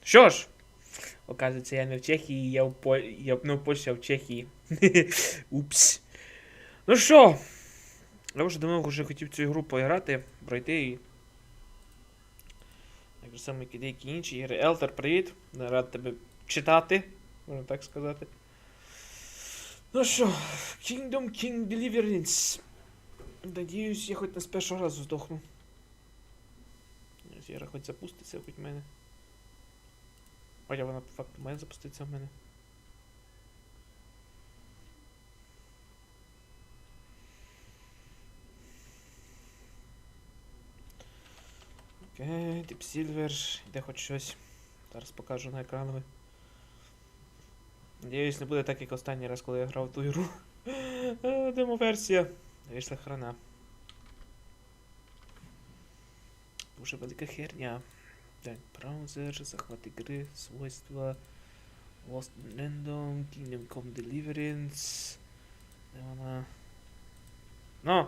Що ж, оказується, я не в Чехії, я не в Польщі, а в Чехії. Упс. Ну що, я вже давно хотів цю ігру поіграти, пройти і... Так же само, як і деякі інші ігри. Елтер, привіт. Рад тебе читати, можна так сказати. Ну що, King Deliverance. Надіюсь, я хоч не з першого разу здохну. Ігра хоч запуститься, хоч в мене. Хоча вона по факту має запуститися в мене. Окей, Deep Silver, йде хоч щось. Зараз покажу на екранові. Надіюсь, не буде так, як останній раз, коли я грав в ту ігру. Демо-версія. Вийшла храна. Дуже велика херня. Так, браузер, захват ігри, свойства, Lost Random, Kingdom Come Deliverance. Де вона? Ну!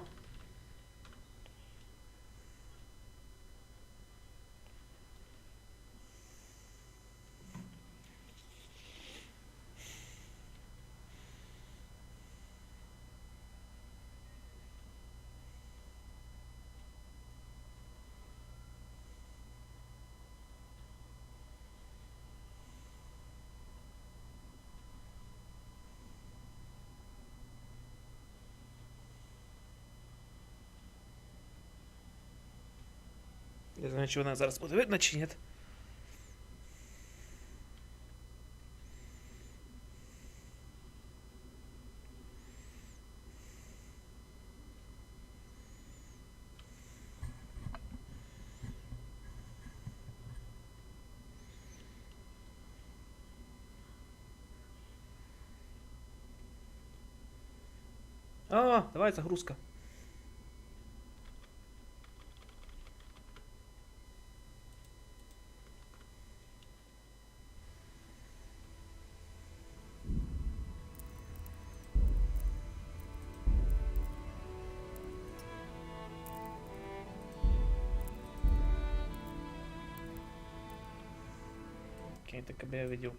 Я знаю, чи вона зараз буде видно, чи ні. А, давай загрузка. Окей, так я видел.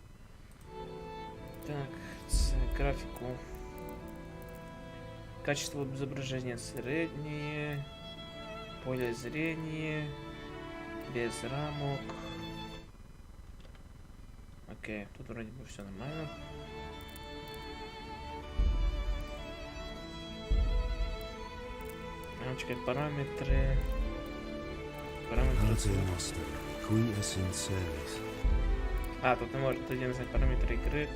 Так, графику. Качество изображения среднее. Поле зрения. Без рамок. Окей, тут вроде бы все нормально. Рамочка, параметры. А, тут не может, тут я не знаю, параметры игры.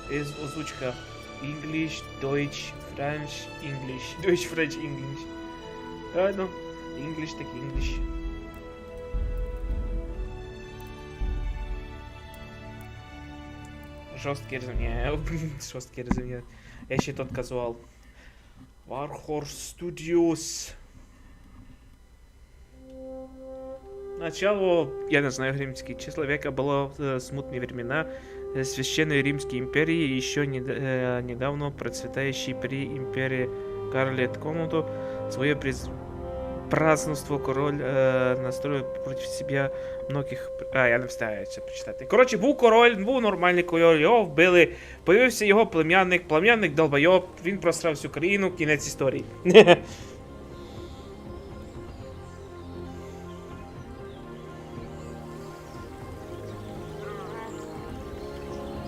Из озвучка English, Deutsch, French, English. Deutsch, French, English. А, ну, English так English. Жесткий режим. Не, жесткий режим нет. Я ще тот казуал. Warhorse Studios. Начало, я не знаю, римские числа века было смутные времена Священной Римской империи, еще недавно процветающей при империи Карле Комнату. Свое празднество король настроил против себя многих... А, я не встигаю це прочитати. Коротше, був король, був нормальний король, його вбили, появився його племянник долбойоб, він просрав всю країну, кінець історії.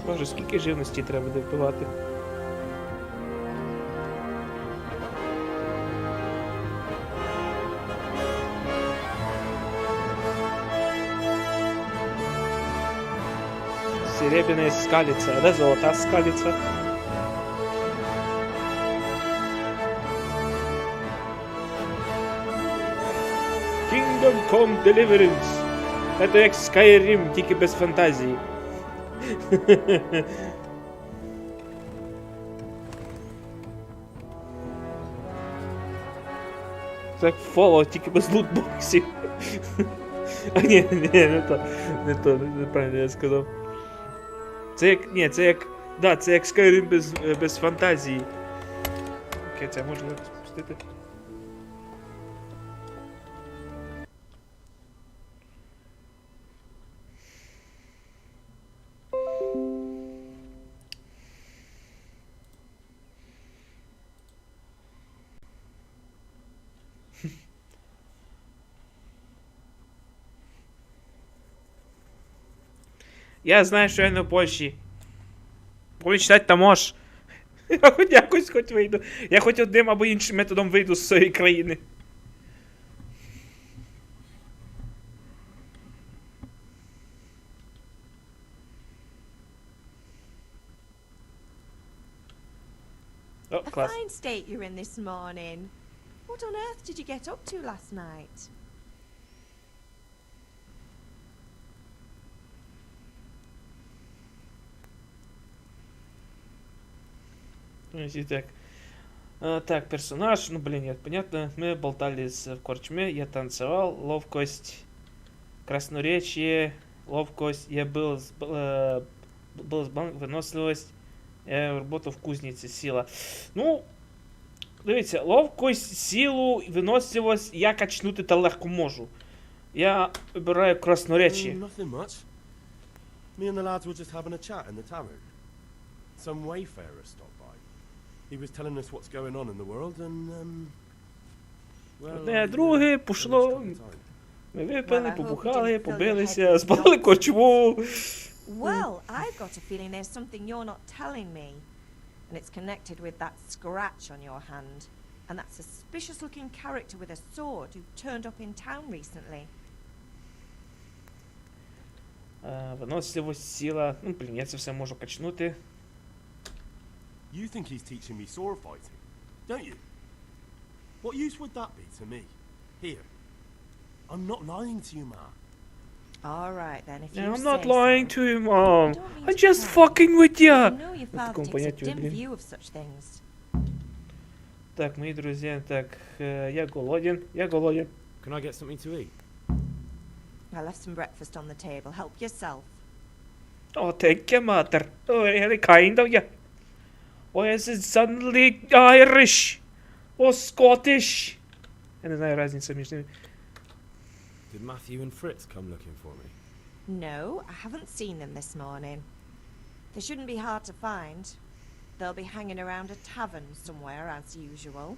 Боже, скільки живності треба буде вбивати? Серебряная скалица, да, золотая скалица. Kingdom Come Deliverance. Это як Skyrim, тільки без фантазії. Це як Fallout, тільки без лутбоксів. А ні, неправильно я сказав. Це як, ні, це як, да, це як Skyrim без фантазії. Окей, це можна спустити. Я знаю, що я не в Польщі. Бо читати там можеш. Я хоч якось хоч вийду. Я хоч одним або іншим методом вийду з цієї країни. О, A клас. fine state you're in this morning. What on earth did you get up to last night? Так. Так, персонаж, ну блин, нет, понятно. Мы болтались в корчме, я танцевал, ловкость, красноречие, ловкость, я был с банк, выносливость, я работал в кузнице, сила. Ну, дивіться, ловкость, силу, виносливость я качнути та легко можу. Я вибираю красноречие. Nothing much. Me and the lads were just having a chat in the tavern. Some wayfarer stopped by. He was telling us what's going on in the world and well, Одне, друге, пошло. finished at the time. Ми випили, Well, I hope you побухали, didn't fill your побилися, head with збали nonsense. корчму. Well, I've got a feeling there's something you're not telling me. And it's connected with that scratch on your hand. And that suspicious looking character with a sword who turned up in town recently. Виносливість, сила. Ну, блін, я це все можу качнути. You think he's teaching me sword fighting, don't you? What use would that be to me? Here. I'm not lying to you, Ma. All right then, if you I'm say not lying so. to you, Mom. I don't mean I'm to just pry, fucking with but you. you know your В father такому takes a понятті, dim блін. view of such things. Так, мої друзі, так, я голоден, я голоден. Can I get something to eat? I left some breakfast on the table. Help yourself. Oh, thank you, mother. Oh, really kind of you. Why is it suddenly Irish? Or Scottish? Я не знаю різниці між ними. Did Matthew and Fritz come looking for me? No, I haven't seen them this morning. They shouldn't be hard to find. They'll be hanging around a tavern somewhere as usual.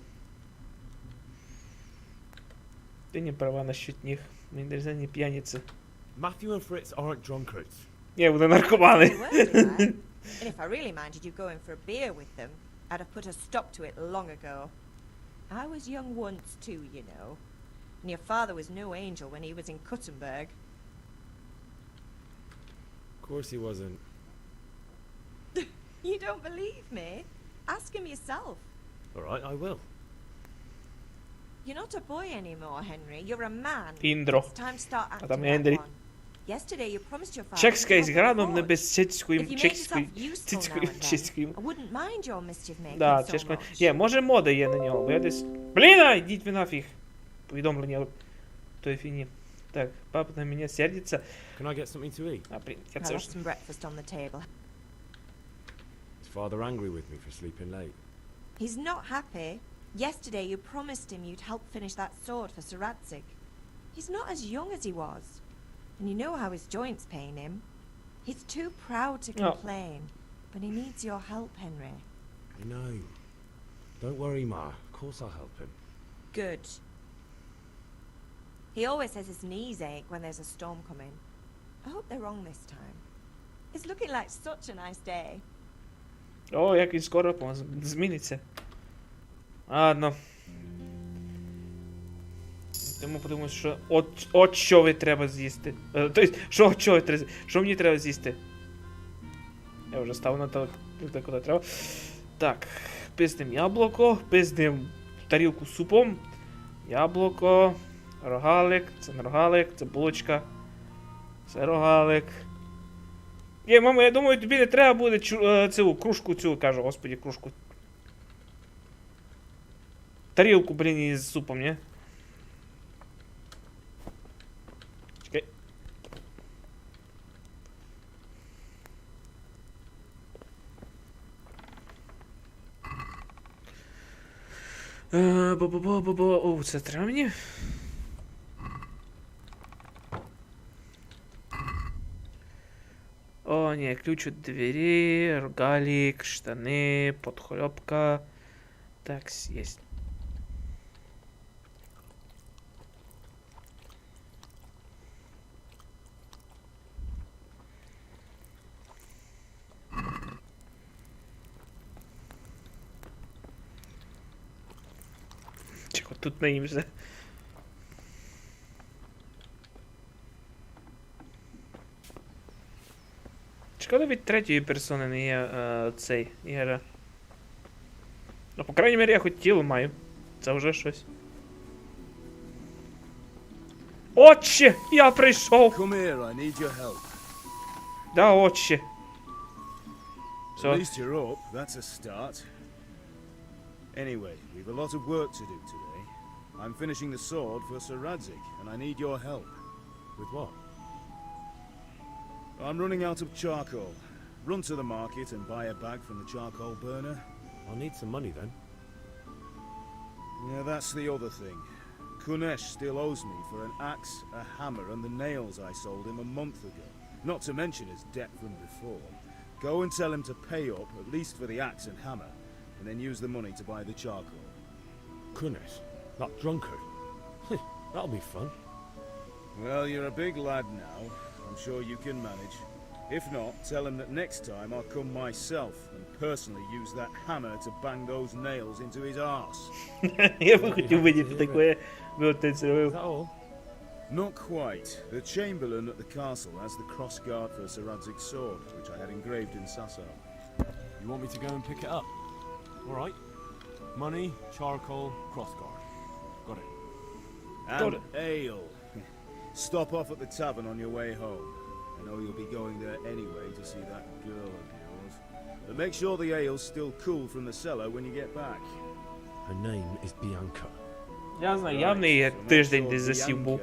Ты не права насчет них. Мне нельзя не пьяницы. Matthew and Fritz aren't drunkards. Я буду наркоманы. They were, did I? And if I really minded you going for a beer with them, I'd have put a stop to it long ago. I was young once too, you know. And your father was no angel when he was in Kuttenberg. Of course he wasn't. You don't believe me? Ask him yourself. Alright, I will. You're not a boy anymore, Henry. You're a man. Індро. It's time to start А acting там like Ендрі. one. Yesterday you promised your father Чешська you'd help ігра, him но не forge. без чеської, If you made чеської, yourself useful чеської, now and then, чеської. I wouldn't mind your mischief making Да, so чеської. much. Є, може мода є на нього, бо я десь... Блін, а, йдіть ви нафіг. Повідомлення той фіні. Так, папа на мене сердиться. Can I get something to eat? А, блін, я I це left ж... some breakfast on the table. Is father angry with me for sleeping late? He's not happy. Yesterday you promised him you'd help finish that sword for Sir Radzig. He's not as young as he was. And you know how his joints pain him. He's too proud to Oh. complain. But he needs your help, Henry. I know. Don't worry, Ma. Of course I'll help him. Good. He always says his knees ache when there's a storm coming. I hope they're wrong this time. It's looking like such a nice day. О, як він скоро зміниться. Ладно. Тому подумаю, що от що ви треба з'їсти. Тобто, що ви треба з'їсти? Що мені треба з'їсти? Я вже став на те, куди треба. Так, пизнем яблуко, пизнем тарілку з супом. Яблуко, рогалик, це не рогалик, це булочка. Це рогалик. Є, мама, я думаю, тобі не треба буде цю кружку, цю, кажу, господі, кружку. Тарілку, блін, із супом, ні? Чекай. Бо-бо-бо-бо-бо. О, це треба мені? О, ні, ключ від двері, рогалік, штани, подхльопка. Так, есть. тут наїмся. Шкода від третьої персони не є цей ігра. Ну, по крайній мірі, я хоч тіло маю. Це вже щось. Отче! Я прийшов! Come here, I need your help. Да, отче. At So, least you're up, that's a start. Anyway, we've a lot of work to do today. I'm finishing the sword for Sir Radzik, and I need your help. With what? I'm running out of charcoal. Run to the market and buy a bag from the charcoal burner. I'll need some money then. Yeah, that's the other thing. Kunesh still owes me for an axe, a hammer, and the nails I sold him a month ago. Not to mention his debt from before. Go and tell him to pay up, at least for the axe and hammer, and then use the money to buy the charcoal. Goodness, that drunkard. That'll be fun. Well, you're a big lad now. I'm sure you can manage. If not, tell him that next time I'll come myself and personally use that hammer to bang those nails into his arse. я би хотів видіти таке. Ви отець Is зробив. that all? Not quite. The Chamberlain at the castle has the crossguard for Sir Radzik's sword, which I had engraved in Sasau. You want me to go and pick it up? All right. Money, charcoal, crossguard. Got it. And ale. Stop off at the tavern on your way home. I know you'll be going there anyway to see that girl of yours. But make sure the ale's still cool from the cellar when you get back. Her name is Bianca. Я знаю, я в неї тиждень десь засів був.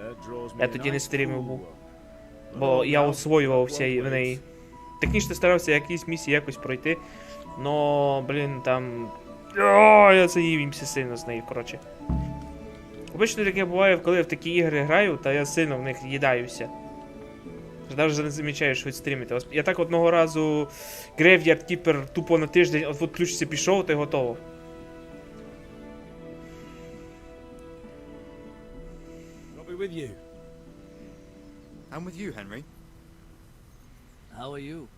Я тоді не стрімив був. Бо я освоювався в неї. Технічно старався якісь місії якось пройти. Но, блін, там... я заївімся сильно з нею, коротше. Обично таке буває, коли я в такі ігри граю, та я сильно в них їдаюся. Навіть не замічаю, що стрімити. Я так одного разу Graveyard Keeper тупо на тиждень, от включиться пішов, то й готово. I'll be with you. I'm with you, Henry. How are you?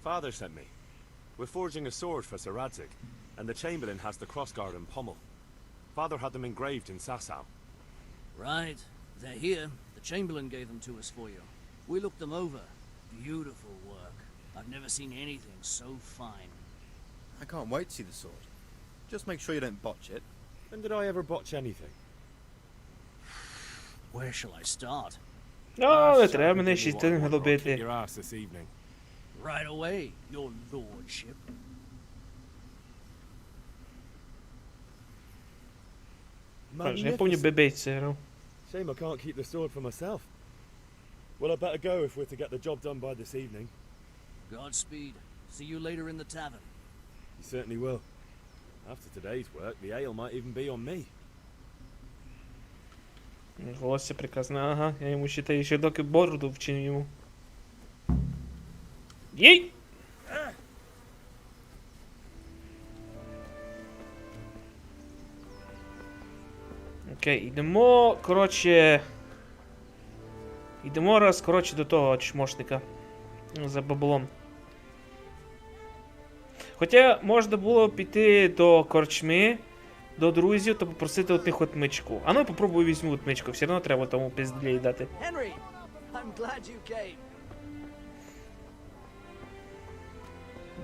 Father sent me. We're forging a sword for Sir Radzik, and the Chamberlain has the crossguard and pommel. Father had them engraved in Sasau. Right. They're here. The Chamberlain gave them to us for you. We looked them over. Beautiful work. I've never seen anything so fine. I can't wait to see the sword. Just make sure you don't botch it. When did I ever botch anything? Where shall I start? Не треба мене ще Kick тим глобити. your ass this evening. Right away, your lordship. Я пам'ятаю, Бебей це грав. Shame I can't keep the sword for myself. Well, I'd better go if we're to get the job done by this evening. Godspeed. See you later in the tavern. You certainly will. After today's work, the ale might even be on me. Волосся прекрасне, ага. Я йому ще доки бороду вчиню йому. Їй! Окей, йдемо, коротше... Йдемо раз, коротше, до того чмошника. За баблом. Хоча можна було піти до корчми, до друзів, то попросити от них от мичку. А ну попробую візьму от мичку, все одно треба тому пиздлей дати. Henry, I'm glad you came.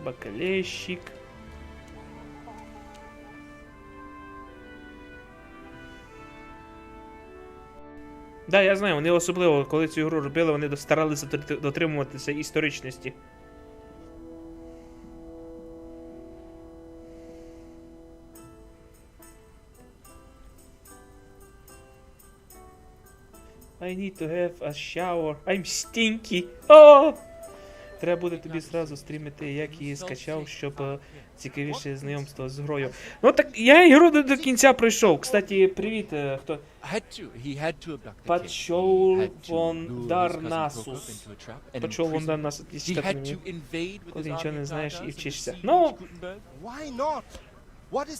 Бакалейщик. Да, я знаю, вони особливо, коли цю гру робили, вони старалися дотримуватися історичності. I need to have a shower. I'm stinky. Oh! Треба буде тобі зразу стрімити, як її скачав, щоб цікавіше знайомство з грою. Ну так, я ігру до кінця пройшов. Кстати, привіт, хто? Пачол вон Дарнасус. Пачол вон Дарнасус, якщо читати не вмію. Коли нічого не знаєш і вчишся. Ну,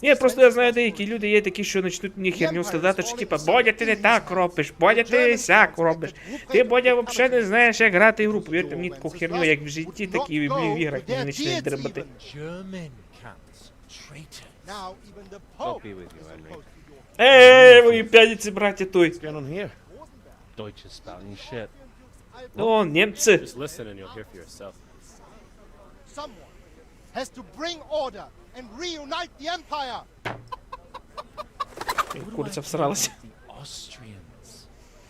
ні, просто я знаю, деякі люди є такі, що почнуть мені херню сказати, що типа, Бодя, ти не так робиш, Бодя, ти сяк робиш. Ти, Бодя, взагалі не знаєш, як грати ігру. Повірте, мені таку херню, як в житті, так і в іграх, мені почне дребати. Now even the God Pope be with you, is Henry. opposed to your Мої п'яниці, браті, той. What's going on here? Deutsch is spouting shit. О, німці. Just listen and you'll hear for yourself. Someone has to bring order and reunite the empire. Куриця всралася. The Austrians.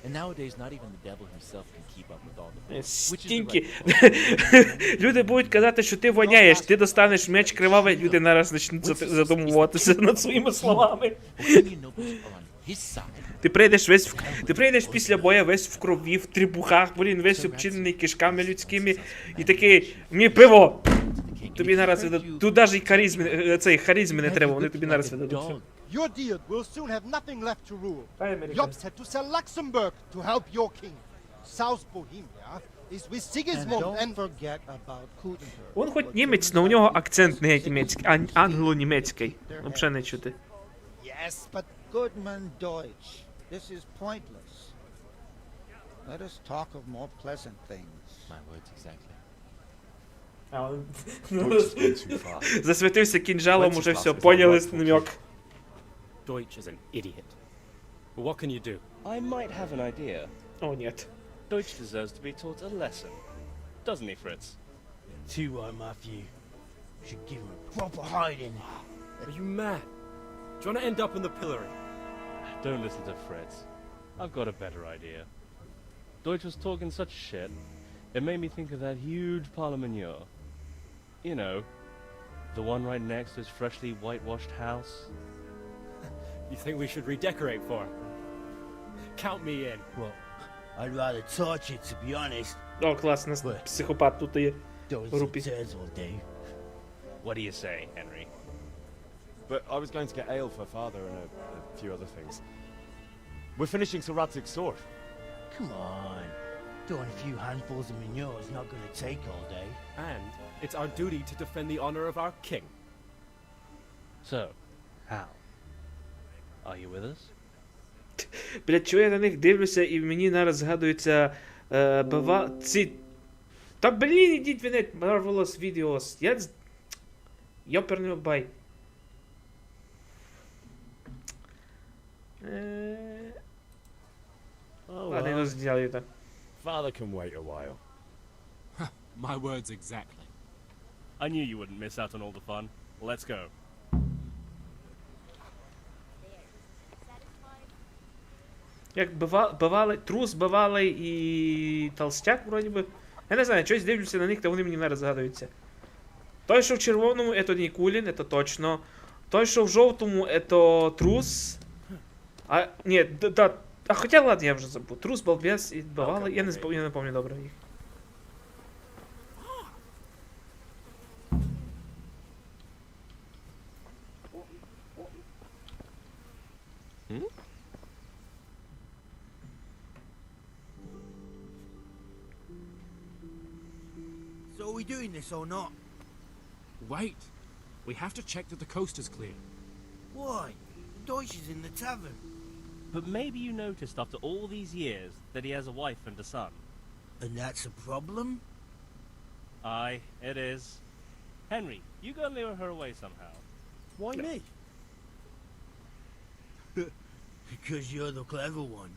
And nowadays, not even the devil himself can keep up with all the... Стінки. Люди будуть казати, що ти воняєш, ти достанеш меч кривавий, люди нараз почнуть задумуватися над своїми словами. Bohemian nobles are on his side. Ти прийдеш після боя весь в крові, в трибухах, блін, весь обчинений кишками людськими, і такий, мені пиво! Тобі нараз видадуть. Тут навіть харизми не треба, вони тобі нараз видадуть. Your deal will soon have nothing left to rule. Hi, America. Jobs had to sell Luxembourg to help your king. South Bohemia is with Sigismund and forget about Kudenberg. Він хоч німець, але у нього акцент не німецький, а англо-німецький. Взагалі не чути. yes, but Goodman Deutsch, this is pointless. Let us talk of more pleasant things. My words exactly. Засвітився кінжалом, уже все, поняли намек. Deutsch is an idiot. But what can you do? I might have an idea. О, нет. Deutsch deserves to be taught a lesson. Doesn't he, Fritz? Too right, Matthew. Should give him a proper hiding. Are you mad? Do you want to end up in the pillory? Don't listen to Fritz. I've got a better idea. Deutsch was talking such shit, it made me think of that huge parliament. You know, the one right next to his freshly whitewashed house. You think we should redecorate for him? Count me in. Well, I'd rather torch it, to be honest. О, клас, у нас психопат тут є. Those Группе. turds will do. What do you say, Henry? But I was going to get ale for father and a few other things. We're finishing Sir Radzig's sword. Come on. Doing a few handfuls of manure is not going to take all day. And it's our duty to defend the honor of our king. So, how? Are you with us? Блядь, чого я на них дивлюся і мені зараз згадується ці... Та блін, ідіть ви Marvelous Videos. Йоперний бай. Ладно, я зроблю так. Father can wait a while. My words exactly. I knew you wouldn't miss out on all the fun. Let's go. Як бивалий, трус бивалий і толстяк, вроді би. Я не знаю, щось дивлюся на них, та вони мені не розгадуються. Той, що в червоному, це Нікулін, це точно. Той, що в жовтому, це трус. А, ні, да. А хоча, ладно, я вже забув. Трус, балбес і бивалий. Я не пам'ятаю добре їх. So are we doing this or not? Wait. We have to check that the coast is clear. Why? Deutsch is in the tavern. But maybe you noticed after all these years that he has a wife and a son. And that's a problem? Aye, it is. Henry, you go and lure her away somehow. Why me? Because you're the clever one.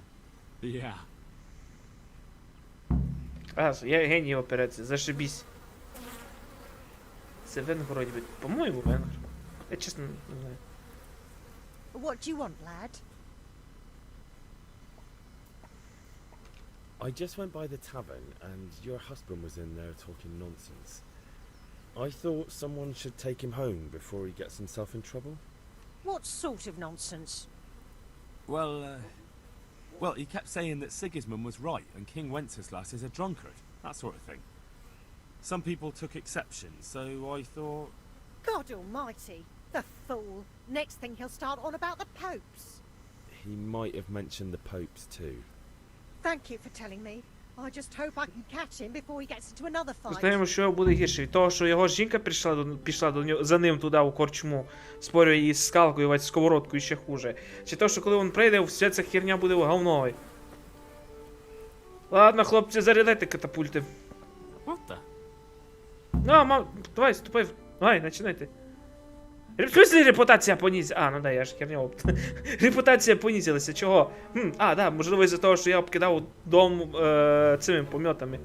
Yeah. А, я геній операції, зашибісь. Це венгер, вроді би. По-моєму, венгер. Я чесно не знаю. What do you want, lad? I just went by the tavern and your husband was in there talking nonsense. I thought someone should take him home before he gets himself in trouble. What sort of nonsense? Well, he kept saying that Sigismund was right and King Wenceslas is a drunkard, that sort of thing. Some people took exception, so I thought... God almighty, the fool. Next thing he'll start on about the popes. He might have mentioned the popes too. Thank you for telling me. I just hope I can catch him before he gets into another fight. Знаємо, що буде гірше. Від того, що його жінка пішла до нього, за ним туди, у корчму, спорює її з скалкою, сковородкою, ще хуже. Чи то, що коли він прийде, вся ця херня буде говновою. Ладно, хлопці, зарядайте катапульти. What the? Ну, давай, ступай. Давай, починайте. В смысле репутація понизилася? А, ну да, я ж херня. Репутація понизилася, чого? А, да, можливо із-за того, що я обкидав дом цими помьотами.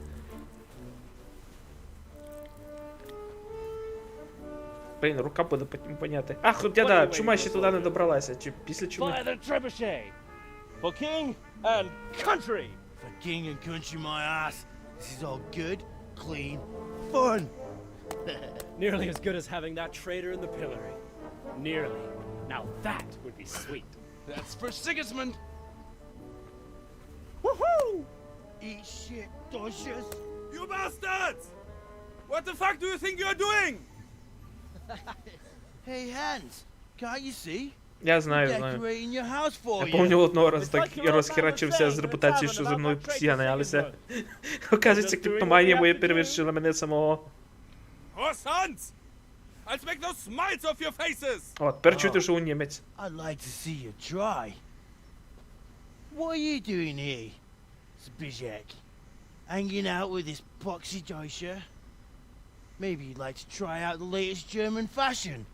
Блін, рука буде потім поняти. А, хоча да, чума ще туди не добралася. Чи після чуми? Fire the trebuchet! For king and country! For king and country, my ass! This is all good, clean, fun! Nearly as good as having that traitor in the pillory. Nearly. Now that would be sweet. That's for Sigismund! Woohoo! Eat shit, dodgers! You bastards! What the fuck do you think you're doing? Hey, Hans, can't you see? Я знаю, знаю. Decorating your house for Я you. пам'ятаю одного разу так і розхерачився з репутацією, що зі мною всі ганялися. Оказується, кліптоманія моя перевершила мене самого. Oh, sons! I'll make those smiles off your faces! О, тепер чути, що у німець. I'd like to see you try. What are you doing here, Zbigniew? Hanging out with this poxy Deutscher? Maybe you'd like to try out the latest German fashion.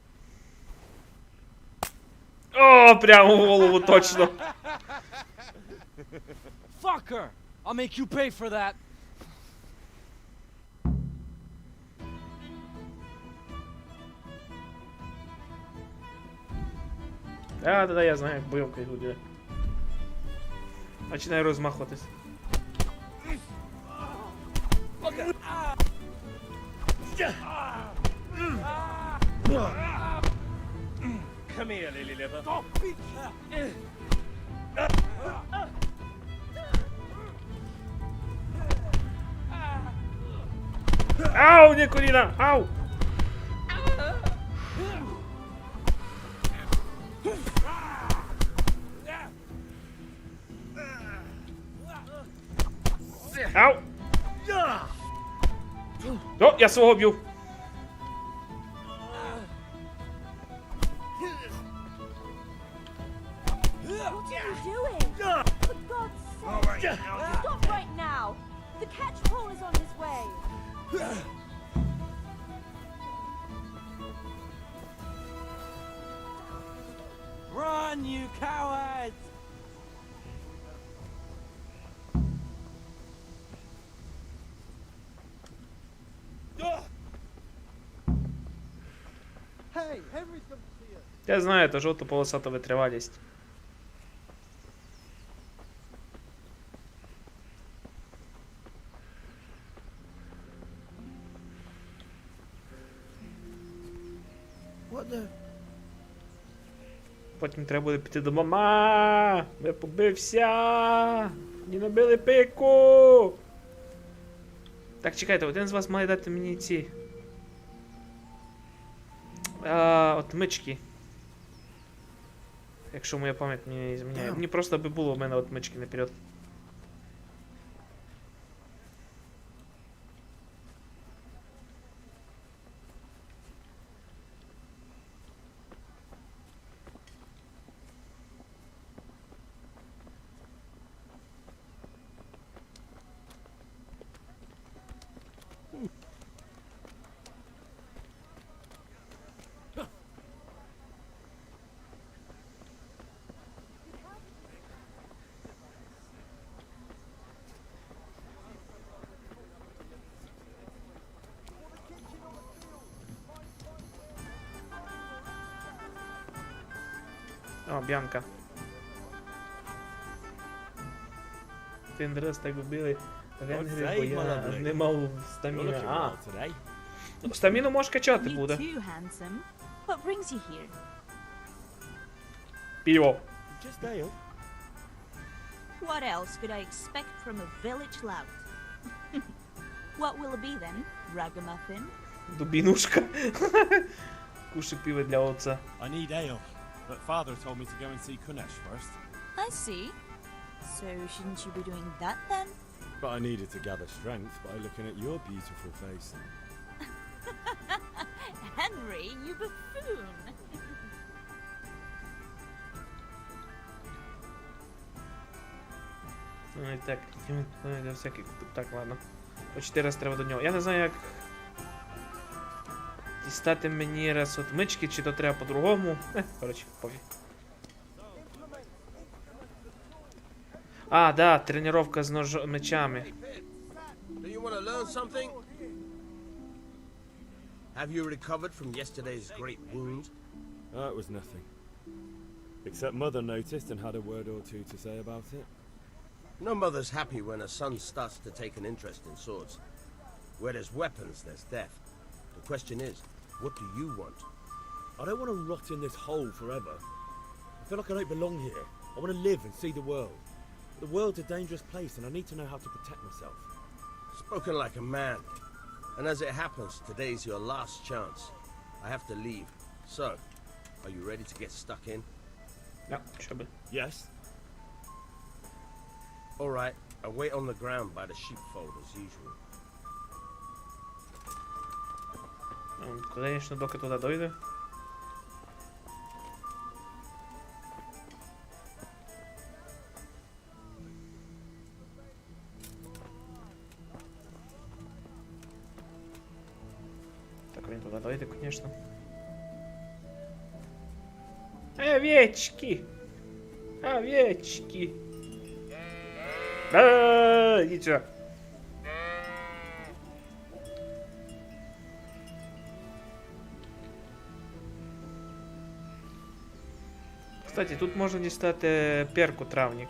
О, прямо в голову, точно. Fucker! I'll make you pay for that. Да, я знаю, як бойовка йде. Починаю розмахуватись. Come here, Lily Liver. Ау, не коліна! Ау! Ау! О, я свого б'ю! What are you doing? For God's sake! Stop right now! The catch pole is on his way! Run, you cowards! Hey, Henry's come to see us. Я знаю, це жовто-полосата витривалість. What the? Потім треба буде піти до мама. Я побився. Мені набили пику. Так, чекайте, один з вас має дати мені ці. Отмички. Якщо моя пам'ять мені не зміняє. Мені просто аби було в мене отмички наперед. О, Б'янка. Ти Андрес так вбили венгри, бо я не мав стаміни. А, стаміну можеш качати буде. What brings you here? Пиво. Just ale. What else could I expect from a village lout? What will it be then? Ragamuffin? Дубінушка. Куши пиво для отца. I need ale, but father told me to go and see Kunesh first. I see. So shouldn't you be doing that then? But I needed to gather strength by looking at your beautiful face. Henry, you buffoon! Ну і так, для всяких. Так, ладно. По 4 раз треба до нього. Я не знаю, як Дістати мені раз от мички, чи то треба по-другому. Коротше, пофіг. А, да, тренування з мечами. Do you want to learn something? Have you recovered from yesterday's great wound? It was nothing. Except Mother noticed and had a word or two to say about it. No mother's happy when a son starts to take an interest in swords. Where there's weapons, there's death. The question is, what do you want? I don't want to rot in this hole forever. I feel like I don't belong here. I want to live and see the world. The world's a dangerous place and I need to know how to protect myself. Spoken like a man. And as it happens, today's your last chance. I have to leave. So, are you ready to get stuck in? Yeah, sure. Yes. All right, I'll wait on the ground by the sheepfold as usual. Конечно, доки туди дойде. Так, він туди дойде, конечно. Овечки! Овечки! Ничего. Кстати, тут можна дістати перку травник,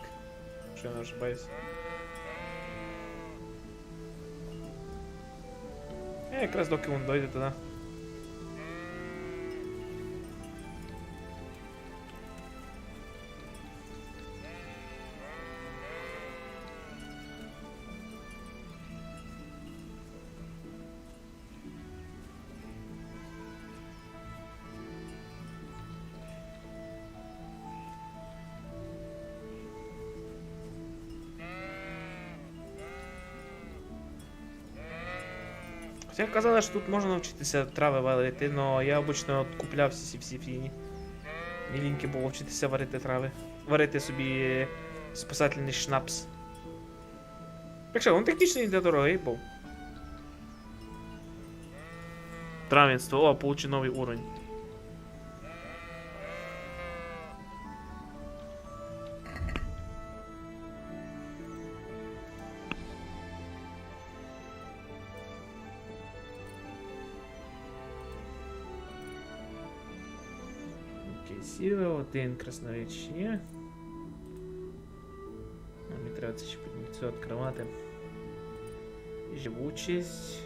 якщо я не ошибаюсь. Якраз доки він дойде туди. Хотя казалось, що тут можна навчитися трави варити, но я обично купляв всі фіні. Міленьке було вчитися варити трави. Варити собі спасательний шнапс. Так що, він технічно не дорогий був. Травенство. О, получи новий уровень. Сила, один красноречие. Мені треба це ще підміцю відкривати. Живучість.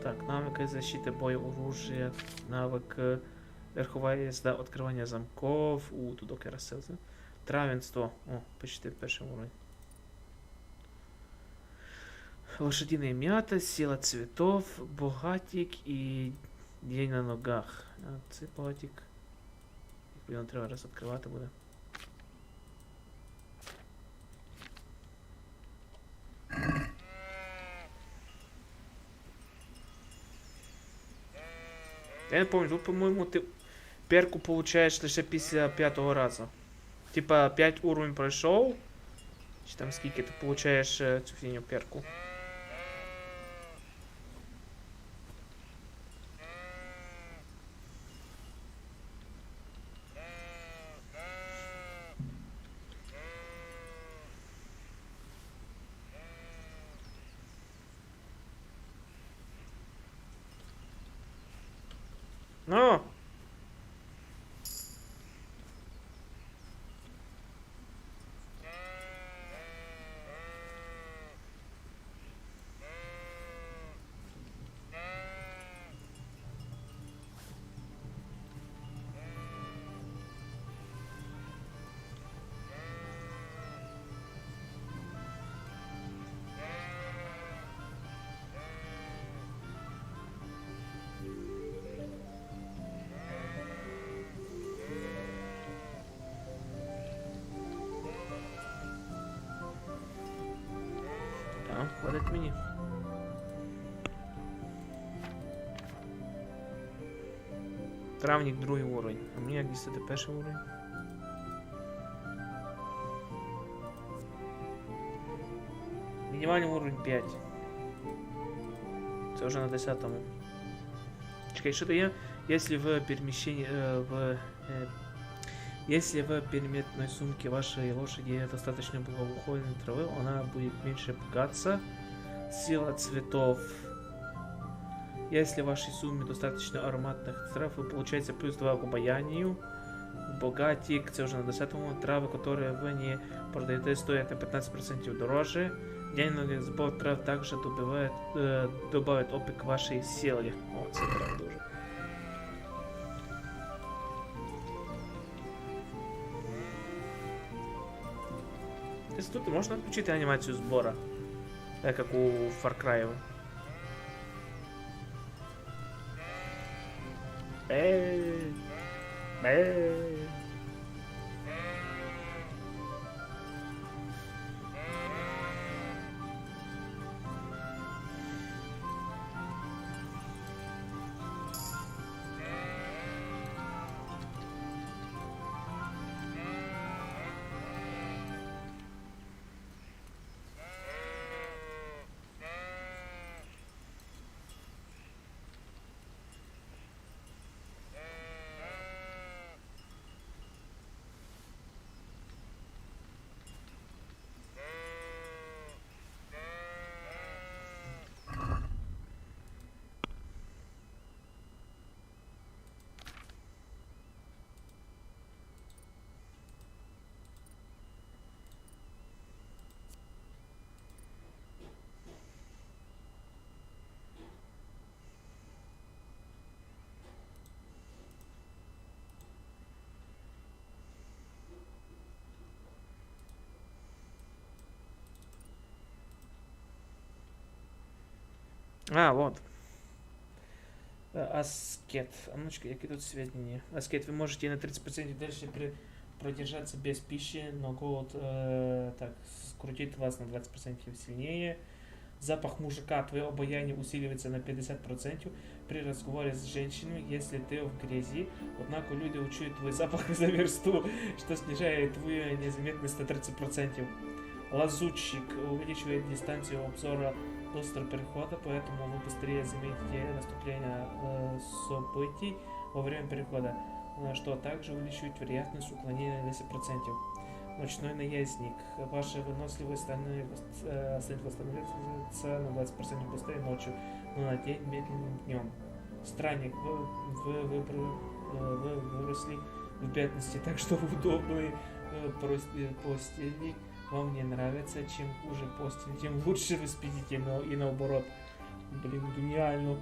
Так, навык защиты боя оружия. Навык верховая езда, открывание замков. Тут доки розсился. Травенство. О, почти перший уровень. Лошадиная мята, сила цветов, богатик и день на ногах. Це богатик. Його треба раз відкривати буде. Я не пам'ятаю, тут, по-моєму, ти перку получаєш лише після 5-го разу. Типа 5 уровень пройшов. Чи там скільки ти получаєш цю фіню перку. Ну! Входить мені. Травник другий уровень. А мені як дістати перший уровень? Минимальный уровень 5. Это уже на 10-му. Чекай, что-то я... Если в перемещении... если в переметной сумке вашей лошади достаточно благоуханной травы, она будет меньше пугаться. Сила цветов. Если в вашей сумме достаточно ароматных трав, вы получаете плюс 2 к обаянию. Богатик, це вже на 10-му. Трави, которые вы не продаете, стоят на 15% дороже. Денежный сбор трав также добавит опыт к вашей силе. О, це прям дуже. Тут можна включити анімацію збору, так як у Far Cry. А, вот. Аскет. А ну-ка, какие тут сведения? Аскет, вы можете на 30% дальше продержаться без пищи, но голод так скрутит вас на 20% сильнее. Запах мужика, твое обаяние усиливается на 50% при разговоре с женщиной, если ты в грязи. Однако люди учуют твой запах за версту, что снижает твою незаметность на 30%. Лазутчик увеличивает дистанцию обзора быстрого перехода, поэтому вы быстрее заметите наступление событий во время перехода, что также увеличивает вероятность уклонения на 10%. Ночной наездник. Ваша выносливость становится на 20% быстрее ночью, но на день медленным днем. Странник. Вы выросли в бедности, так что удобные постели вам не нравится. Чем хуже постель, тем лучше вы спите, но и наоборот. Блин, гениально.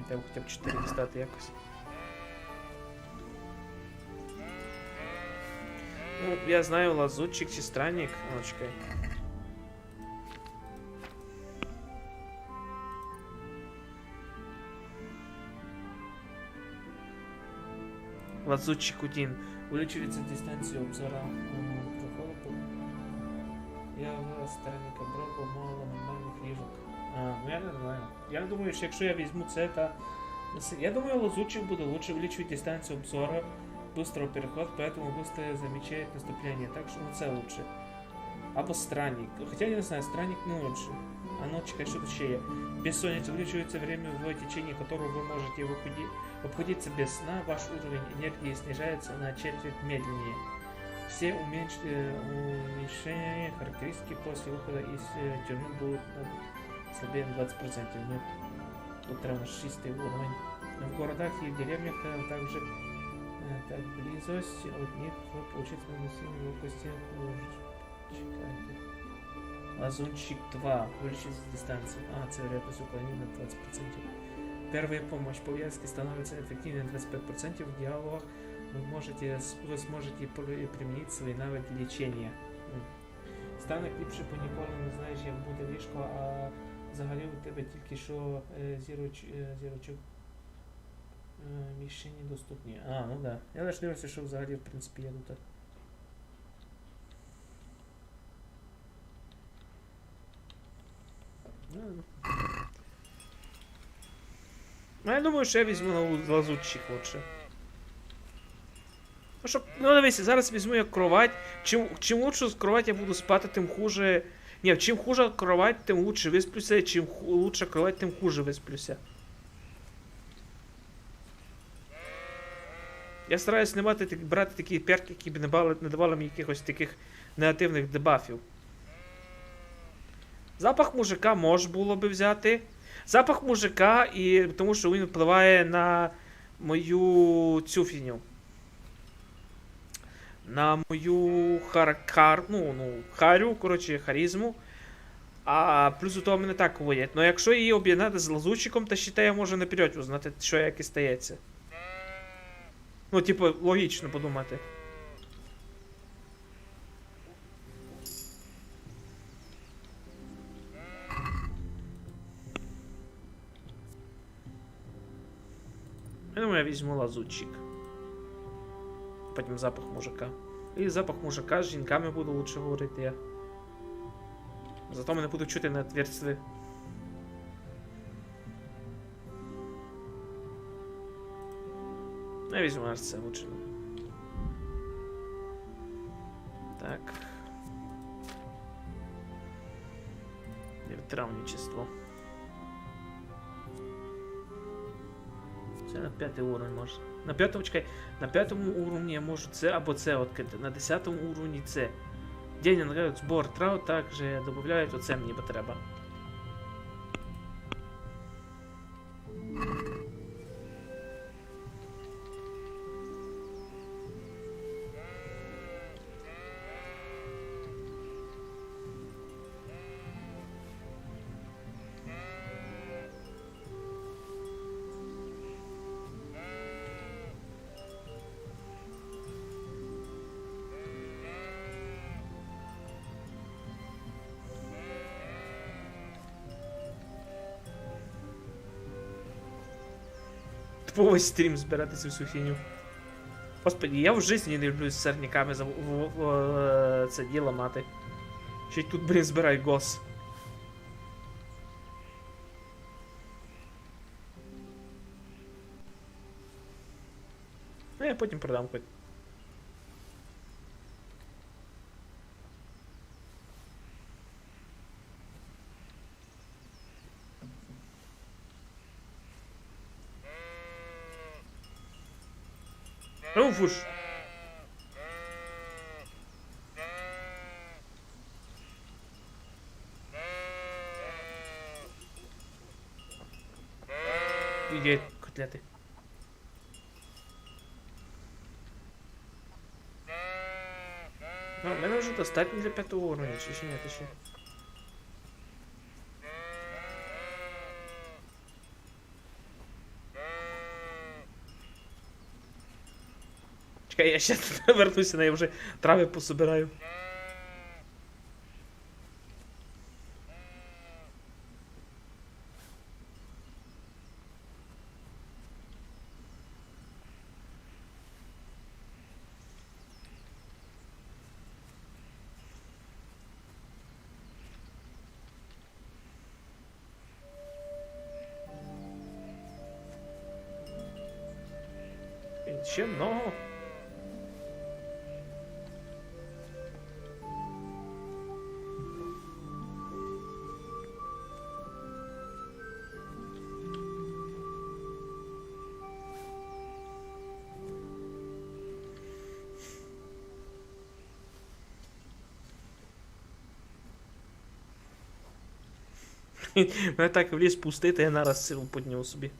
Там хотя бы 4 стати якось. Ну, я знаю, лазутчик чи странник. О, чекай. Лазутчик 1. Увеличивается дистанцию обзора прохода. Я в странника броку мало нормальних ліжок. Ну я не знаю. Я думаю, що якщо я візьму це, я думаю, лазутчик буде лучше увеличивать дистанцию обзора, быстрого перехода, поэтому быстро замечает наступление. Так что це лучше. Або странник. Хотя я не знаю, странник не лучше. А ну, чекай, что тут ще є. Бессонница увеличивается время, в течение которого вы можете обходиться без сна. Ваш уровень энергии снижается на четверть медленнее. Все уменьшения характеристики после выхода из тюрьмы будут слабее на 20%. Нет. Тут прямо 6 уровень. В городах и в деревнях также так близость от них получается нанесение ловкости. Чекайте. Лазунчик 2. Увеличить дистанцию. Це вероятность уклонения на 20%. Первая помощь. Повязки становится эффективнее на 25%. В диалогах вы сможете применить свои навыки лечения. Станок ліпше, бо ніколи не знаєш, як буде ліжко, а взагалі у тебе тільки що зірочок мішені доступні. Ну да. Я лише дивився, що взагалі, в принципі, я тут. Ну, я думаю, що я візьму на лазутчик лучше. Ну, що, ну дивися, зараз візьму я кровать. Чим лучше з кровать я буду спати, тим хуже... Ні, чим хуже кровать, тим лучше висплюся, і чим лучше кровать, тим хуже висплюся. Я стараюсь брати такі перки, які б не давали мені якихось таких негативних дебафів. Запах мужика можна було би взяти. Запах мужика, і тому що він впливає на мою цю фіню. На мою харю, коротше, харизму. А плюс у того мене так воєть. Но якщо її об'єднати з лазутчиком, то ще я можу наперед узнати, що як і стається. Ну, типу, логічно подумати. Я думаю, я візьму лазутчик. Потім запах мужика. І запах мужика з жінками буду лучше говорити я. Зато мене буду чути на отверстие. Я візьму аж це лучше. Так. Травничество. Це на 5 уровень може. На 5-му, чекай, на 5-му уровні я можу це або це відкрити. На 10-му уровні це. День нагадують збор трав, також додають оце мені потреба. Типовий стрім збирати цю всю фіню. Господи, я в житті не люблю з сорняками це діло мати. Ще й тут, блін, збирай гос. Ну я потім продам хоч. Руфуш! Ідіть, котлети. Ну, в мене вже достатньо для 5-го уровня, чи ще ні, ти ще. Чекай, я ще вернуся, я вже трави пособираю. Ще много. Мене так в ліс пустити, я нараз силу підняв собі.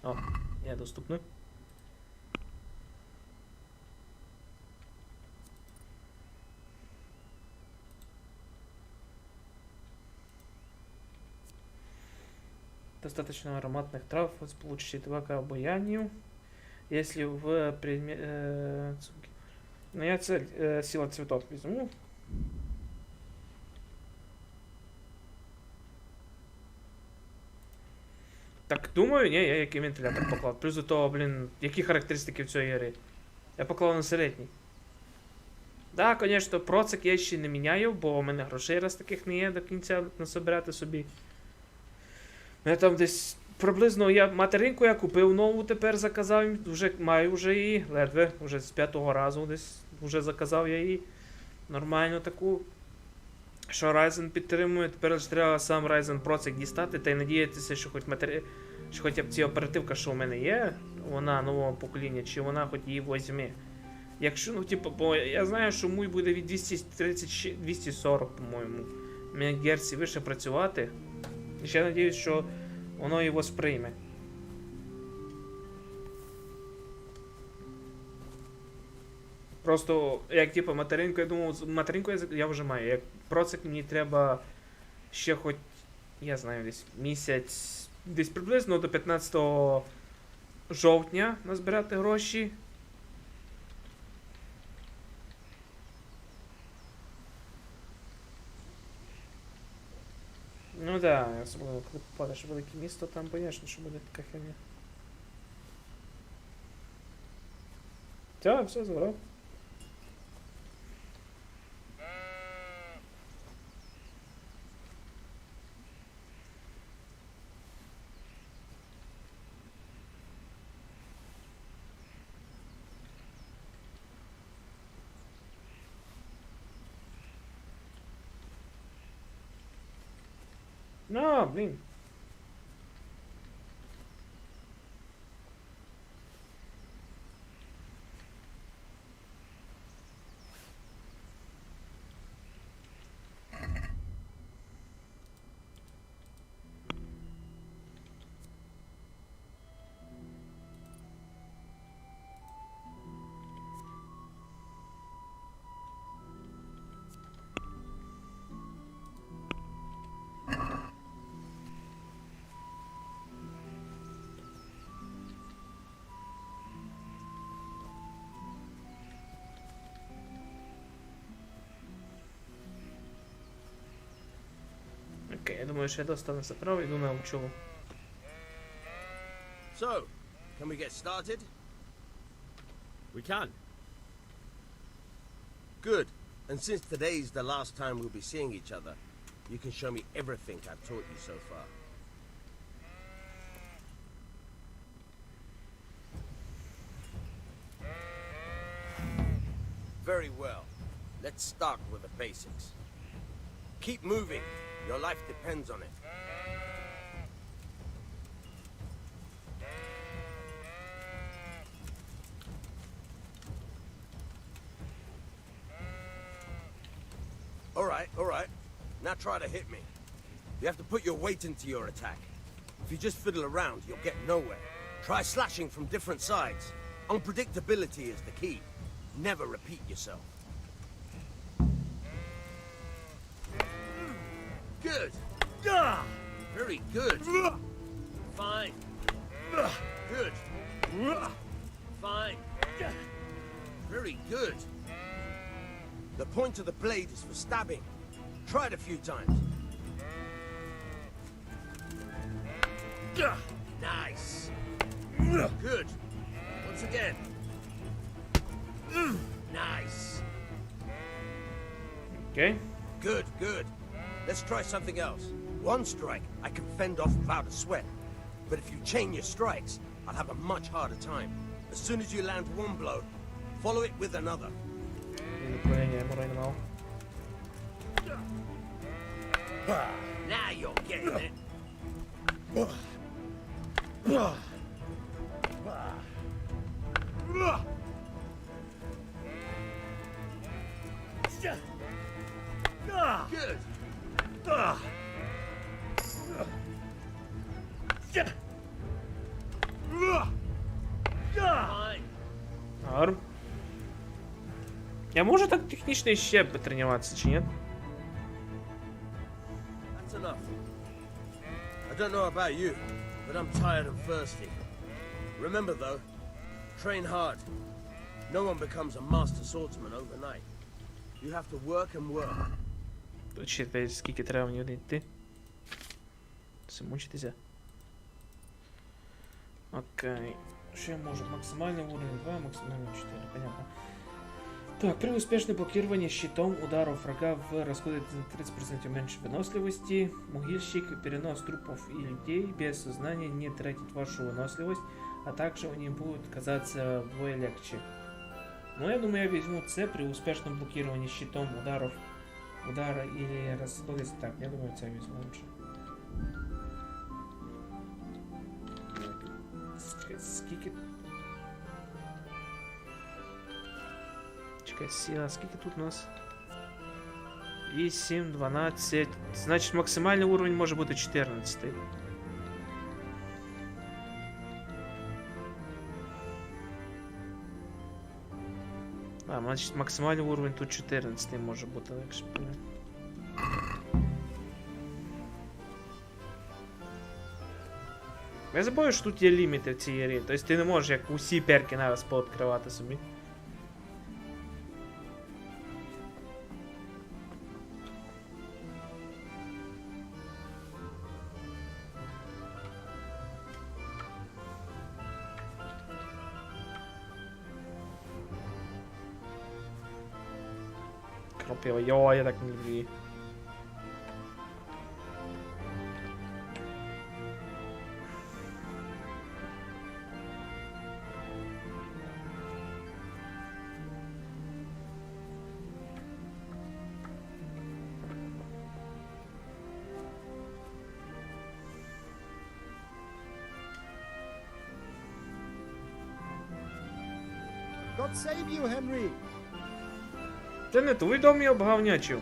О, я доступний. Достаточно ароматных трав, получите 2 к обаянию. Если в предмет... ну я цель, сила цветов возьму. Так, думаю, ні, я який вентилятор поклав. Плюс до того, блін, які характеристики в цій грі. Я поклав на середній. Да, конечно, процик я ще не міняю, бо у мене грошей раз таких не є до кінця насобирати собі. Я там десь приблизно материнку я купив нову, тепер заказав, маю вже її, ледве, вже з 5-го разу десь вже заказав я її. Нормально таку. Що Ryzen підтримує, тепер ж треба сам Ryzen Pro дістати та й надіятися, що хоча б ці оперативка, що в мене є, вона нового покоління, чи вона хоч її возьме. Якщо, ну, типу, бо я знаю, що мій буде від 240, по-моєму, МГц вище працювати. І ще надіюсь, що воно його сприйме. Просто, як типу материнку, я думав, материнку я вже маю. Як процик мені треба ще хоч, я знаю, десь місяць, десь приблизно до 15 жовтня назбирати гроші. Ну да, особливо коли попадеш в велике місто, там, звісно, що буде така херня. Так, все, забрав. Ну, блін. Окей, я думаю, що я достану заправ, йду на учову. So, can we get started? We can. Good. And since today's the last time we'll be seeing each other, you can show me everything I've taught you so far. Very well. Let's start with the basics. Keep moving. Your life depends on it. All right. Now try to hit me. You have to put your weight into your attack. If you just fiddle around, you'll get nowhere. Try slashing from different sides. Unpredictability is the key. Never repeat yourself. Good. Very good. Fine. Good. Fine. Very good. The point of the blade is for stabbing. Try it a few times. Nice. Good. Once again. Nice. Okay. Good, good. Let's try something else. One strike I can fend off without a sweat. But if you chain your strikes, I'll have a much harder time. As soon as you land one blow, follow it with another. Now you're getting it. Good. Fine. Норм. Я можу так технічно ще потренуватися, чи ні? That's enough. I don't know about you, but I'm tired and thirsty. Remember though, train hard. No one becomes a master swordsman overnight. You have to work and work. Тут ще скільки треба мені йти. Все, мучитися. Окей. Що я можу? Максимальний уровень 2, максимальний 4, понятно. Так, при успешном блокировании щитом ударов врага расходует 30% меньше выносливости. Могильщик, перенос трупов и людей без сознания не тратит вашу выносливость, а также они будут казаться вдвое легче. Но я думаю, я возьму С при успешном блокировании щитом удара или расходуется. Так, я думаю, С возьму лучше. Скільки... Чекай, сила, скільки тут у нас? 8, 12. Значить, максимальний уровень може бути 14. А, значить, максимальний уровень тут 14 може бути, якщо пам'ятаю. Я забуваю, що тут є ліміти в цій грі. Тобто ти не можеш як усі перки нараз пооткривати собі. Кропива, йо, я так не люблю її. God save you, Henry! Це не твій дом я обгавнячив.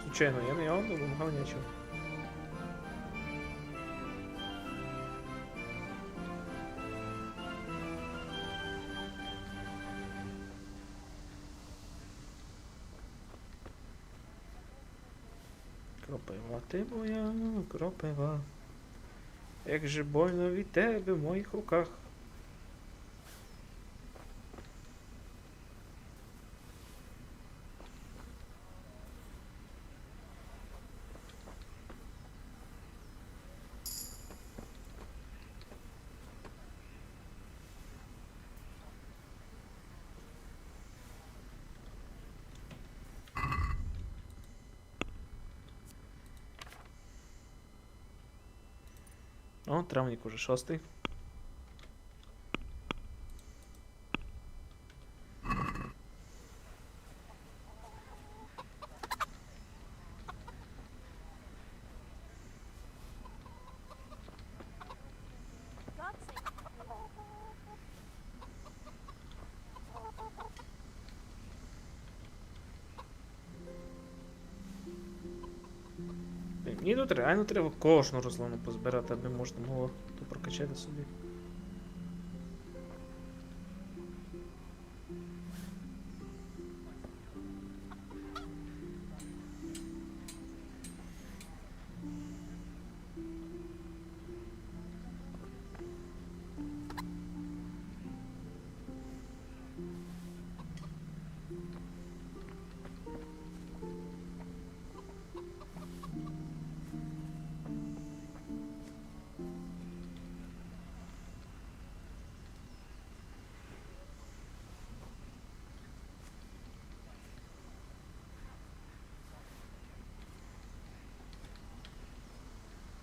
Случайно, я не його дом обгавнячив. Кропива, ти моя кропива. Як же больно від тебе в моїх руках. О, травник уже 6. Мені тут реально треба кожну рослину позбирати, аби можна було то прокачати собі.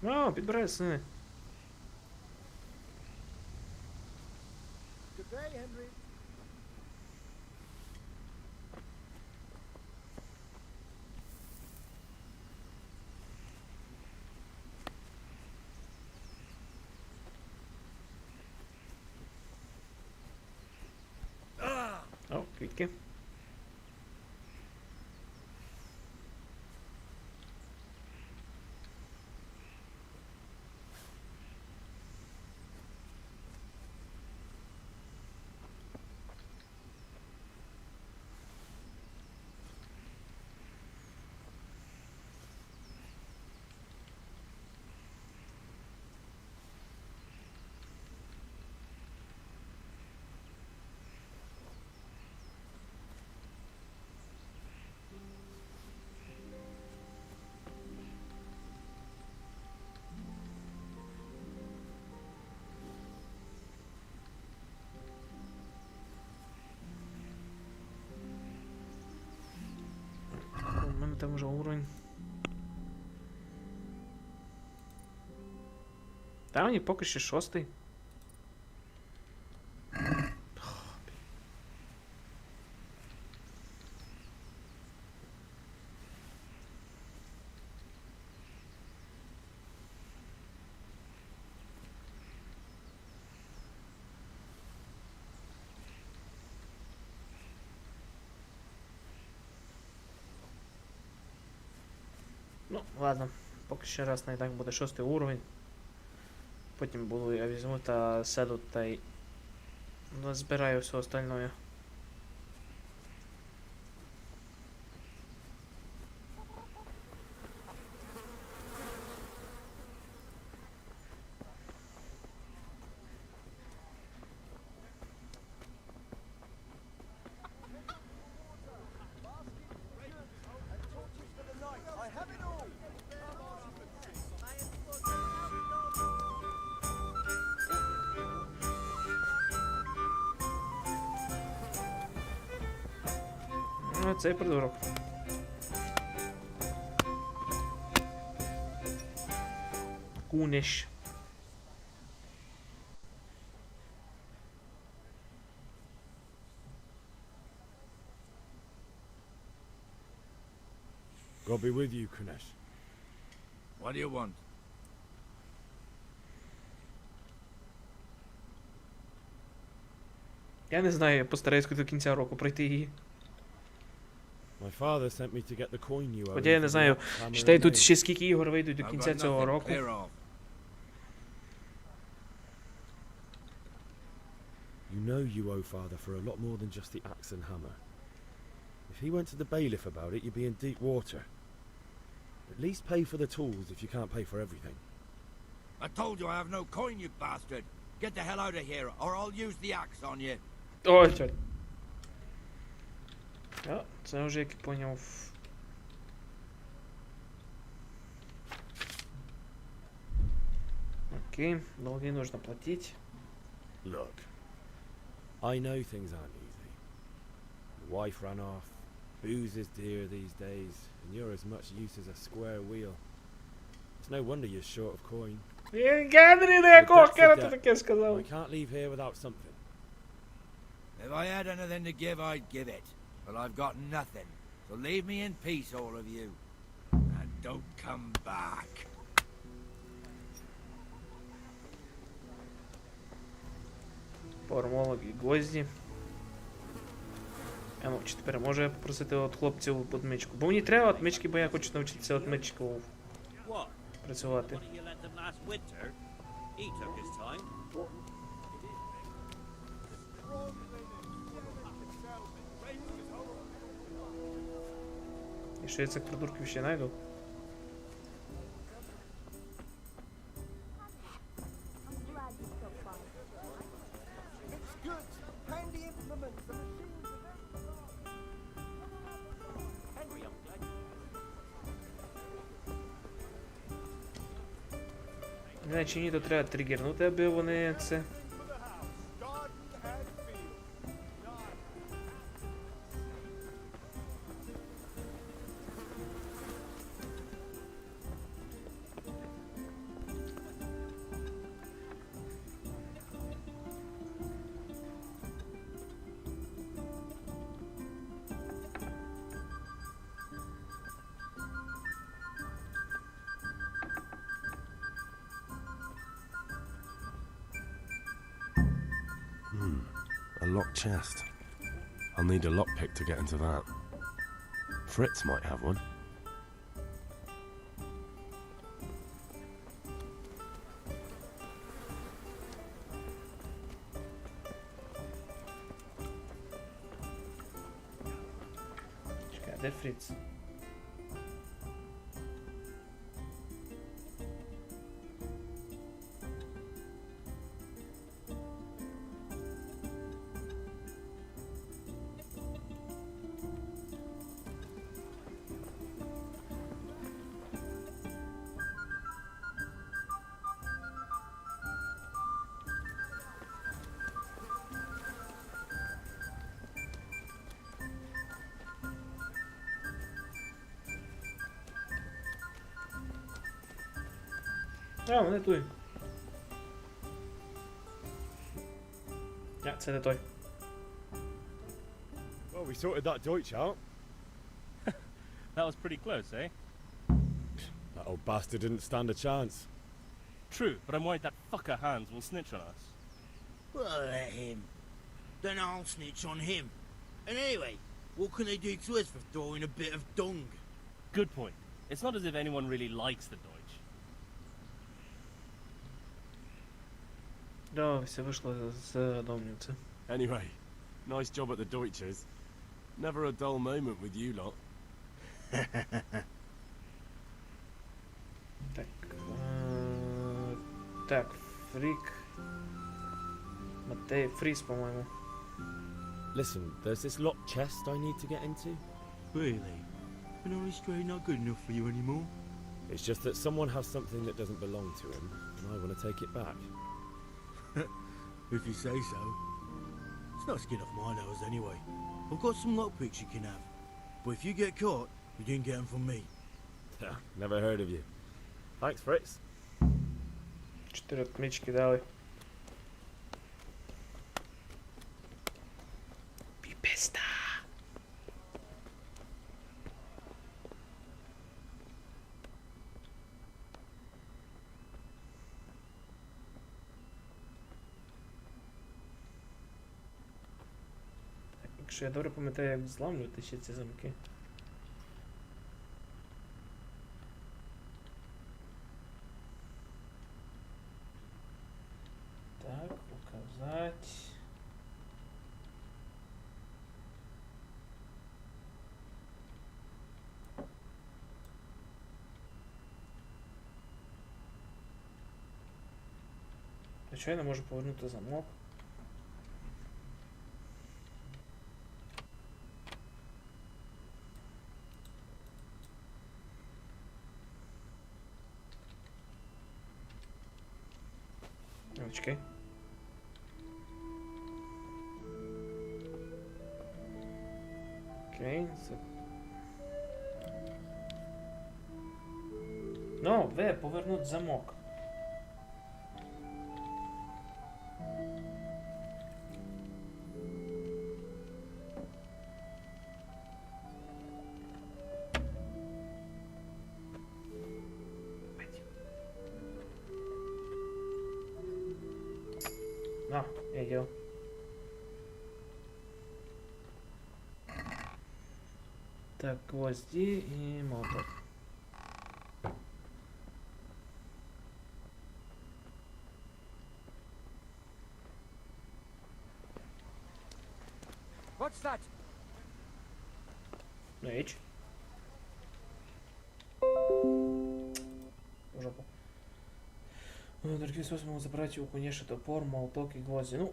О, підбирай сини. Good day, Henry. О, квітки. ми там вже уровень? Та мені поки що 6-й. Ну, ладно, поки ще раз не так буде 6-й уровень. Потім буду, я візьму та сяду та й збираю все остальное. Ну, цей придурок. Кунеш. God be with you, Kunesh. What do you want? Я не знаю, я постараюсь до кінця року пройти її. My father sent me to get the coin you owe. Хоча я не знаю, читай тут ще скільки ігор вийдуть до кінця цього року. You know you owe father for a lot more than just the axe and hammer. If he went to the bailiff about it, you'd be in deep water. At least pay for the tools if you can't pay for everything. I told you I have no coin, you bastard. Get the hell out of here, or I'll use the axe on you. Ой, чорт. А, це вже, як я поняв. Окей, долги нужно платить. Look, I know things aren't easy. The wife ran off, booze is dear these days, and you're as much use as a square wheel. It's no wonder you're short of coin. Генрі, на якого хера ти таке сказав? I can't leave here without something. If I had anything to give, I'd give it. But I've got nothing. So leave me in peace, all of you. And don't come back. Формолог і гвозді. А ну, чи тепер може я попросити от хлопців отмичку? Бо мені треба отмички, бо я хочу навчитися отмичку працювати. І що я цих придурків ще знайду? Іначе ні, то треба тригернути, аби вони це... A locked chest. I'll need a lockpick to get into that. Fritz might have one. Чекай, де Фріц? А, не той. А, це не той. Well, we sorted that Deutsch out. That was pretty close, eh? That old bastard didn't stand a chance. True, but I'm worried that fucker Hans will snitch on us. Well, let him. Then I'll snitch on him. And anyway, what can they do to us for throwing a bit of dung? Good point. It's not as if anyone really likes the Deutsch. Да, все вийшло з домниці. Anyway, nice job at the Deutschers. Never a dull moment with you lot. Так. Так, Фрік. Матей, Фріз, по-моєму. Listen, there's this locked chest I need to get into. Really? An honest trade not good enough for you anymore? It's just that someone has something that doesn't belong to him, and I want to take it back. If you say so. It's not skin off my nose anyway. I've got some lockpicks you can have. But if you get caught, you didn't get them from me. Never heard of you. Thanks, Fritz. 4 отмічки дали. Піпеста. Так, якщо я добре пам'ятаю, як зламлювати ще ці замки. Так, показать. А чого я не можу повернути замок? Чекай. Окей. Ну, повернуть замок. А, я делал. Так, гвозди и мотор. What's that? Эйч. В жопу. Другим способом забрать у конечно топор, молоток и гвозди.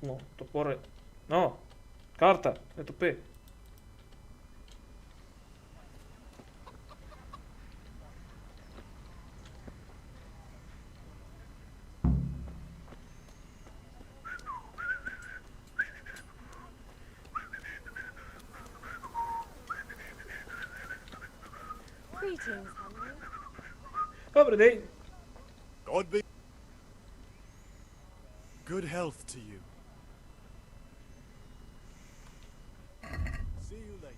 Ну, топоры. О! Карта! Не тупи! Greetings, Henry. Добрий день! God be good health to you. See you later.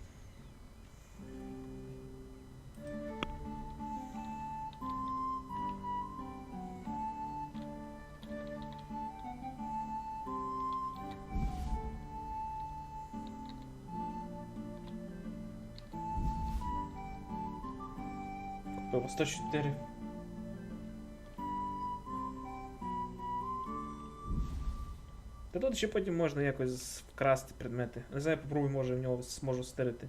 Купив 104. Та тут ще потім можна якось вкрасти предмети. Не знаю, попробуй, може в нього зможу стерити.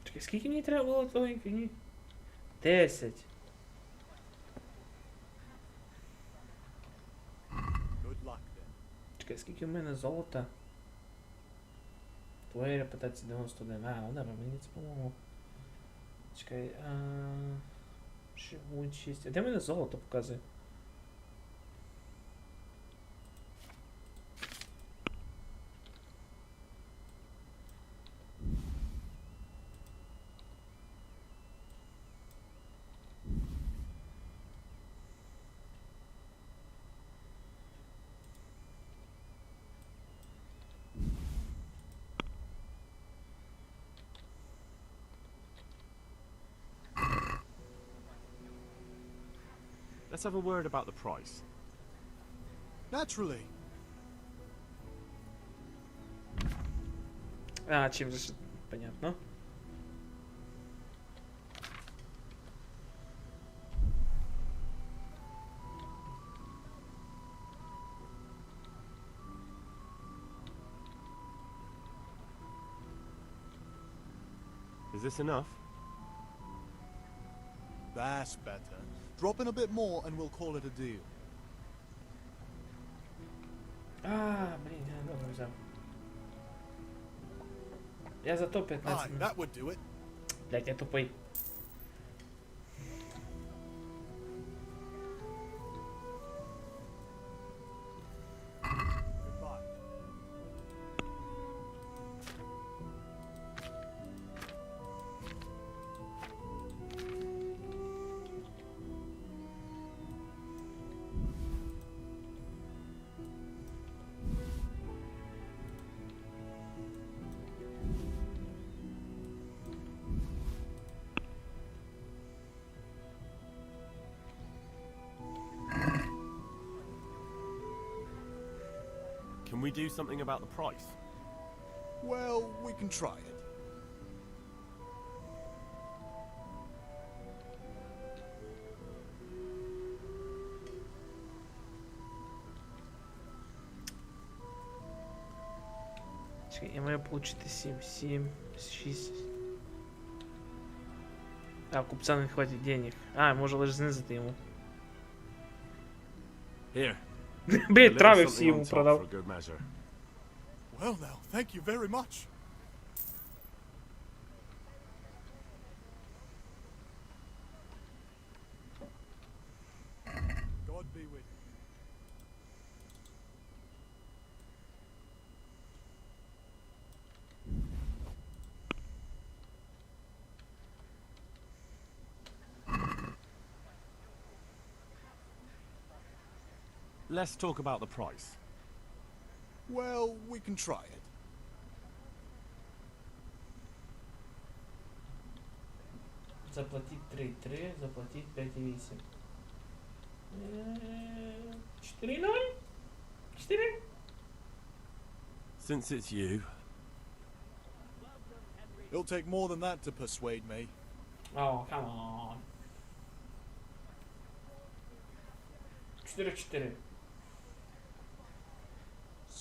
Чекай, скільки мені треба було твоєї фігні? 10. Чекай, скільки в мене золота? Твоя репутація 91. А, ну добре, мені це по-моєму. Чекай, живучість. А де в мене золото показує? let's have a word about the price. Naturally. А, чим же... Понятно. Is this enough? That's better. Drop in a bit more and we'll call it a deal. А, блин, я добре взяв. Я зато 15 Aye, that would do it. Блять, я тупий. Can we do something about the price? Well, we can try it. Чекай, я маю получити 7, 6. А, купця не хватить денег. А, може лише знизити йому. Here. Блять, трави всі йому продав. Well now, thank you very much. God be with you. Let's talk about the price. Well, we can try it. Заплатить 3,3, заплатить 5,8. 4,0? 4? Since it's you. It'll take more than that to persuade me. Oh, come on. 4,4.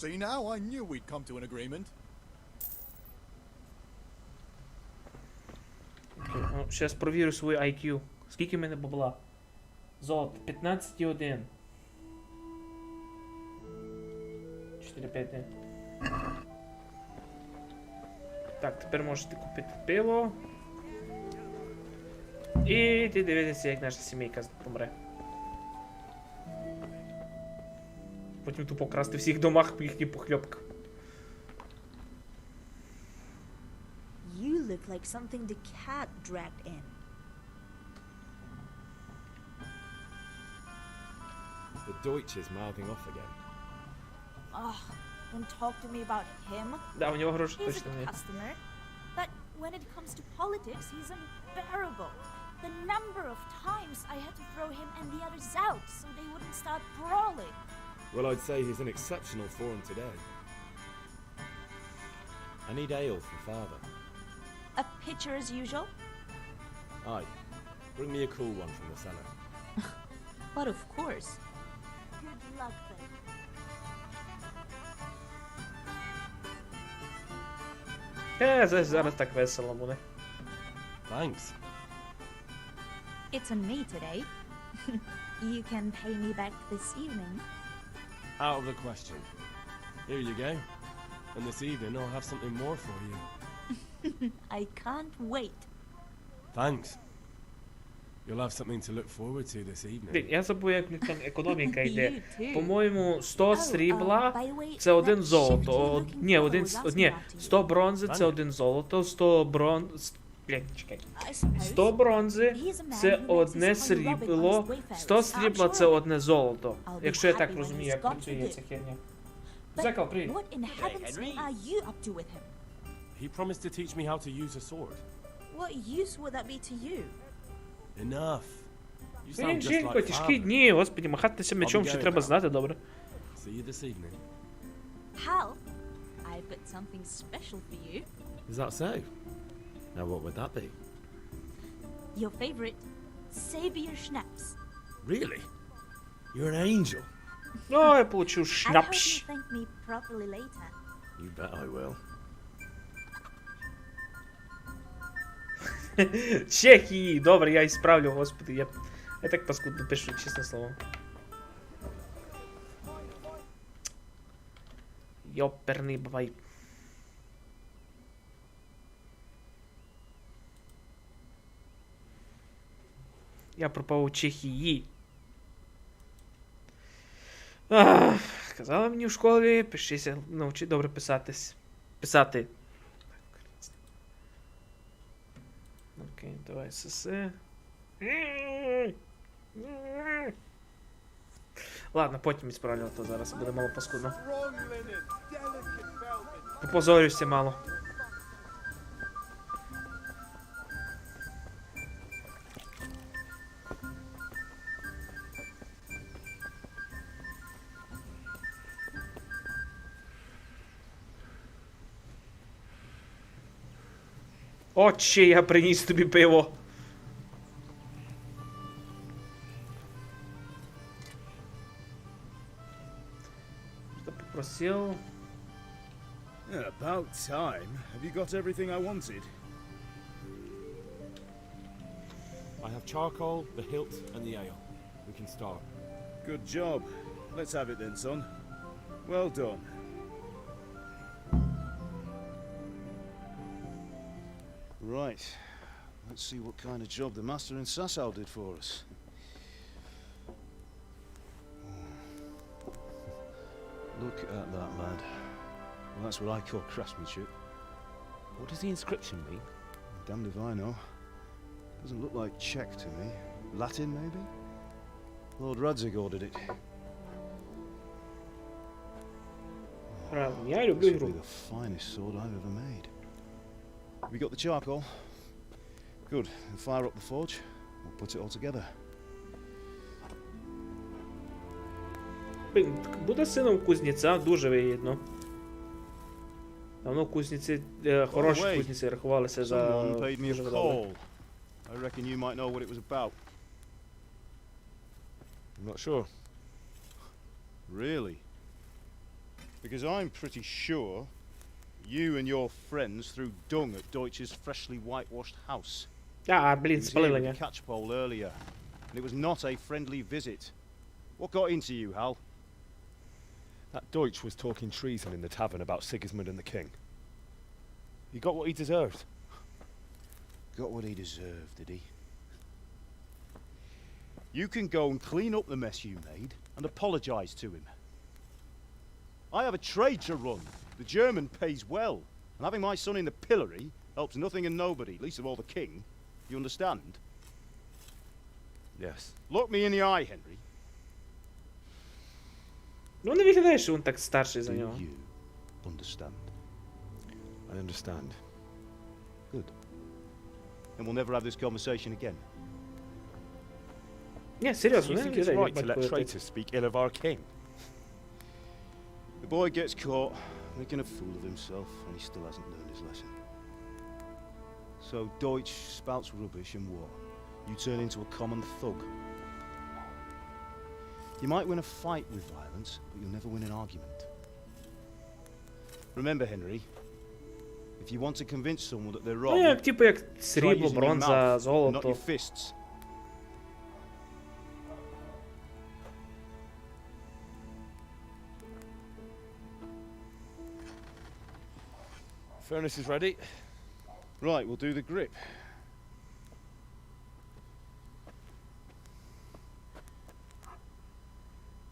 See now, I knew we'd come to an agreement. Окей, ну, зараз провірю свій IQ. Скільки в мене бабла? Золото 15,1. 4,5. Так, тепер можете купити пиво. І ти дивитися, як наша сімейка помре. Потім тупо красти в всіх домах їхні похльопки. You look like something the cat dragged in. The Deutsch is mouthing off again. Ugh, don't talk to me about him. Да, у нього гроші He's точно a не. customer, but when it comes to politics, he's unbearable. The number of times I had to throw him and the others out so they wouldn't start brawling. Well, I'd say he's in exceptional form today. I need ale for father. A pitcher as usual? Aye. Bring me a cool one from the cellar. But of course. Good luck then. Зараз так весело буде. Thanks. It's on me today. You can pay me back this evening. Out of the question. Here you go. And this evening I'll have something more for you. I can't wait. Thanks. You'll have something to look forward to this evening. Блін, я забув, як там економіка йде. You too. По-моєму, 100 срібла by the way, це 1 that золото. ship you're Ні, looking for was ні, asking about you. 100 бронзи це 1 золото, 100 бронз... Блін, чекай. I suppose. 100 бронзи He's a man це who makes 1 his money срібло, robbing honest wayfarers. 100 срібла I'm це sure. 1 золото. I'll be Якщо я happy так when розумію, he's як got працює to ця do. херня. But Зекал, привіт. what in heaven's name are you up to with him? He promised to teach me how to use a sword. What use would that be to you? Enough. You sound just Жінко, like тяжкі father. дні, господи, махатися мечом, що going треба now. знати, добре. See you this evening. Hal, I've got something special for you. Is that so? Now what would that be? Your favorite Sabier Schnapps. Really? You're an angel. О, я получу I hope you шнапш. thank me properly later. You bet I will. Чехії, добре, я ісправлю, господи, я так паскудно пишу, чесне слово. Йоперний бабай. Я пропав у Чехії. Казала мені в школі, пишися, навчи добре писатись. Писати. Окей, давай СС. Ладно, потім ісправлю, то зараз буде мало паскудно. Попозорюся мало. Отче, я приніс тобі пиво. Що попросив? Yeah, about time. Have you got everything I wanted? I have charcoal, the hilt, and the ale. We can start. Good job. Let's have it then, son. Well done. Right. Let's see what kind of job the master in Sasau did for us. Look at that, lad. Well, that's what I call craftsmanship. What does the inscription mean? Damned if I know. Doesn't look like Czech to me. Latin, maybe? Lord Radzig ordered it. Правильно, я люблю This will игру. be the finest sword I've ever made. Have you got the charcoal? Good. Then fire up the forge. We'll put it all together. Блін, буде сином кузнеця, дуже вигідно. Давно кузниці, хороші way, кузниці рахувалися за Someone paid me дуже a добре. call. I reckon you might know what it was about. I'm not sure. Really? Because I'm pretty sure you and your friends threw dung at Deutsch's freshly whitewashed house. А, He блін, was here спалили, with ні? the catchpole earlier, and it was not a friendly visit. What got into you, Hal? That Deutsch was talking treason in the tavern about Sigismund and the king. He got what he deserved. Got what he deserved, did he? You can go and clean up the mess you made and apologise to him. I have a trade to run. The German pays well, and having my son in the pillory helps nothing and nobody, least of all the king. You understand? Yes. Look me in the eye, Henry. Ну, не виглядає, що він так старший за Do нього. you understand? I understand. Good. Then we'll never have this conversation again. Ні, Do серйозно, you не think it's виглядає, right як to let батько. traitors speak ill of our king? The boy gets caught making a fool of himself, and he still hasn't learned his lesson. So Deutsch spouts rubbish and what? You turn into a common thug. You might win a fight with violence, but you'll never win an argument. Remember, Henry, if you want to convince someone that they're Ну, wrong, як, типу, як try срібло, using your бронза, mouth, not золото. your fists. Furnace is ready. Right, we'll do the grip.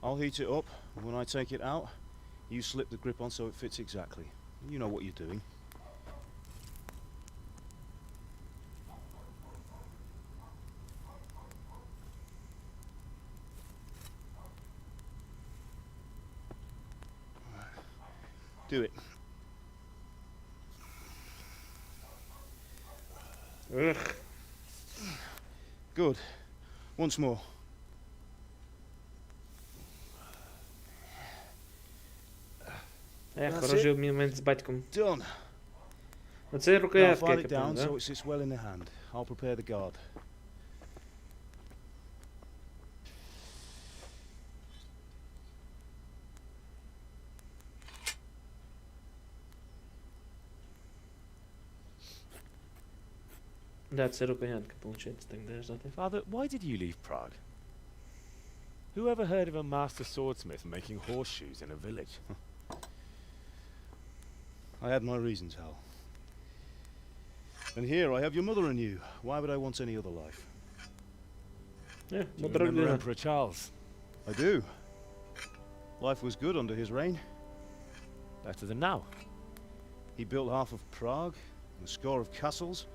I'll heat it up, and when I take it out, you slip the grip on so it fits exactly. You know what you're doing. Do it. Ugh. Good. Once more. Хороший момент з батьком. Done. Оце Now рукоятка, file як it я down пам'ятаю, so да? it sits well in the hand. I'll prepare the guard. Да, це рукоятка, виходить, так держати. Father, why did you leave Prague? Who ever heard of a master swordsmith making horseshoes in a village? I had my reasons, Hal. And here I have your mother and you. Why would I want any other life? Yeah, Do you remember Emperor Charles? I do. Life was good under his reign. Better than now. He built half of Prague, and a score of castles,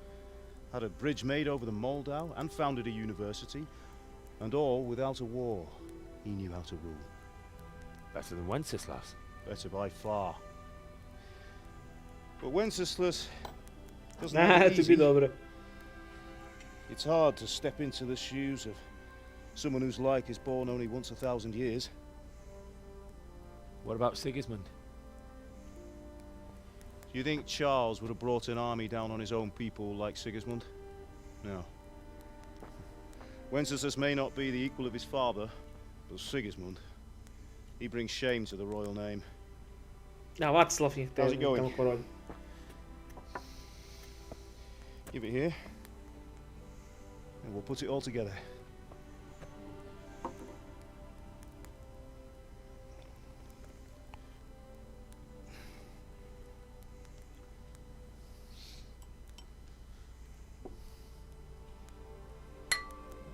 had a bridge made over the Moldau, and founded a university, and all without a war. He knew how to rule. Better than Wenceslas. Better by far. But Wenceslas doesn't have it Тобі easy. добре. It's hard to step into the shoes of someone whose like is born only once 1,000 years. What about Sigismund? Do you think Charles would have brought an army down on his own people like Sigismund? No. Wenceslas may not be the equal of his father, but Sigismund, he brings shame to the royal name. А, Вацлав їх How's it going? там король. Give it here, and we'll put it all together.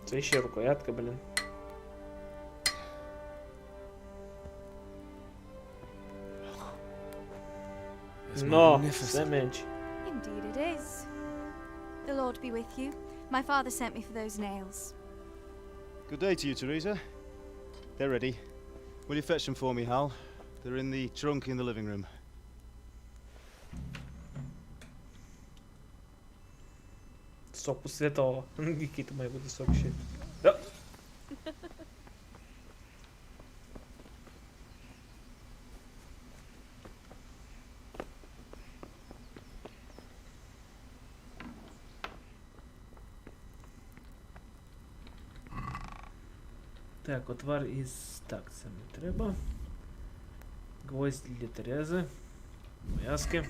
Це ще рукоятка, блін. Но, все менше. Indeed it is. The Lord be with you. My father sent me for those nails. Good day to you, Teresa. They're ready. Will you fetch them for me, Hal? They're in the trunk in the living room. Соку святого. Який то має бути сок ще. Да. Так, отвар із... Так, це не треба. Гвоздь для Терези. Пов'язки.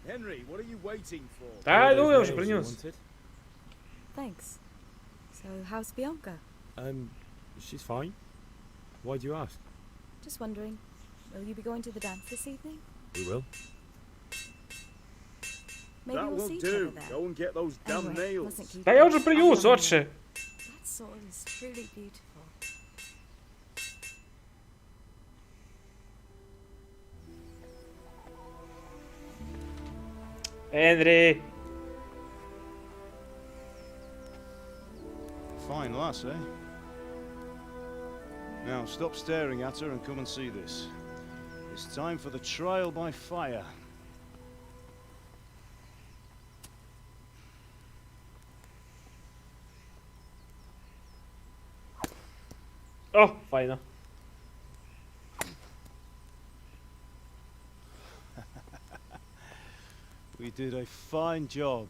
Henry, what are you waiting for? Та, ну я вже принес. Thanks. So, how's Bianca? She's fine. Why do you ask? Just wondering, will you be going to the dance this evening? We will. Maybe That we'll see won't each other do. there. Go and get those damn Anyway, nails. mustn't keep Та я you. вже принес, отче. That sword is truly beautiful. Енрі. Fine lass, eh? Now stop staring at her and come and see this. It's time for the trial by fire. О, файно. We did a fine job.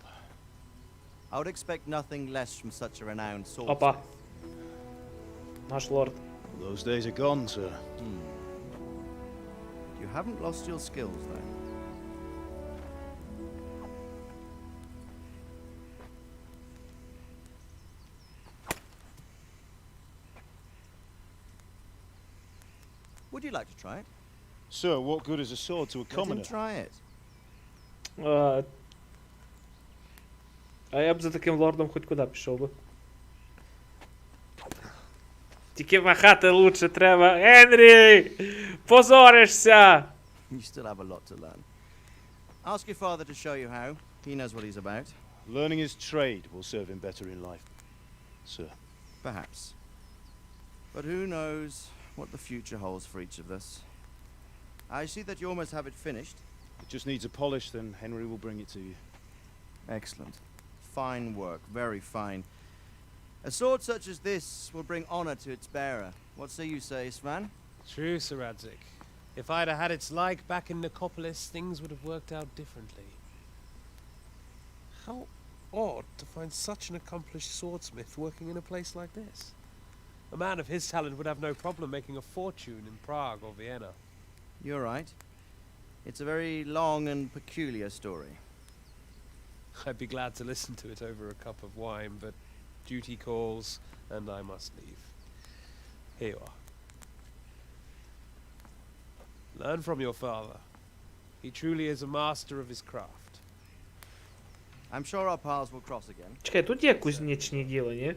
I would expect nothing less from such a renowned swordsmith. Опа. Наш лорд. Those days are gone, sir. You haven't lost your skills, though. Would you like to try it? Sir, what good is a sword to a Let him commoner? try it. А я б за таким лордом хоч куди пішов би. Тільки махати лучше треба. Генрі! Позоришся! You still have a lot to learn. Ask your father to show you how. He knows what he's about. Learning his trade will serve him better in life, sir. Perhaps. But who knows what the future holds for each of us. I see that you almost have it finished. It just needs a polish, then Henry will bring it to you. Excellent. Fine work, very fine. A sword such as this will bring honor to its bearer. What say you, Svan? True, Sir Radzik. If I'd have had its like back in Nicopolis, things would have worked out differently. How odd to find such an accomplished swordsmith working in a place like this. A man of his talent would have no problem making a fortune in Prague or Vienna. You're right. It's a very long and peculiar story. I'd be glad to listen to it over a cup of wine, but duty calls, and I must leave. Here you are. Learn from your father. He truly is a master of his craft. I'm sure our paths will cross again. Чекай, тут є кузнечні діло, ні?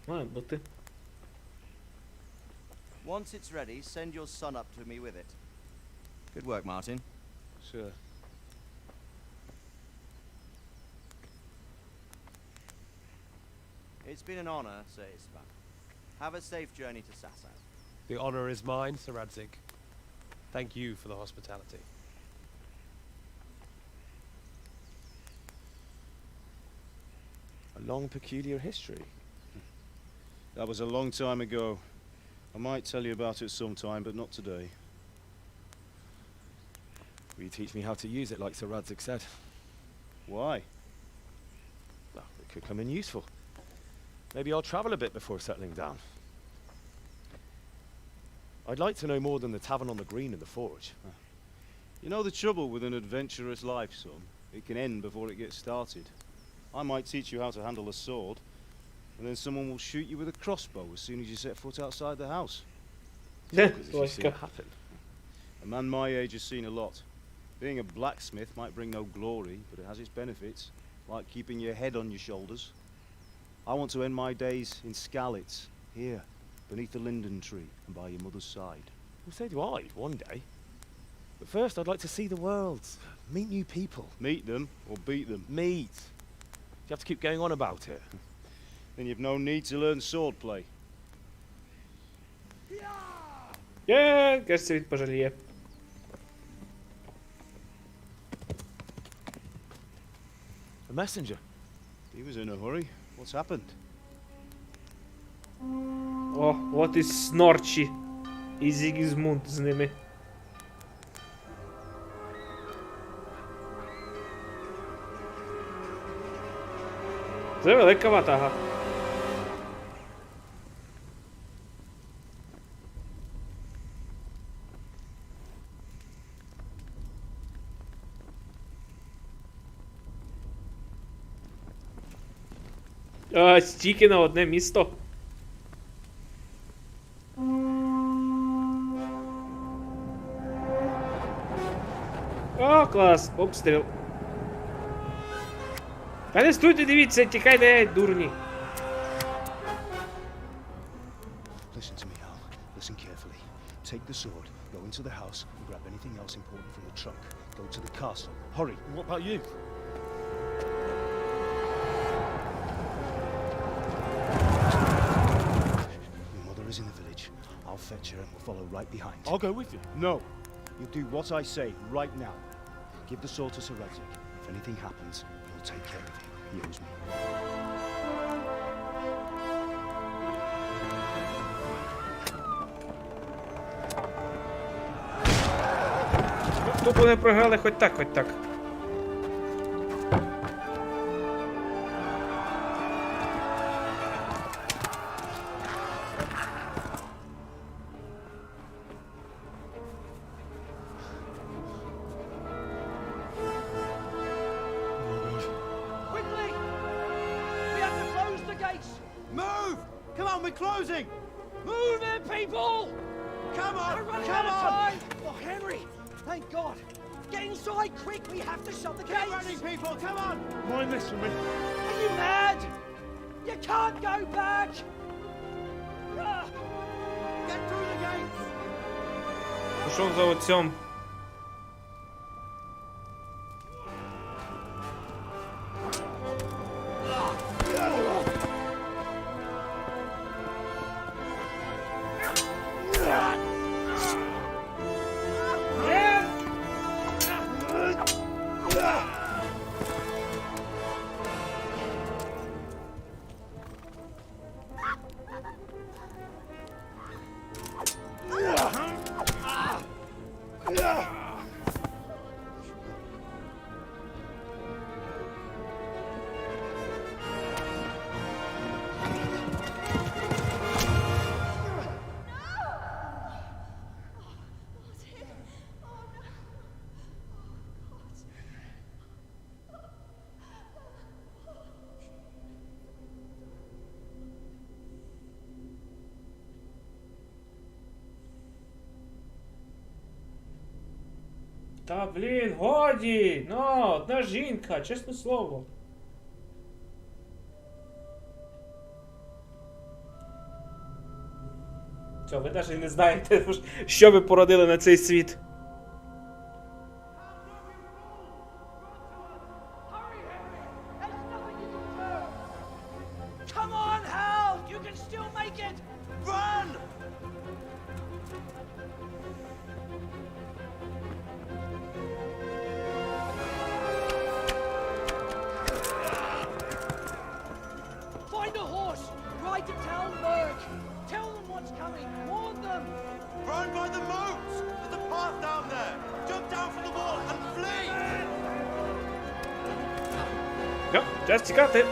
Має бути. Once it's ready, send your son up to me with it. Good work, Martin. Sure. It's been an honor, Sir Isvan. Have a safe journey to Sasau. The honor is mine, Sir Radzik. Thank you for the hospitality. A long, peculiar history. That was a long time ago. I might tell you about it sometime, but not today. Will you teach me how to use it like Sir Radzik said? Why? Well, it could come in useful. Maybe I'll travel a bit before settling down. I'd like to know more than the tavern on the green and the forge. You know the trouble with an adventurous life, son? It can end before it gets started. I might teach you how to handle a sword, and then someone will shoot you with a crossbow as soon as you set foot outside the house. Yeah, happen. A man my age has seen a lot. Being a blacksmith might bring no glory, but it has its benefits, like keeping your head on your shoulders. I want to end my days in Skalitz, here, beneath the linden tree and by your mother's side. Well, so do I, one day. But first I'd like to see the world, meet new people. Meet them or beat them? Meet. You have to keep going on about it. Then you've no need to learn swordplay. Yeah, кажется, ведь пожалеє. A messenger. He was in a hurry. What's happened? О, от і Снорчі. І Зігізмунд з ними. Це велика ватага. Стільки на одне місто. О, клас, обстріл. Та не стойте, дивіться, тікайте, дурні. Listen to me, Hal. Listen carefully. Take the sword, go into the house, and grab anything else important from the trunk. Go to the castle. Hurry. What about you? Your mother is in the village. I'll fetch her and we'll follow right behind. I'll go with you. No. You'll do what I say right now. Give the sword to Sir Radzik. If anything happens, he'll take care of you. He owes me. Тупо не програли хоч так, хоч так. Quickly! We have to close the gates! Move! Come on, we're closing! Move it, people! Come on! We're running Come out of on! time! Oh, Henry! Thank God! Get inside, quick! We have to shut the Get gates! ready, people! Come on! Mind this for me. Are you mad? You can't go back! Ah! Get through the gates! Пішов за отцем. Та блін, годі! Ну, одна жінка, чесне слово. Все, ви навіть не знаєте, що ви породили на цей світ. Come on, Hal! You can still make it! Run! Find a horse! Ride to town, Merc! Tell them what's coming! Warn them! Run by the moat! There's a path down there! Jump down from the wall and flee! Йо, час тікати.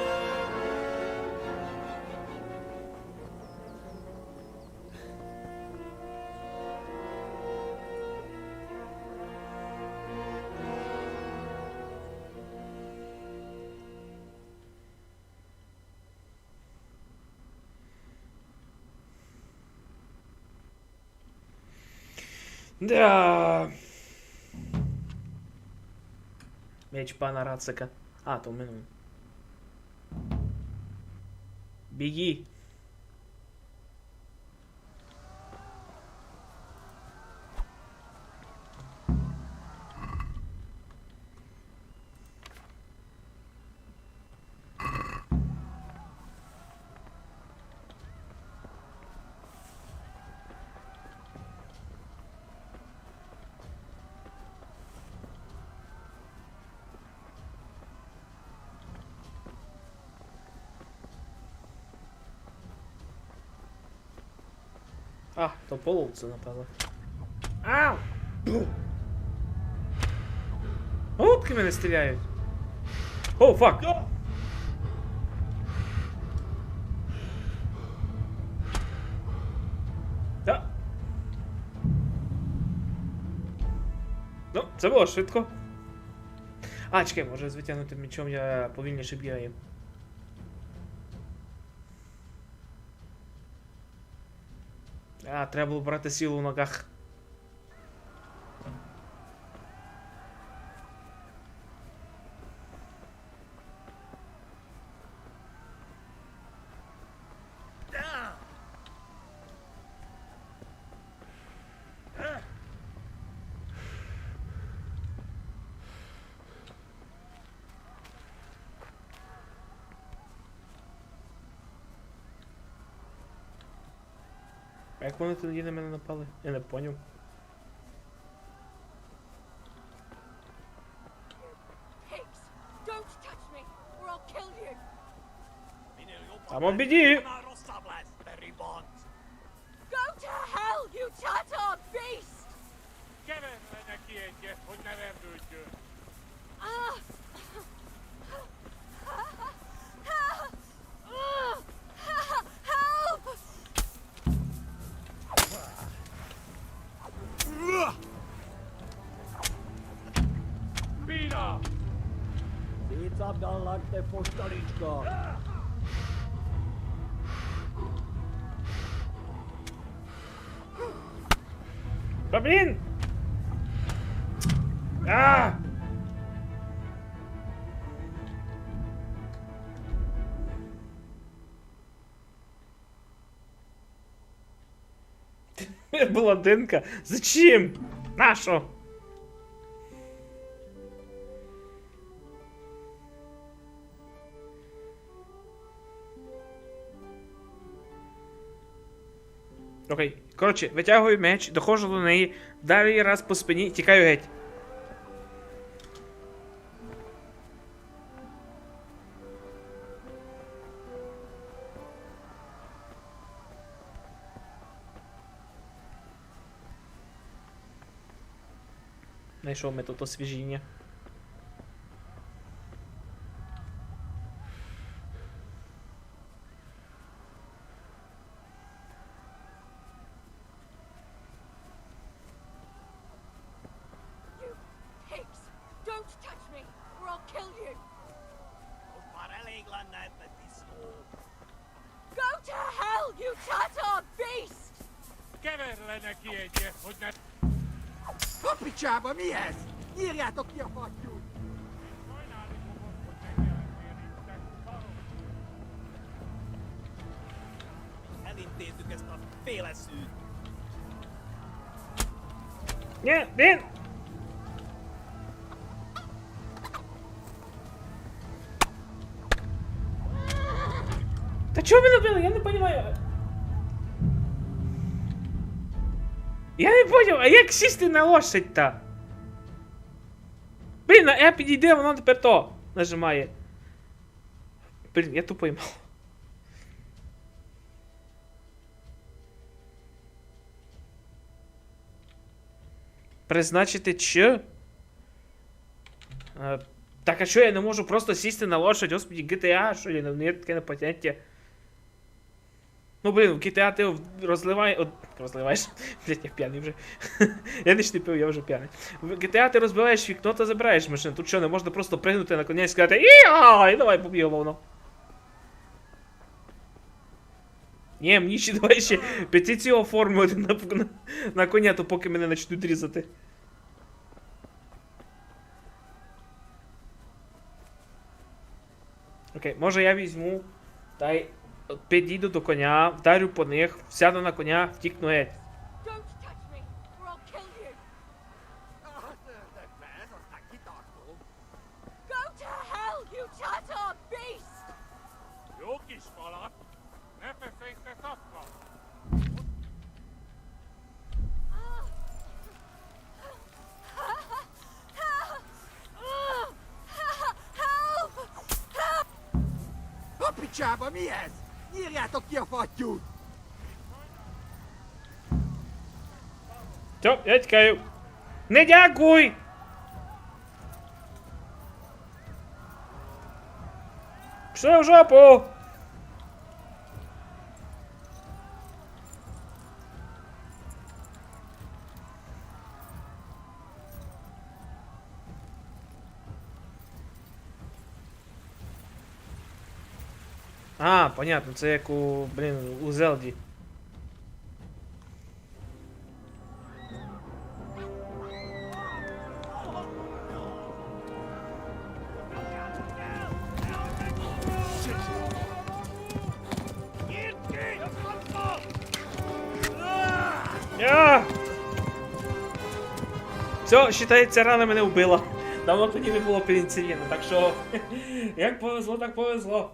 Да. Меч пана Рацика. А, то минуло. Беги. А, то половці, напевно. Ау! Голубки мене стріляють. О, фак! Да. Ну, це було швидко. А, чекай, може з витягнутим мечом я повільніше бігаю. А, треба було брати силу в ногах. Як вони тоді на мене напали? Я не поняв. Там обіді! Сіця галакте поштарічка. Та блін! А! Блондинка? Зачем? Нащо? Окей. Коротше, витягую меч, доходжу до неї, далі раз по спині, тікаю геть. Знайшов метод освіжіння. Puppy chap on me head! Nyírjátok ki a fattyút! Elintézzük ezt a féleszűt! Ні, він! Та чого ви набили? Я не розумію. Я не поняв, а як сісти на лошадь-то? Блін, на E підійде, воно тепер то нажимає. Блін, я тупо поймав. Призначити Ч? Так, а що я не можу просто сісти на лошадь, господи, GTA, що я не таке на поняття. Ну, блін, в GTA ти розливаєш. Блять, я п'яний вже. Я не пив, я вже п'яний. В GTA ти розбиваєш вікно та забираєш машину. Тут що, не можна просто пригнути на коня і сказати «Іа!» і давай побігало воно. Ні, мені ще давай ще петицію оформити на коня, то поки мене почнуть різати. Окей, може я візьму та й підійду до коня, вдарю по них, сяду на коня, втікну геть. A picsába, mi ez? Nyírjátok ki a fattyút! Все, я тікаю. Не дякуй! Пішли в жопу! А, понятно, це як у, блін, у Зелді. Все, считається, рана мене вбила. Давно тоді не було пеніциліну, так що як повезло, так повезло.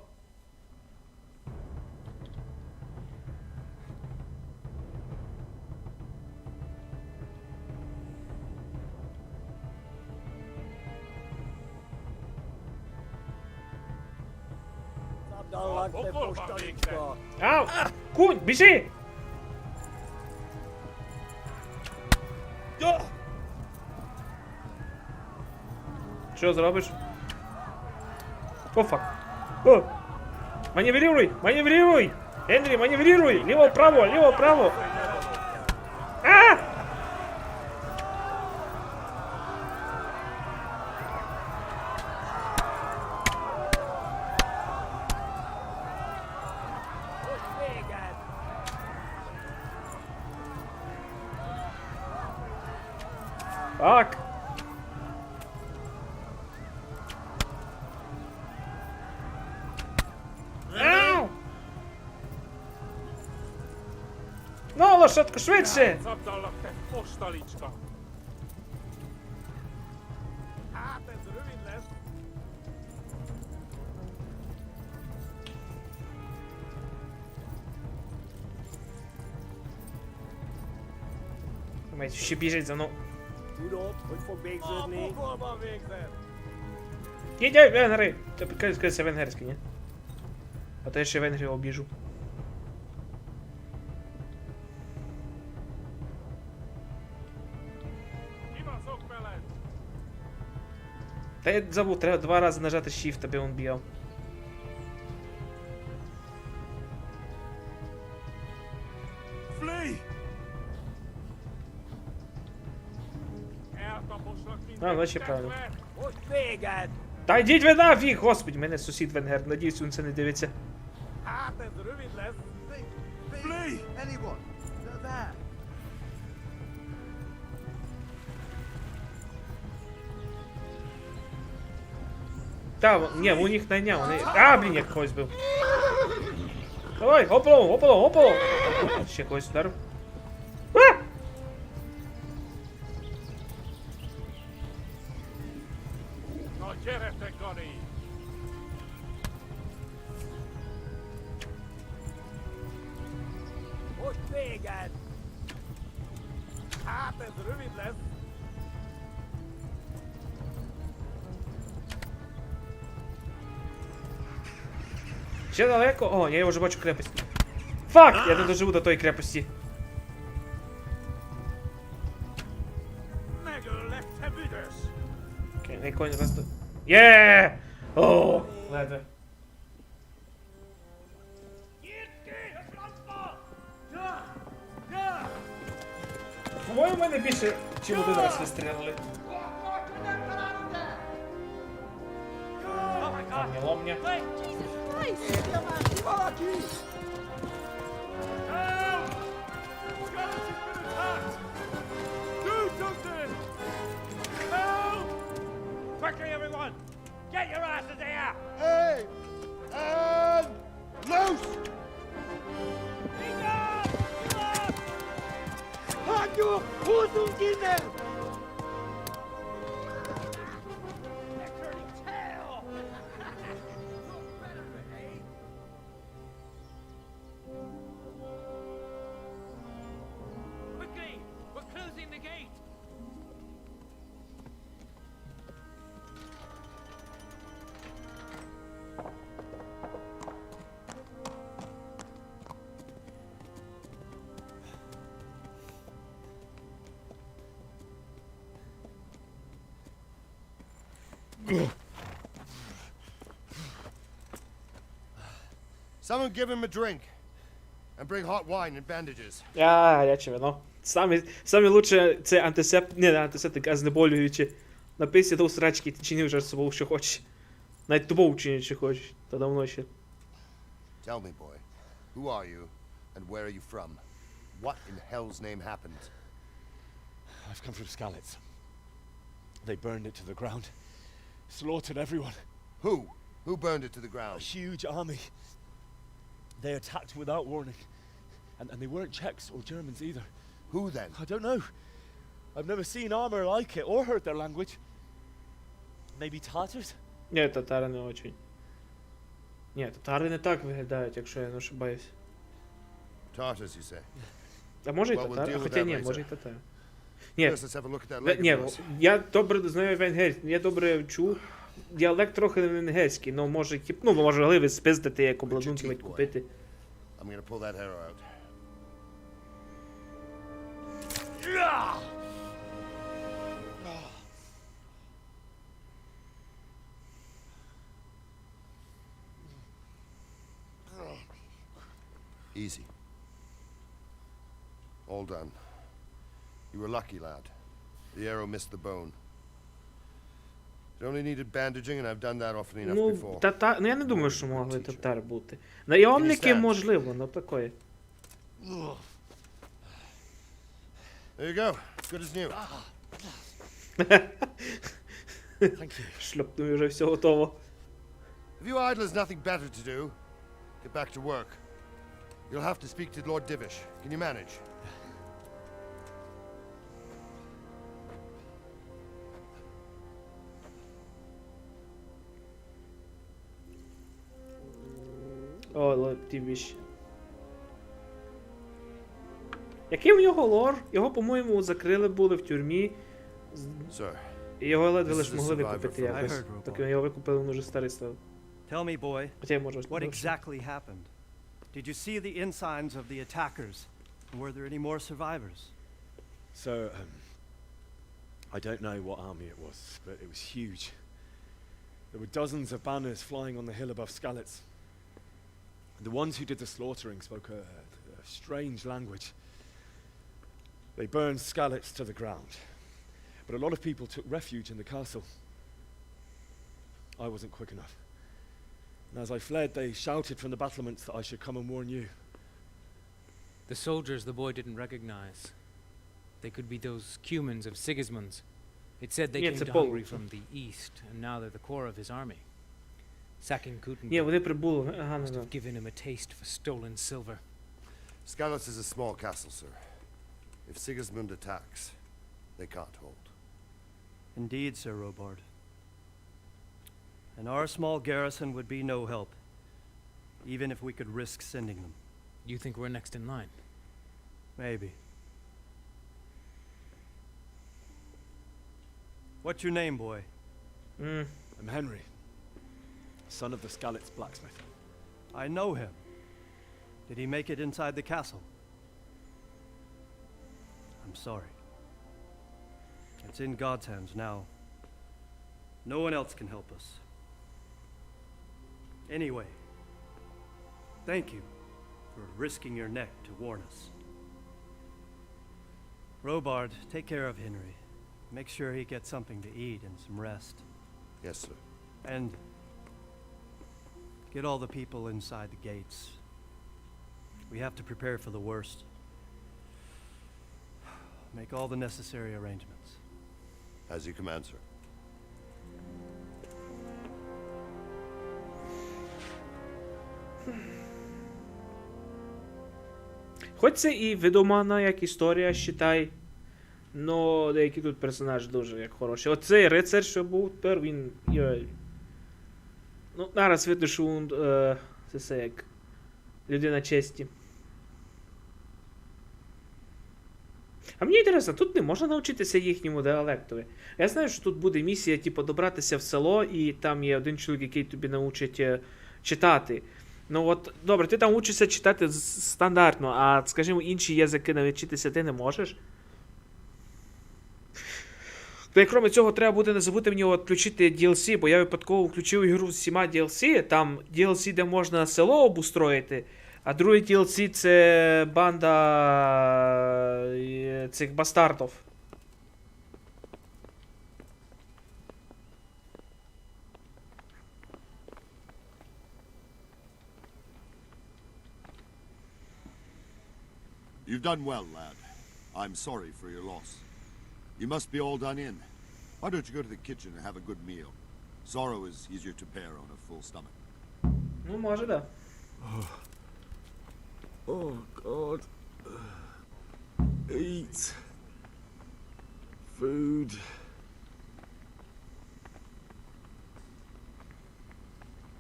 Ау! Кунь, біжи! Що зробиш? О, фак. О! Маневрируй! Маневрируй! Генрі, маневрируй! Ліво-право, ліво-право! А! Фак! Ау! Ну, лошадку, швидше! Ще біжить за мною. Tudod, hogy fog végződni? A pokolban végzett! Їдь, венгери! Це підказується венгерський, ні? А то я ще Венгрію обіжу. Та я забув, треба 2 рази нажати Shift, аби він бігав. А, ну ще правильно. Та йдіть ви нафіг! Господи, мене сусід венгер, надіюсь, він це не дивиться. Flee! Anyone! They're there! Та, ні, у них найняв, вони... А, блін, як когось бив. Давай, опало, опало, опало. Ще когось ударив. А! Ще далеко? О, я вже бачу крепость. Фак! Я не доживу до тої крепості. Окей, на іконі раз до... Є! О, ледве. По-моєму, в мене більше, чим один раз вистрілили. Камнеломня. Quickly, everyone! Get your asses here! Hey! And loose! Halt your Hosen in! Quickly! We're closing the gate! Someone give him a drink. And bring hot wine and bandages. Гаряче вино. Самі лучше це антисептик, не антисептик, а знеболюючи. Напийся до срачки, ти чини вже з собою, що хочеш. Навіть тобою вчини, що хочеш. Та давно ще. Tell me, boy, who are you and where are you from? What in hell's name happened? I've come from Skalitz. They burned it to the ground. Slaughtered everyone. Who? Who burned it to the A ground? huge army. They attacked without warning. And they weren't Czechs or Germans either. Who then? I don't know. I've never seen armor like it or heard their language. Maybe Tatars? Ні, татари не очень. Ні, татари не так виглядають, якщо я не ошибаюсь. Tartars, you say? А може і Well, we'll татари? deal А with хоча that ні, later. може і татари. Ні, First, let's have a look at that leg ні, of yours. я добре знаю венгерський, я добре чув. Діалект трохи не венгерський, ну може, ну можливо спиздити, як обладунки мать купити. I'm gonna pull that hair out. Easy. All done. You were lucky, lad. The arrow missed the bone. It only needed bandaging, and I've done that often enough Ну, before. ну я не думаю, що могли татари бути. Найомники можливо, ну такої. There you go. Good as new. Thank you. Шльопнув, вже все готово. If you idlers nothing better to do, get back to work. You'll have to speak to Lord Divish. Can you manage? О, Divish. Який у нього лор? Його, по-моєму, закрили були в тюрмі. Sir. І його ледве This лиш is a могли survivor викупити from- якось. I heard, Так його викупили, він уже старий став. Tell me, boy, Хоча я можу... what exactly happened? Did you see the ensigns of the attackers? And were there any more survivors? So, I don't know what army it was, but it was huge. There were dozens of banners flying on the hill above Skalitz. The ones who did the slaughtering spoke a strange language. They burned Skalitz to the ground. But a lot of people took refuge in the castle. I wasn't quick enough. And as I fled, they shouted from the battlements that I should come and warn you. The soldiers the boy didn't recognize. They could be those Cumans of Sigismund's. It said they Yeah, came it's a to Pole. Hungary from the east, and now they're the core of his army. Sacking Gutenberg Ні, вони прибули. Ага, must ну, have given him a taste for stolen silver. Skalitz is a small castle, sir. If Sigismund attacks, they can't hold. Indeed, Sir Robard. And our small garrison would be no help, even if we could risk sending them. You think we're next in line? Maybe. What's your name, boy? I'm Henry, son of the Skalitz blacksmith. I know him. Did he make it inside the castle? I'm sorry. It's in God's hands now. No one else can help us. Anyway, thank you for risking your neck to warn us. Robard, take care of Henry. Make sure he gets something to eat and some rest. Yes, sir. And get all the people inside the gates. We have to prepare for the worst. Make all the necessary arrangements. As you command, sir. Хоч це і видумана як історія, считай, но деякі тут персонажі дуже як хороші. Оцей рицар, що був тепер, він... Ну, зараз видно, що він, це все як людина честі. А мені інтересно, тут не можна навчитися їхньому діалектові. Я знаю, що тут буде місія, типу, добратися в село, і там є один чоловік, який тобі научить читати. Ну от, добре, ти там учишся читати стандартно, а, скажімо, інші язики навчитися ти не можеш. Та й крім цього, треба буде не забути мені от включити DLC, бо я випадково включив ігру з 7 DLC, там DLC, де можна село обустроїти, а другий DLC це банда цих бастардів. You've done well, lad. I'm sorry for your loss. You must be all done in. Why don't you go to the kitchen and have a good meal? Sorrow is easier to bear on a full stomach. Ну, може, да. Oh, God. Eat. Food.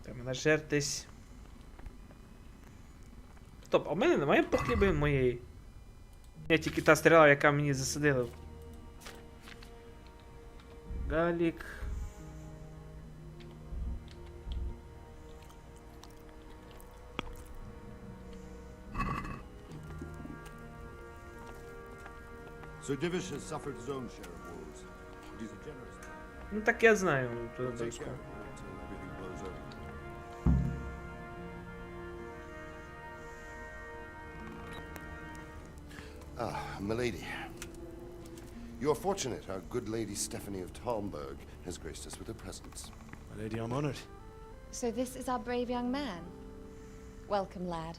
Треба нажертись. Стоп, а в мене немає похліби моєї? Я тільки та стріла, яка мені засадила. Галік. Sir Divish has suffered his own share of woes, but he's a generous man. Ну так я знаю. We'll take care of him until everything blows over. Ah, milady. You are fortunate our good lady Stephanie of Talmberg has graced us with her presence. My lady, I'm honored. So this is our brave young man. Welcome, lad.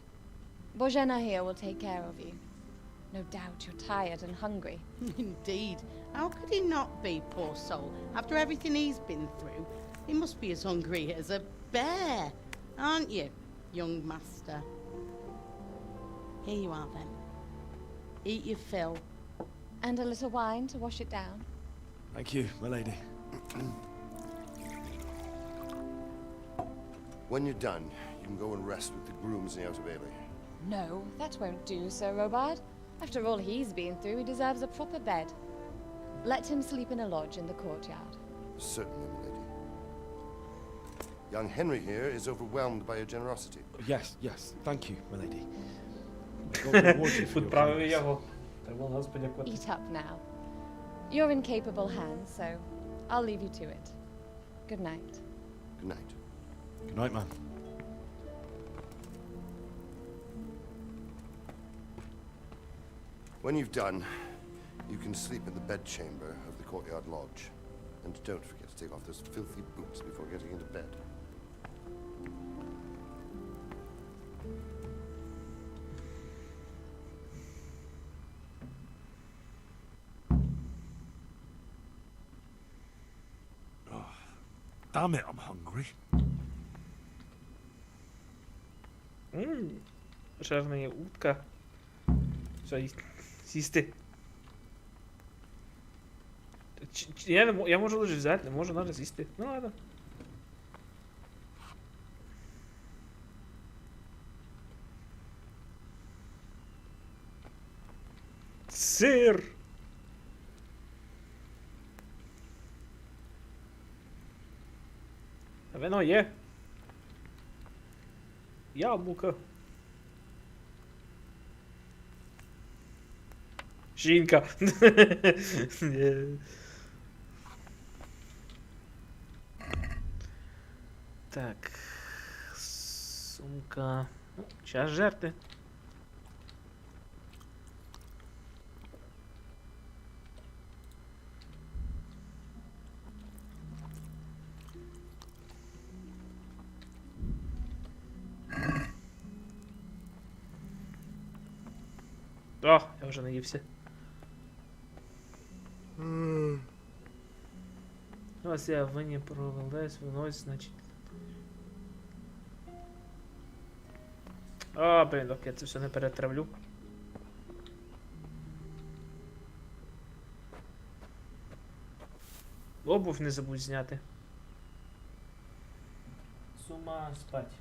Bozhena here will take care of you. No doubt you're tired and hungry. Indeed. How could he not be, poor soul? After everything he's been through, he must be as hungry as a bear, aren't you, young master? Here you are, then. Eat your fill. And a little wine to wash it down. Thank you, my lady. When you're done, you can go and rest with the grooms in the outer bailey. No, that won't do, Sir Robard. After all he's been through, he deserves a proper bed. Let him sleep in a lodge in the courtyard. Certainly, my lady. Young Henry here is overwhelmed by your generosity. Yes, yes, thank you, my lady. God reward you for your kindness. Eat up now. You're in capable hands, so I'll leave you to it. Good night. Good night. Good night, man. When you've done, you can sleep in the bedchamber of the courtyard lodge. And don't forget to take off those filthy boots before getting into bed. Damn it, I'm hungry. Жарна утка. Що, сісти? Я можу лише взяти, не можу, надо сісти. Ну ладно. Сир! Вино є. Яблуко. Жінка. Так. Сумка. Ну, час жерти. О, я вже наївся. Ось я вині провелась, винось, значить. О, блін, так я це все не перетравлю. Обув не забудь зняти. З ума спать.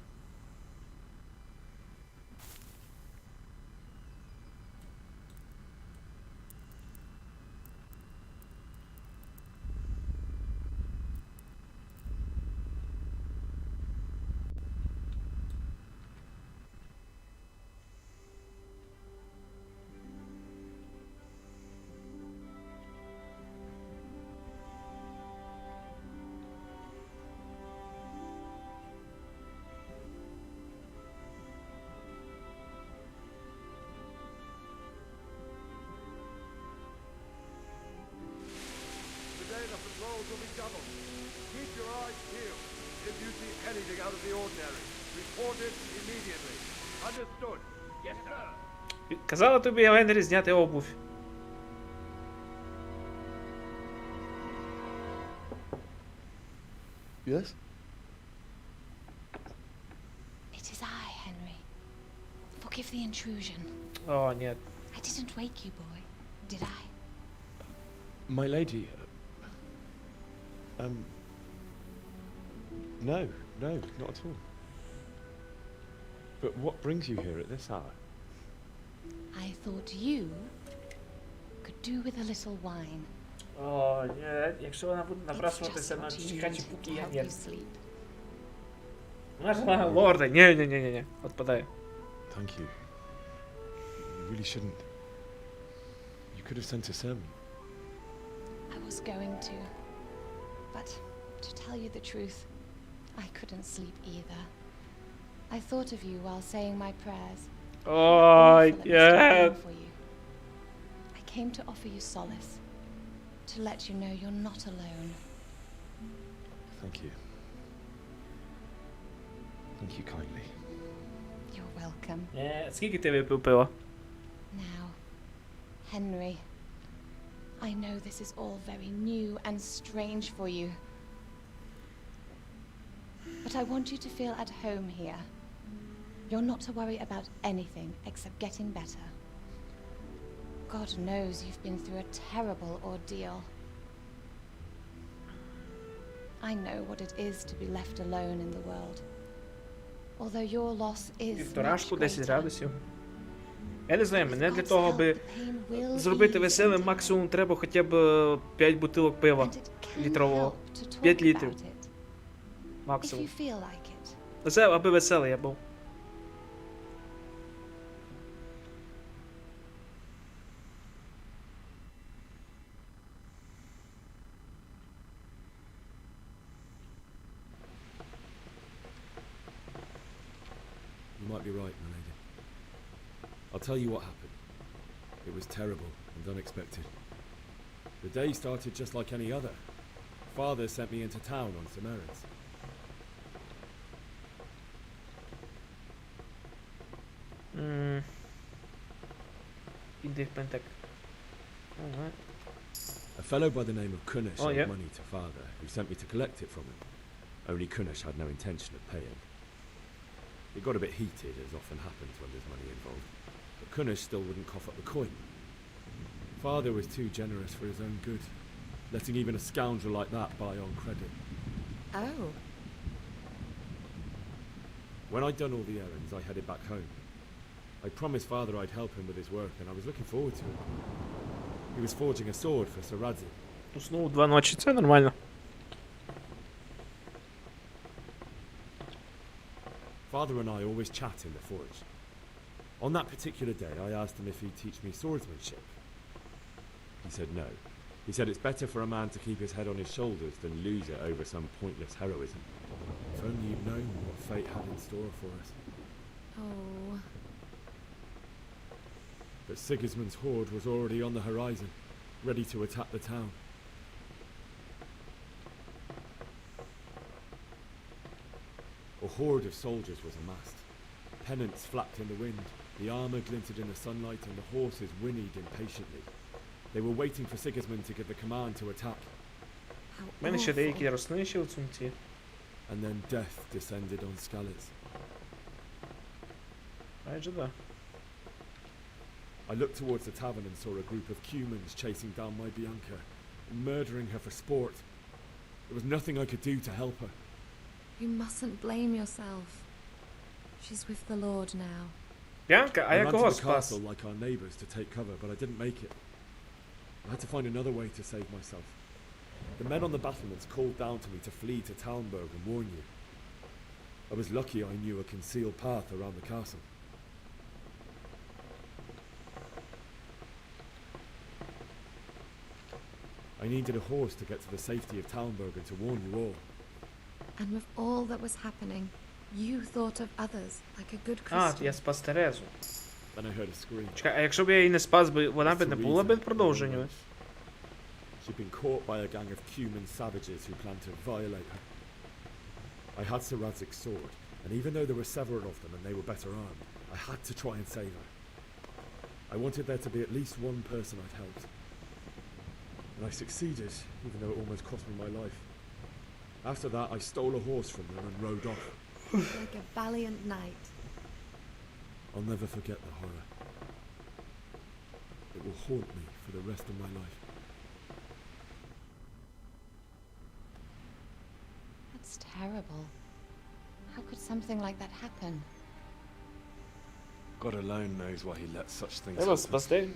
Today the patrols will be doubled. Keep your eyes peeled. If you see anything out of the ordinary, report it immediately. Understood? Yes, sir. Казала тобі, Генрі, зняти обувь. Yes? It is I, Henry. Forgive the intrusion. О, нет. I didn't wake you, boy, did I? My lady, no, not at all. But what brings you here at this hour? I thought you could do with a little wine. О, ні, якщо вона буде набрасуватися на чекачі пуки, я ні. Вона ж лорда, ні, отпадає. Thank you. You really shouldn't. You could have sent a sermon. I was going to. But to tell you the truth, I couldn't sleep either. I thought of you while saying my prayers. Oh, yeah. For you. I came to offer you solace, to let you know you're not alone. Thank you. Thank you kindly. You're welcome. Скільки ти випив пива? Now, Henry, I know this is all very new and strange for you. But I want you to feel at home here. You're not to worry about anything except getting better. God knows you've been through a terrible ordeal. I know what it is to be left alone in the world. Although your loss is Півторашку, much 10 greater. градусів. Я не знаю, мене для того, аби зробити веселим, максимум треба хоча б 5 бутилок пива літрового. 5 літрів. Максимум. If you feel like it. Це аби веселий я був. You might be right, my lady. I'll tell you what happened. It was terrible and unexpected. The day started just like any other. Father sent me into town on some errands. Independent. Alright. A fellow by the name of Kunesh owed yeah. money to father, who sent me to collect it from him. Only Kunesh had no intention of paying. It got a bit heated, as often happens when there's money involved, but Kunnish still wouldn't cough up the coin. Father was too generous for his own good, letting even a scoundrel like that buy on credit. Oh. When I'd done all the errands, I headed back home. I promised Father I'd help him with his work, and I was looking forward to it. He was forging a sword for Sir Radzi. Уснув 2 ночі, це нормально. Father and I always chat in the forge. On that particular day, I asked him if he'd teach me swordsmanship. He said no. He said it's better for a man to keep his head on his shoulders than lose it over some pointless heroism. If only you'd known what fate had in store for us. Oh. But Sigismund's horde was already on the horizon, ready to attack the town. A horde of soldiers was amassed. Pennants flapped in the wind, the armour glinted in the sunlight, and the horses whinnied impatiently. They were waiting for Sigismund to give the command to attack. У мене ще деякі рослини ще у сумці. And then death descended on Skalitz. Майже да. I looked towards the tavern and saw a group of Cumans chasing down my Bianca, murdering her for sport. There was nothing I could do to help her. You mustn't blame yourself. She's with the Lord now. Bianca, а I я ran кого to the спас? castle like our neighbours to take cover, but I didn't make it. I had to find another way to save myself. The men on the battlements called down to me to flee to Talmberg and warn you. I was lucky I knew a concealed path around the castle. I needed a horse to get to the safety of Talmberg and to warn you all. And with all that was happening, you thought of others like a good А, Christian. я спас Терезу. Then I heard a scream. Чекай, а якщо б я її не спас, вона б не була б продовженню? She'd been caught by a gang of Cuman savages who planned to violate her. I had Sir Radzig's sword, and even though there were several of them and they were better armed, I had to try and save her. I wanted there to be at least one person I'd helped. And I succeeded, even though it almost cost me my life. After that, I stole a horse from them and rode off. Like a valiant knight. I'll never forget the horror. It will haunt me for the rest of my life. That's terrible. How could something like that happen? God alone knows why he lets such things Треба спасти.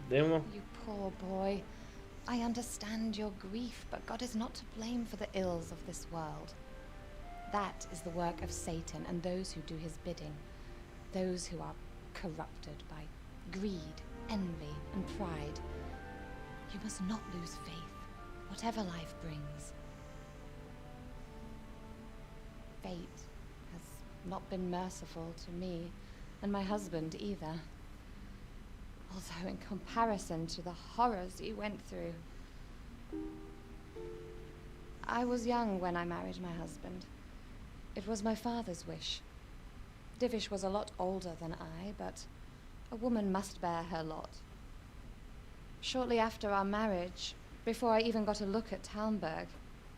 Дивно. You poor boy. I understand your grief, but God is not to blame for the ills of this world. That is the work of Satan and those who do his bidding. Those who are corrupted by greed, envy, and pride. You must not lose faith, whatever life brings. Fate has not been merciful to me and my husband either. Although in comparison to the horrors he went through. I was young when I married my husband. It was my father's wish. Divish was a lot older than I, but a woman must bear her lot. Shortly after our marriage, before I even got a look at Talmberg,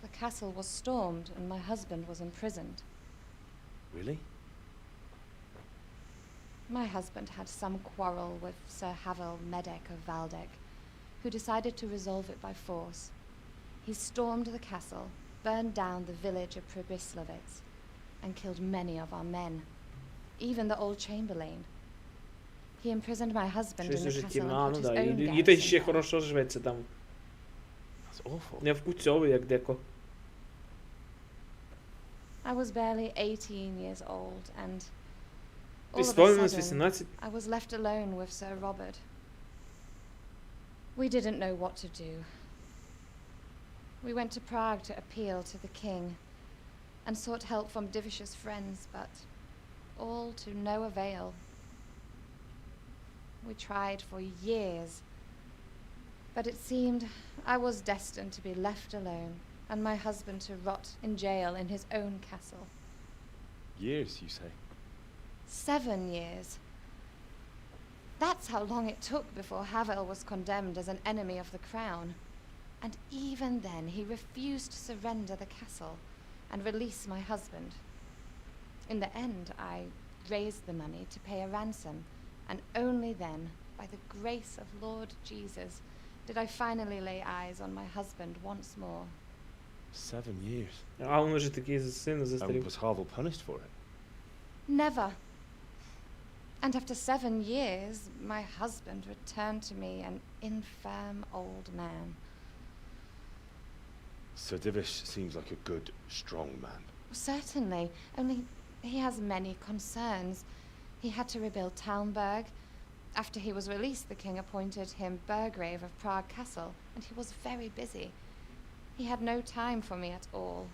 the castle was stormed and my husband was imprisoned. Really? My husband had some quarrel with Sir Havel Medek of Valdek, who decided to resolve it by force. He stormed the castle, burned down the village of Pribyslavitz, and killed many of our men, even the old chamberlain. He imprisoned my husband in the castle and put his own Їй ще garrison there. хорошо живеться там. That's awful. Не вкуцьовий, як деко. I was barely 18 years old, and all Ти of a сповнилось sudden, 18? I was left alone with Sir Robert. We didn't know what to do. We went to Prague to appeal to the king and sought help from Divish's friends, but all to no avail. We tried for years, but it seemed I was destined to be left alone and my husband to rot in jail in his own castle. Years, you say? 7 years. That's how long it took before Havel was condemned as an enemy of the crown. And even then, he refused to surrender the castle and release my husband. In the end, I raised the money to pay a ransom, and only then, by the grace of Lord Jesus, did I finally lay eyes on my husband once more. 7 years. А он уже такие сына And застрелил. was Harville punished for it? Never. And after 7 years, my husband returned to me an infirm old man. Sir Divish seems like a good, strong man. Certainly, only he has many concerns. He had to rebuild Talmberg. After he was released, the king appointed him Burgrave of Prague Castle, and he was very busy. He had no time for me at all.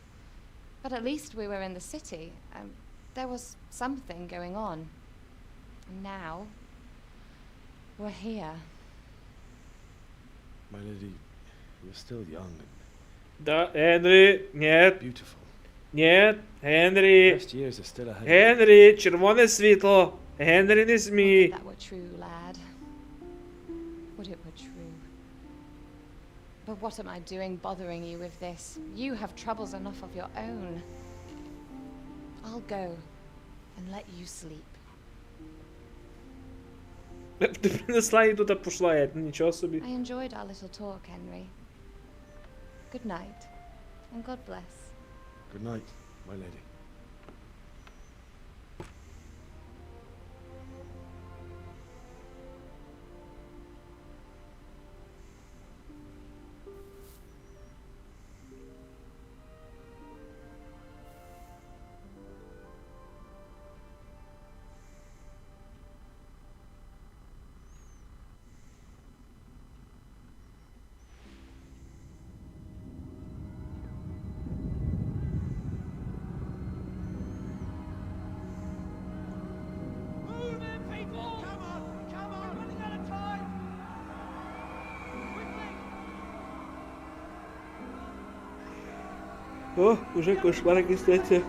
But at least we were in the city, and there was something going on. And now, we're here. My lady, you're still young and Да, Генрі, нет. beautiful. Нет, Генрі. Best years are still ahead. Генрі, червоне світло. Генрі, не смій. Would that were true, lad. Would it were true. But what am I doing bothering you with this? You have troubles enough of your own. I'll go and let you sleep. Ти принесла і тут пішла, я нічого собі. I enjoyed our little talk, Henry. Good night, and God bless. Good night, my lady. О, уже кошмар, кстати.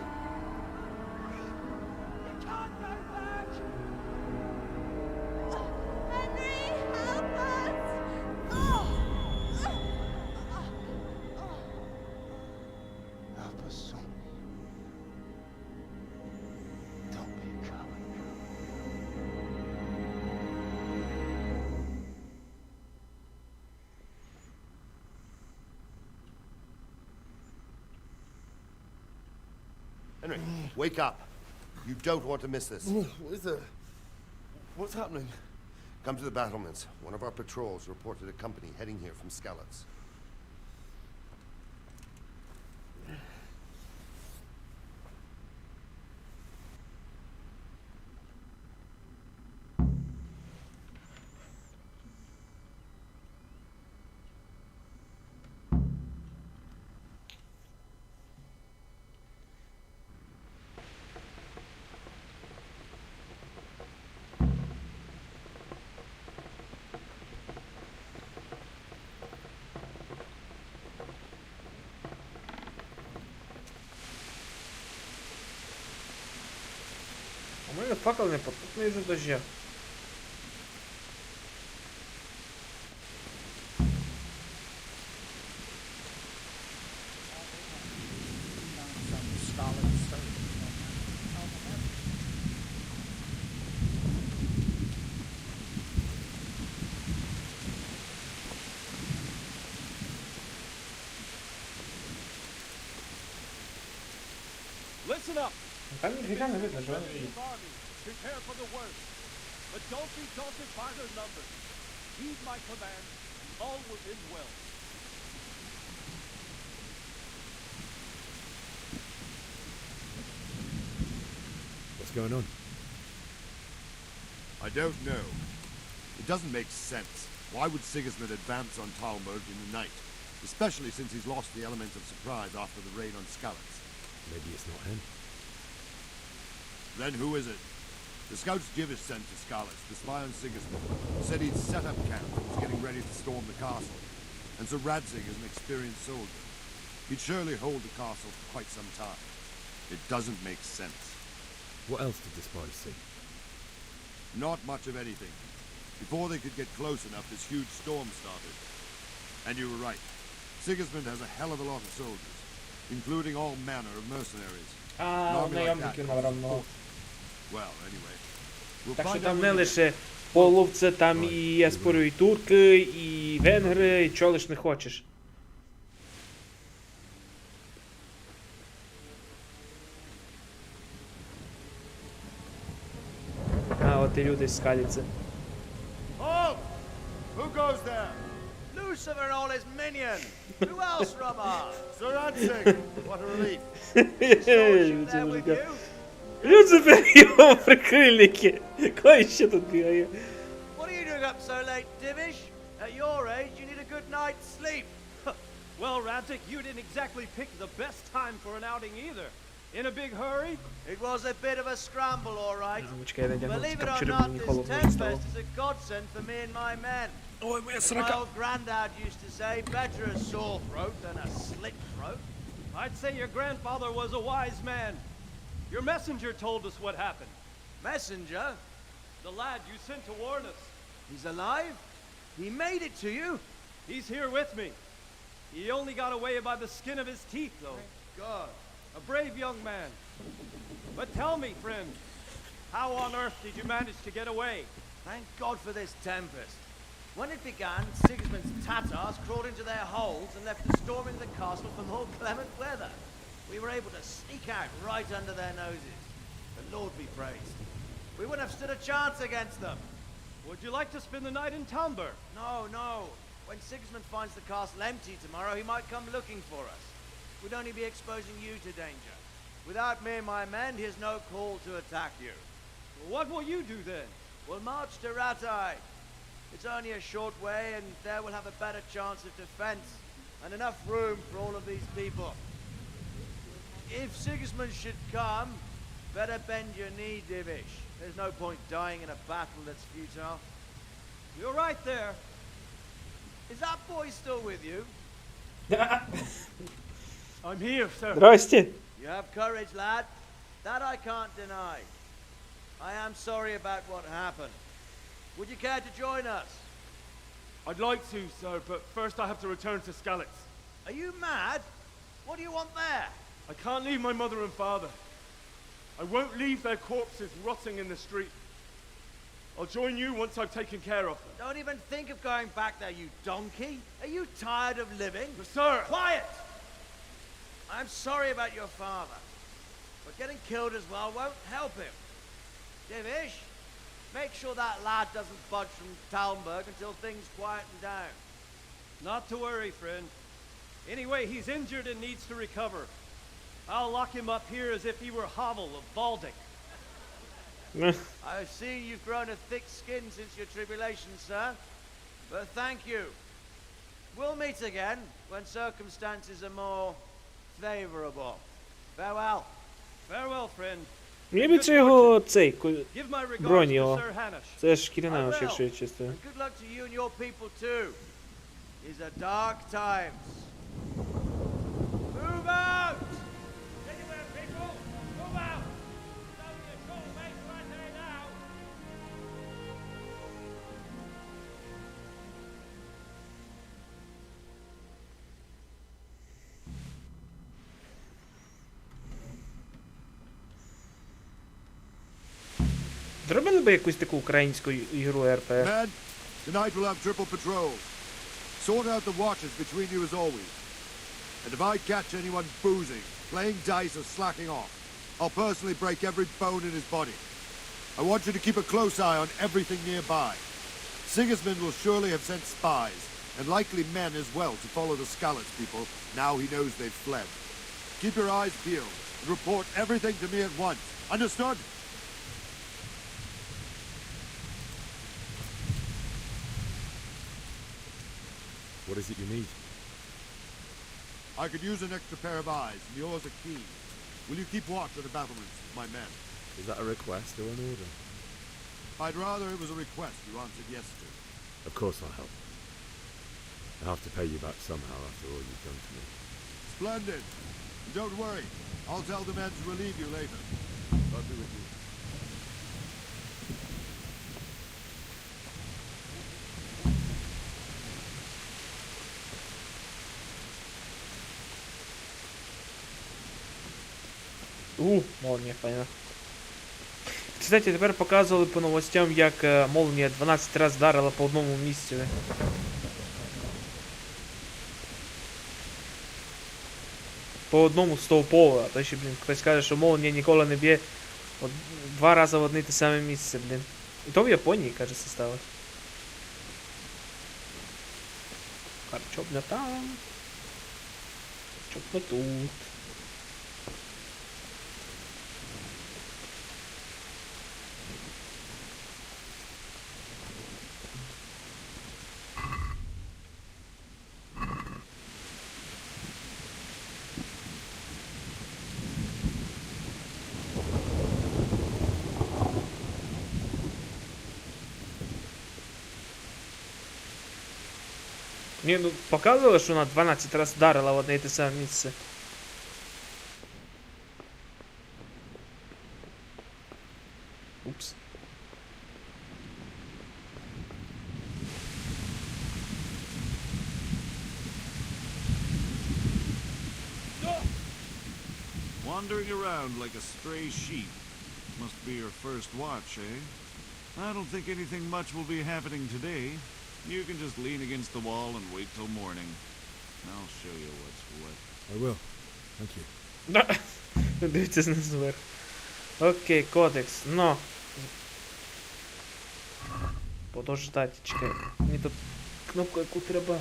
Help us, son. Don't be a coward. Henry, wake up. You don't want to miss this. What is there? What's happening? Come to the battlements. One of our patrols reported a company heading here from Skalitz. У мене факел не потухне із-за дождя. Listen up! Там ніфіга не видно, що вони Brave їдуть. army, prepare for the worst. But don't be daunted by their numbers. Heed my command, and all will end well. What's going on? I don't know. It doesn't make sense. Why would Sigismund advance on Talmberg in the night? Especially since he's lost the element of surprise after the raid on Skalitz. Maybe it's not him. Then who is it? The scouts Jivish sent to Skalitz to spy on Sigismund said he'd set up camp and was getting ready to storm the castle. And Sir Radzig is an experienced soldier. He'd surely hold the castle for quite some time. It doesn't make sense. What else did the spies see? Not much of anything. Before they could get close enough, this huge storm started. And you were right. Sigismund has a hell of a lot of soldiers, including all manner of mercenaries. An army like that costs a fortune. Well, anyway, we'll Так що find там out не when we get лише половці, там і, я спорю, і турки, і венгри, і чого лиш не хочеш. А, от і люди скаляться. Halt! Who goes there? Lucifer and all his minions. Who else, Robber? Sir Ansing. What a relief. There with you? Люцифер і його прикрильники. Кой ще тут бігає? What are you doing up so late, Divish? At your age, you need a good night's sleep. Well, Radzik, you didn't exactly pick the best time for an outing either. In a big hurry? It was a bit of a scramble, all right. Чекай, я надягну Believe it or капчури, бо not, мені this холодно і стало. tempest is a godsend for me and my men. Ой, моя My срака. old granddad used to say, better a sore throat than a slit throat. I'd say your grandfather was a wise man. Your messenger told us what happened. Messenger? The lad you sent to warn us. He's alive? He made it to you? He's here with me. He only got away by the skin of his teeth, though. Thank God. A brave young man. But tell me, friend, how on earth did you manage to get away? Thank God for this tempest. When it began, Sigismund's Tatars crawled into their holes and left us storming the castle for more clement weather. We were able to sneak out right under their noses. The Lord be praised. We wouldn't have stood a chance against them. Would you like to spend the night in Talmberg? No, no. When Sigismund finds the castle empty tomorrow, he might come looking for us. We'd only be exposing you to danger. Without me and my men, he has no call to attack you. Well, what will you do then? We'll march to Ratai. It's only a short way, and there we'll have a better chance of defense and enough room for all of these people. If Sigismund should come, better bend your knee, Divish. There's no point dying in a battle that's futile. You're right there. Is that boy still with you? I'm here, sir. Здрасте. You have courage, lad. That I can't deny. I am sorry about what happened. Would you care to join us? I'd like to, sir, but first I have to return to Skalitz. Are you mad? What do you want there? I can't leave my mother and father. I won't leave their corpses rotting in the street. I'll join you once I've taken care of them. Don't even think of going back there, you donkey. Are you tired of living? Sir! Quiet! I'm sorry about your father, but getting killed as well won't help him. Divish, make sure that lad doesn't budge from Talmberg until things quieten down. Not to worry, friend. Anyway, he's injured and needs to recover. I'll lock him up here as if he were Havel of Baldic. I've seen you've grown a thick skin since your tribulation, sir. But thank you. We'll meet again when circumstances are more favorable. Farewell. Farewell, friend. Мені би це його цей Give my regards бронь to його. Sir Hanush. Це ж шкіряна I вообще, will. якщо я чисто. And good luck to you and your people too. These are dark times. Move out! Anywhere, people! Move out! It's only a short way to Rattay now. Зробили би якусь таку українську ігру РП. Men, tonight we'll have triple patrols. Sort out the watches between you as always. And if I catch anyone boozing, playing dice or slacking off, I'll personally break every bone in his body. I want you to keep a close eye on everything nearby. Sigismund will surely have sent spies, and likely men as well, to follow the Skalitz people now he knows they've fled. Keep your eyes peeled and report everything to me at once. Understood? What is it you need? I could use an extra pair of eyes, and yours are keen. Will you keep watch of the battlements, my men? Is that a request or an order? I'd rather it was a request you answered yes to. Of course I'll help. I have to pay you back somehow after all you've done to me. Splendid. And don't worry, I'll tell the men to relieve you later. God be with you. Молния, понятно. Кстати, тепер показували по новостям, як молнія 12 разів вдарила по одному місцю. По одному стовпову, а то ще, блін, хтось каже, що молнія ніколи не б'є 2 рази в одне те саме місце, блін. І то в Японії, каже, сталося. Харчобня там. Харчобня тут. Ні, ну показували, що вона 12 разів вдарила в одне і те саме місце. Упс. Wandering around like a stray sheep. Must be your first watch, eh? I don't think anything much will be happening today. You can just lean against the wall and wait till morning. I'll show you what's what. I will. Thank you. Дивіться знизу вверх. Окей, кодекс. Но. Подождати, чекай. Мені тут кнопку яку треба.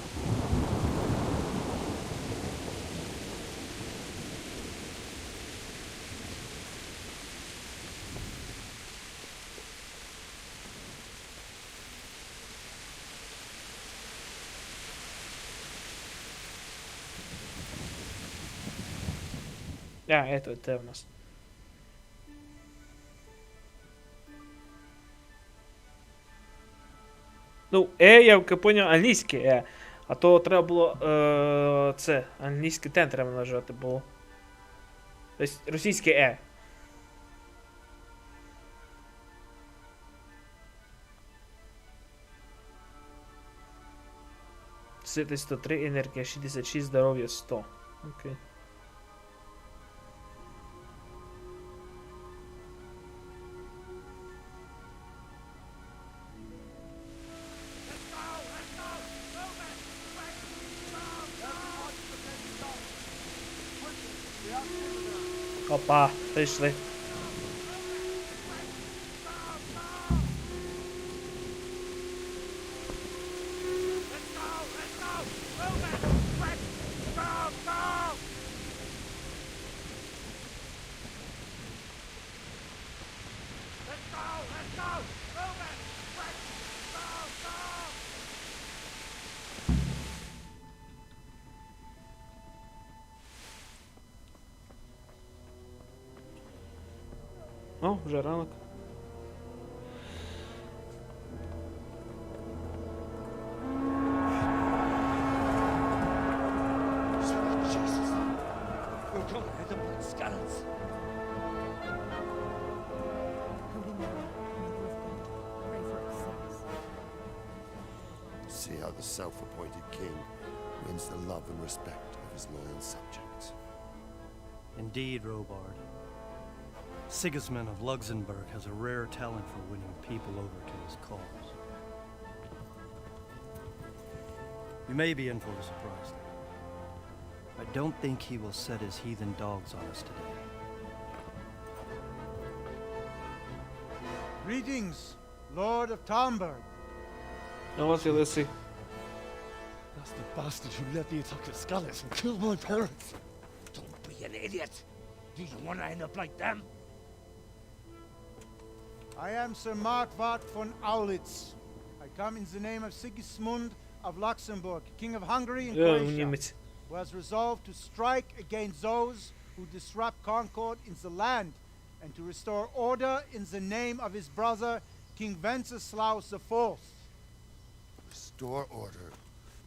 А, это у нас. Ну, я поняв англійське, а то треба було це, англійське Т треба нажати було. Тобто російське Ситість 103, енергія 66, здоров'я 100. Окей. Опа, прийшли. О, вже ранок. See how the self-appointed king wins the love and respect of his loyal subjects. Indeed, Robard. Sigismund of Luxembourg has a rare talent for winning people over to his cause. You may be in for a surprise. I don't think he will set his heathen dogs on us today. Greetings, Lord of Talmberg. Ось і лиси. That's the bastard who led the attack at Scarlet and killed my parents. Don't be an idiot. Do you want to end up like them? I am Sir Markwart von Aulitz. I come in the name of Sigismund of Luxembourg, King of Hungary and Croatia, who has resolved to strike against those who disrupt concord in the land and to restore order in the name of his brother, King Wenceslaus IV. Restore order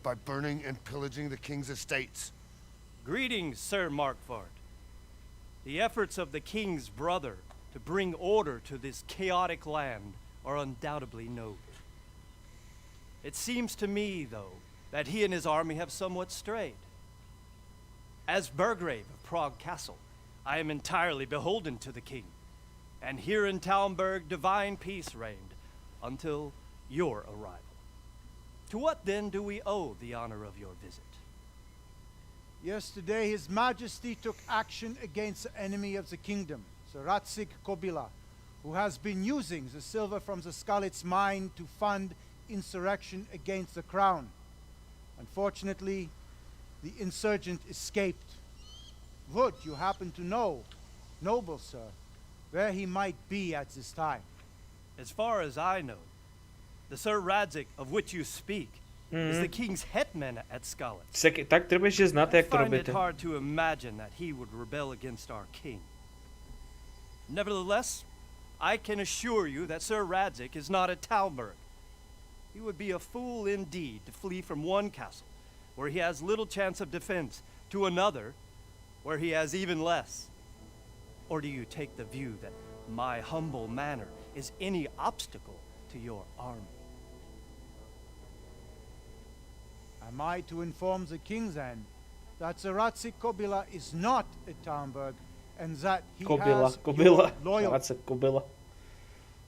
by burning and pillaging the king's estates. Greetings, Sir Markwart. The efforts of the king's brother to bring order to this chaotic land are undoubtedly noble. It seems to me, though, that he and his army have somewhat strayed. As Burgrave of Prague Castle, I am entirely beholden to the king, and here in Talmberg divine peace reigned until your arrival. To what then do we owe the honor of your visit? Yesterday, His Majesty took action against the enemy of the kingdom, the Ratsig Kobila, who has been using the silver from the Skalitz mine to fund insurrection against the crown. Unfortunately, the insurgent escaped. Would you happen to know, noble sir, where he might be at this time? As far as I know, the Sir Radzik of which you speak is the king's hetman at Skalitz. Так треба ще знати, як то I find it робити. hard to imagine that he would rebel against our king. Nevertheless, I can assure you that Sir Radzik is not at Talmberg. He would be a fool indeed to flee from one castle, where he has little chance of defense, to another, where he has even less. Or do you take the view that my humble manner is any obstacle to your army? Am I to inform the king then that the Ratsig Kobila is not at Talmberg and that he has your loyalty? Ratsig Kobila.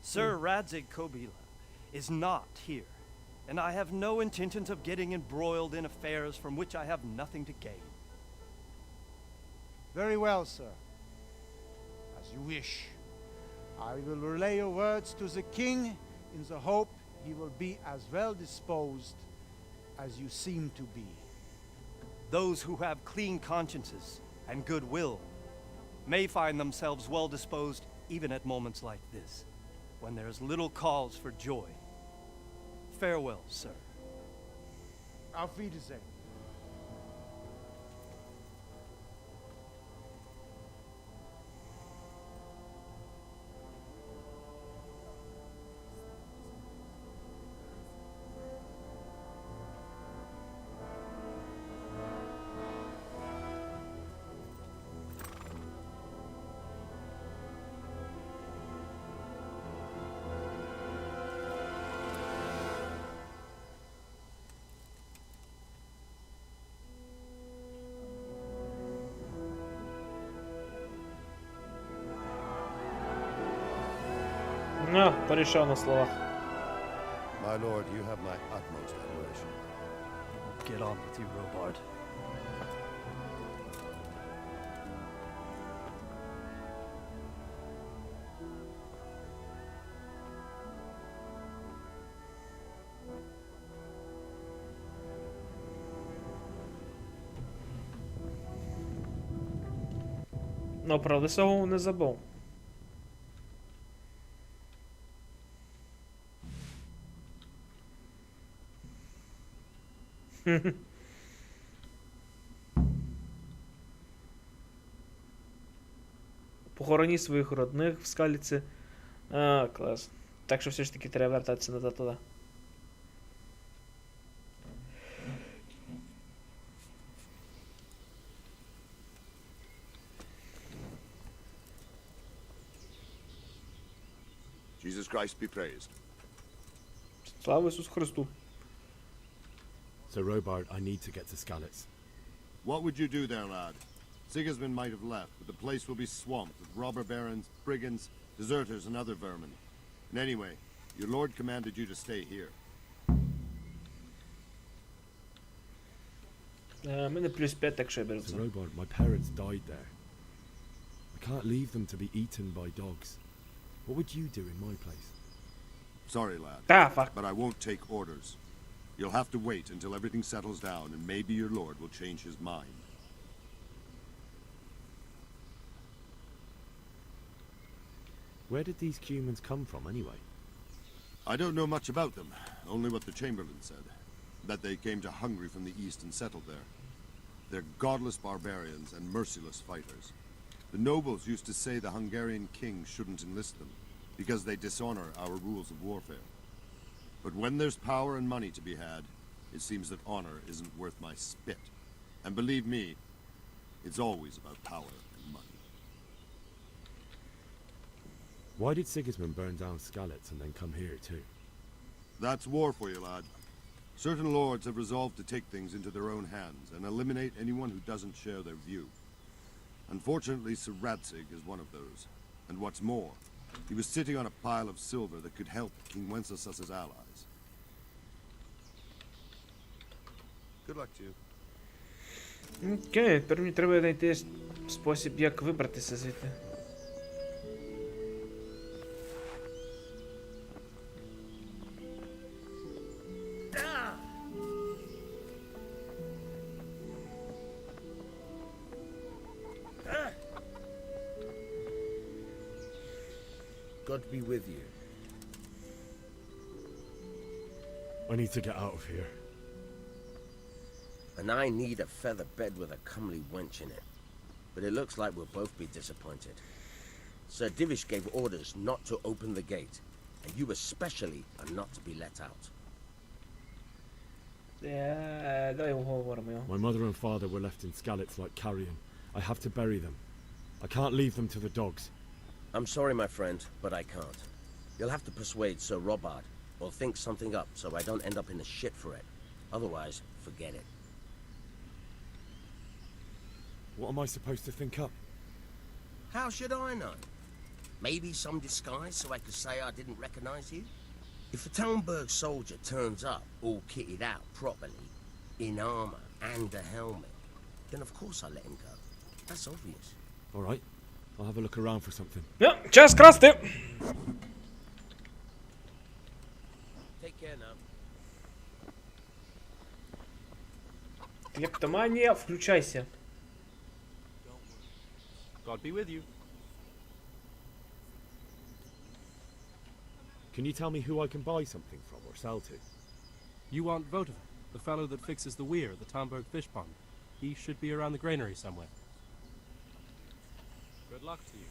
Sir Radzik Kobila is not here, and I have no intentions of getting embroiled in affairs from which I have nothing to gain. Very well, sir. As you wish. I will relay your words to the king in the hope he will be as well disposed as you seem to be. Those who have clean consciences and goodwill may find themselves well disposed even at moments like this, when there is little cause for joy. Farewell, sir. Auf Wiedersehen. Ну, порішав на словах. My lord, you have my utmost admiration. Get on with you, Robard. Ну, про лисого не забув. Похороні своїх родних в Скаліці. А, клас. Так що все ж таки треба вертатися назад туди. Jesus Christ be praised. Слава Ісусу Христу. So, Robard, I need to get to Skalitz. What would you do there, lad? Sigismund might have left, but the place will be swamped with robber barons, brigands, deserters, and other vermin. And anyway, your lord commanded you to stay here. Мене плюс 5, так що я беру. So, Robard, my parents died there. I can't leave them to be eaten by dogs. What would you do in my place? Sorry, lad. Fuck. But I won't take orders. You'll have to wait until everything settles down, and maybe your lord will change his mind. Where did these humans come from, anyway? I don't know much about them, only what the Chamberlain said. That they came to Hungary from the east and settled there. They're godless barbarians and merciless fighters. The nobles used to say the Hungarian king shouldn't enlist them, because they dishonor our rules of warfare. But when there's power and money to be had, it seems that honor isn't worth my spit. And believe me, it's always about power and money. Why did Sigismund burn down Skalitz and then come here too? That's war for you, lad. Certain lords have resolved to take things into their own hands and eliminate anyone who doesn't share their view. Unfortunately, Sir Radzig is one of those. And what's more, He was sitting on a pile of silver that could help King Wenceslas's allies. Good luck to you. Окей, тепер мені треба знайти спосіб, як вибратися звідти. God be with you. I need to get out of here. And I need a feather bed with a comely wench in it. But it looks like we'll both be disappointed. Sir Divish gave orders not to open the gate, and you especially are not to be let out. Давай говоримо його. My mother and father were left in Skalitz like carrion. I have to bury them. I can't leave them to the dogs. I'm sorry, my friend, but I can't. You'll have to persuade Sir Robard, or think something up so I don't end up in the shit for it. Otherwise, forget it. What am I supposed to think up? How should I know? Maybe some disguise so I could say I didn't recognize you? If a Talmberg soldier turns up all kitted out properly, in armor and a helmet, then of course I let him go. That's obvious. All right, I'll have a look around for something. Ja, час красти! Take care now. Клептоманія, включайся. God be with you. Can you tell me who I can buy something from or sell to? You want Votiva, the fellow that fixes the weir at the Tomberg fish pond. He should be around the granary somewhere. Good luck to you.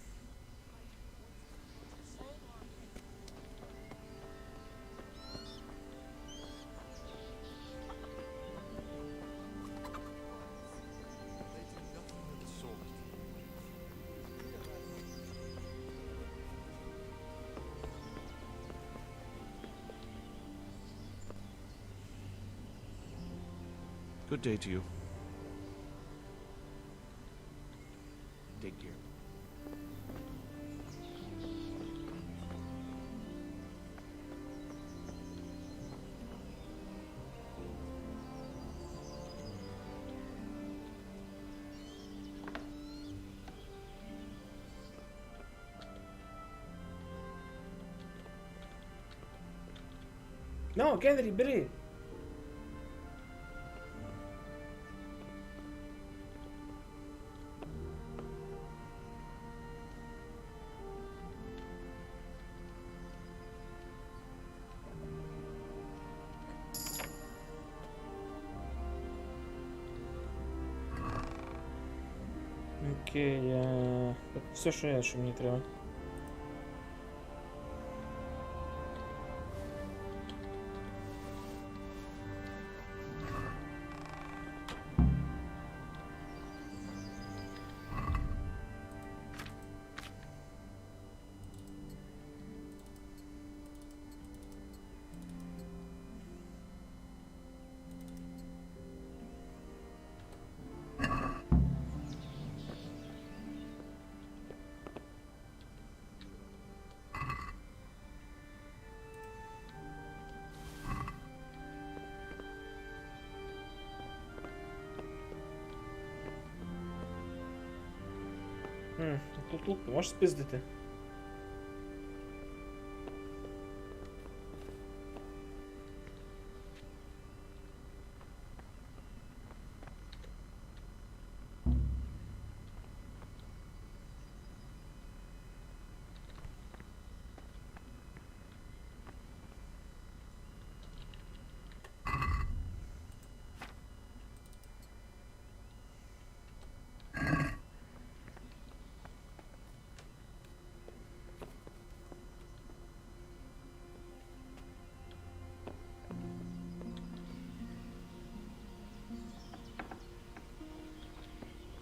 Good day to you. Take care. No, Генрі, бери. Окей, все, що мені треба. Тут ти можеш спиздити?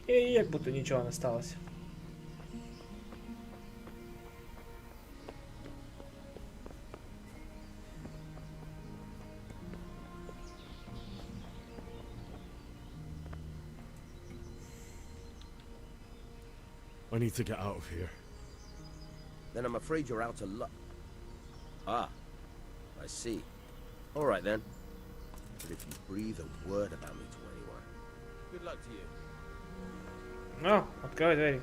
І як будто нічого не сталося. I need to get out of here. then I'm afraid you're out of luck. Ah, I see. All right then. But if you breathe a word about me to anyone, good luck to you. No, открывай двери.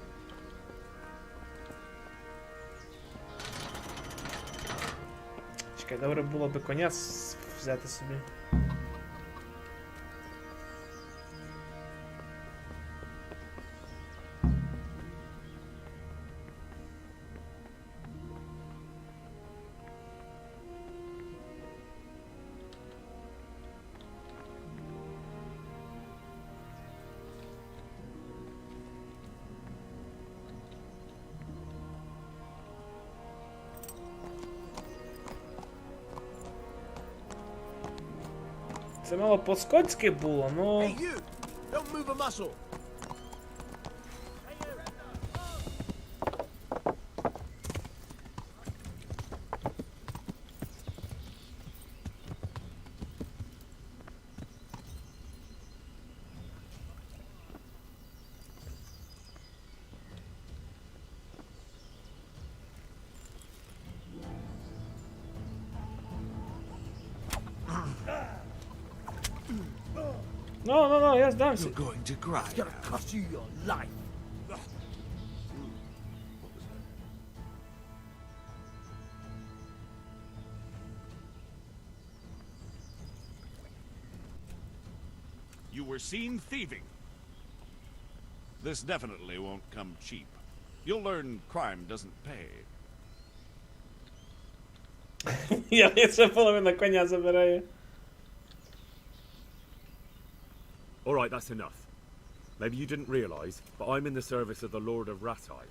Чекай, добре було би коня взяти собі. Це мало по-скотськи було, ну... Hey you! Don't move a muscle! No, я здамся. You're going to cry. It's gonna cost you your life. You were seen thieving. This definitely won't come cheap. You'll learn crime doesn't pay. Я ще половину коня забираю. Alright, that's enough. Maybe you didn't realise, but I'm in the service of the Lord of Ratai.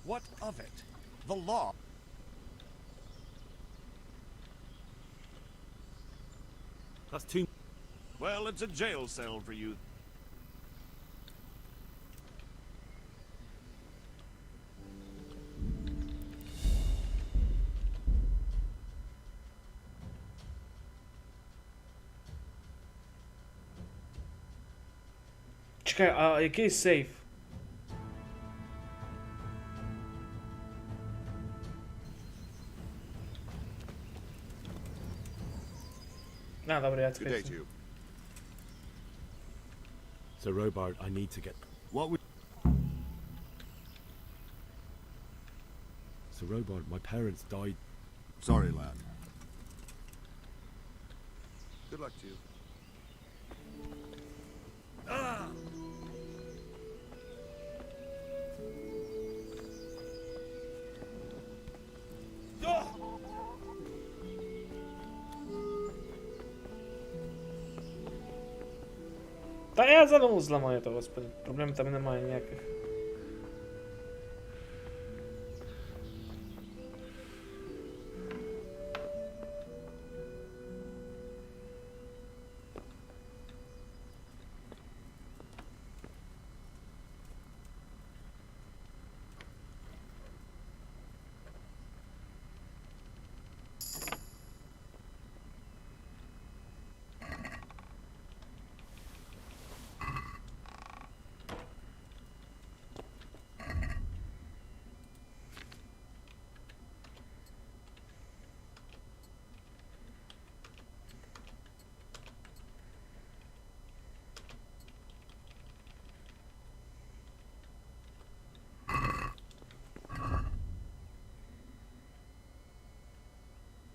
What of it? The law. That's too... Well, it's a jail cell for you. Чекай, а який сейф? А, добре, я Good day відкрився. to you. So, Robard, I need to get... What would... So, Robard, my parents died... Sorry, lad. Good luck to you. Та я заново зламаю то, господи. Проблем там немає ніяких.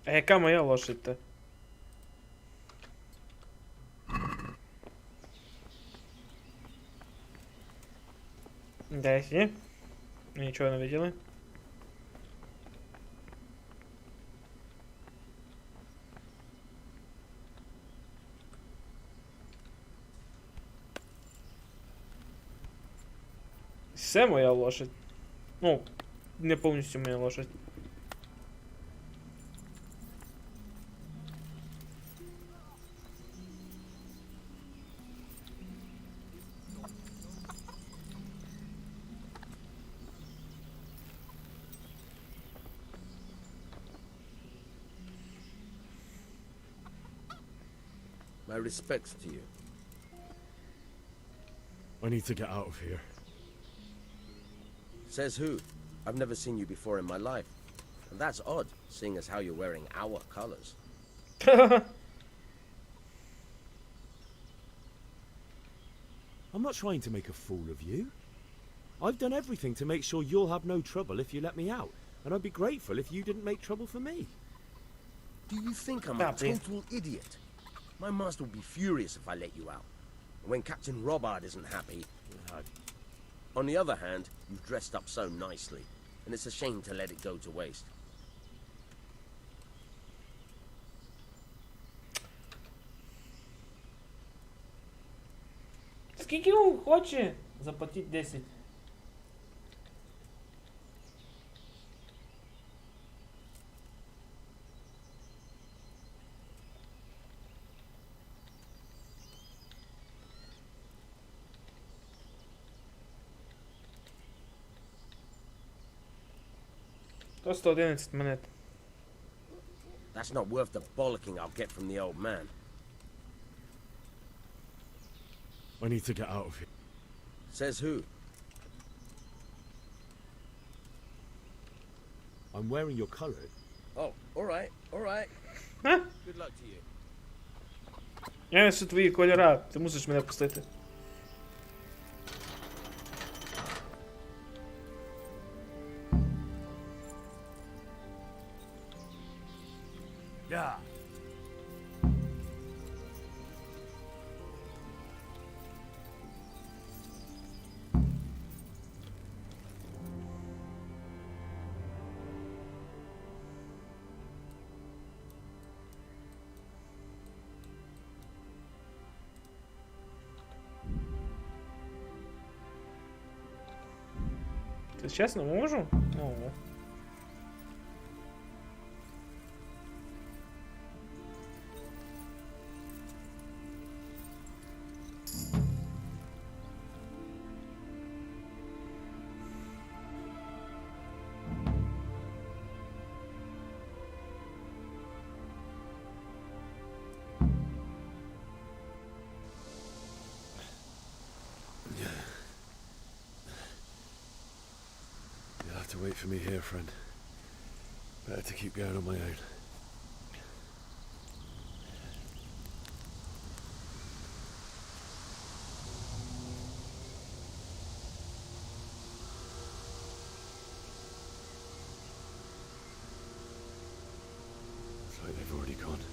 А яка моя лошадь-то? Десь є? Нічого не виділи? Це моя лошадь. Ну, не повністю моя лошадь. My respects to you. I need to get out of here. Says who? I've never seen you before in my life. And that's odd, seeing as how you're wearing our colors. I'm not trying to make a fool of you. I've done everything to make sure you'll have no trouble if you let me out, and I'd be grateful if you didn't make trouble for me. Do you think I'm a total idiot? My master would be furious if I let you out. And when Captain Robard isn't happy... On the other hand, you've dressed up so nicely, and it's a shame to let it go to waste. Скільки він хоче заплатити 10? То 111 монет. That's not worth the bollocking I'll get from the old man. I need to get out of here. Says who? I'm wearing your color. Oh, alright, alright. Ха? Good luck to you. Я несу твої кольора, ти мусиш мене пустити. Yeah. Ти чесно можу? Ого. You'll have to wait for me here, friend. Better to keep going on my own. It's like they've already gone.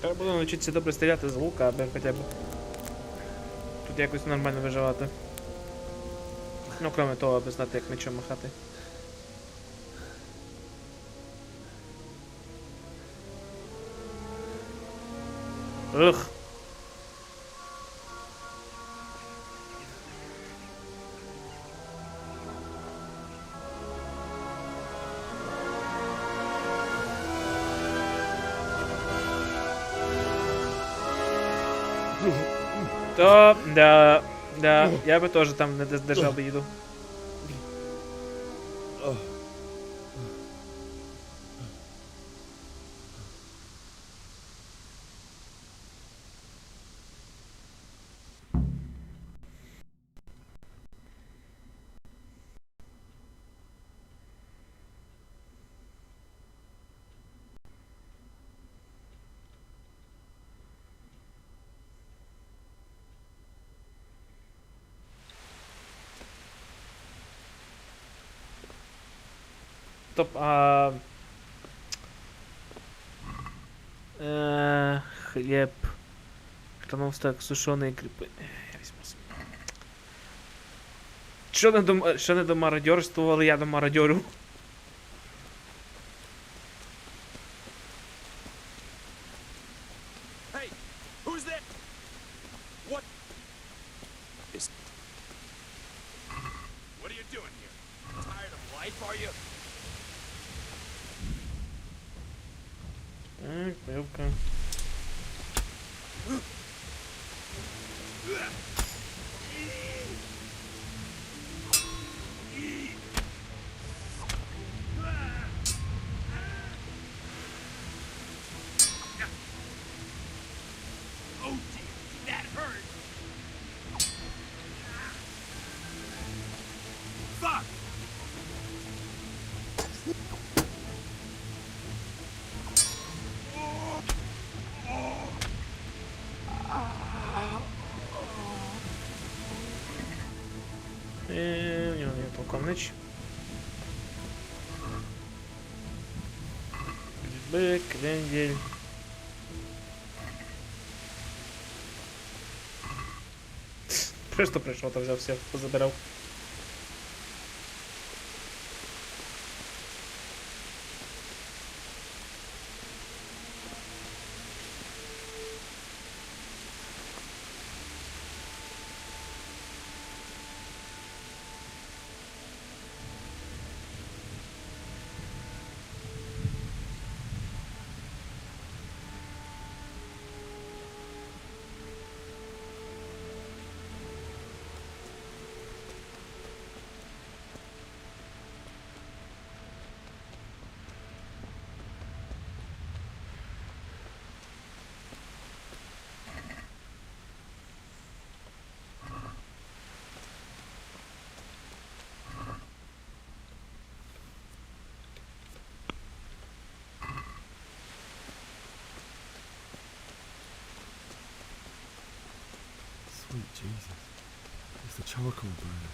Треба було навчитися добре стріляти з лука, аби хоча б тут якось нормально виживати. Ну, крім того, аби знати, як мечом махати. Ух. То, да, я бы тоже там не держал бы еду. Топ, хлеб. Штанов стак, сушеные грибы. Я візьму. Що не домародьорствували, я домародьорю. Hey, who's there? What is... What are you doing here? Tired of life, are you? Так, пилка. Конич. Крендель. Просто прийшов, то взяв все, позабирав. Sweet Jesus. It's the charcoal burner.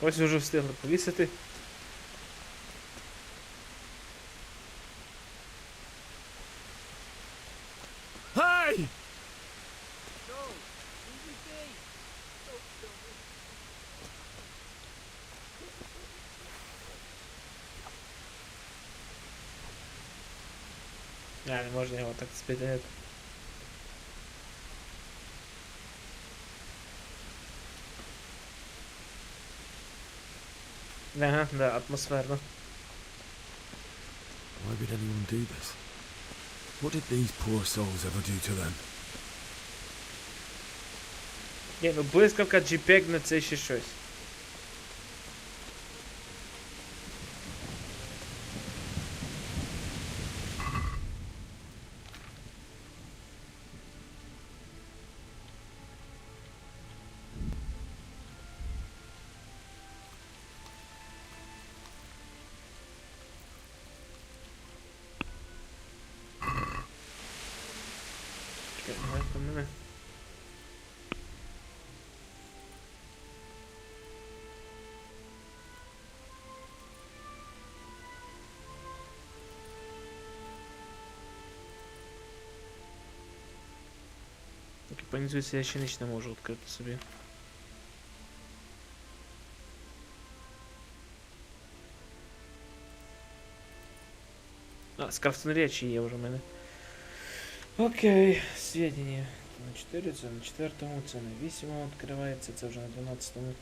Ось вже встигли повісити. Hey! Не можна його так спідати. Ага, да, атмосферно. Why would anyone do this? What did these poor souls ever do to them? Ні, ну блискавка, JPEG, на це ще щось. Понизується, я ще ніч не можу відкрити собі. А, скрафтові речі є вже в мене. Окей, сведения. На 4, це на 4-му, це на 8-му відкривається, це вже на 12-му.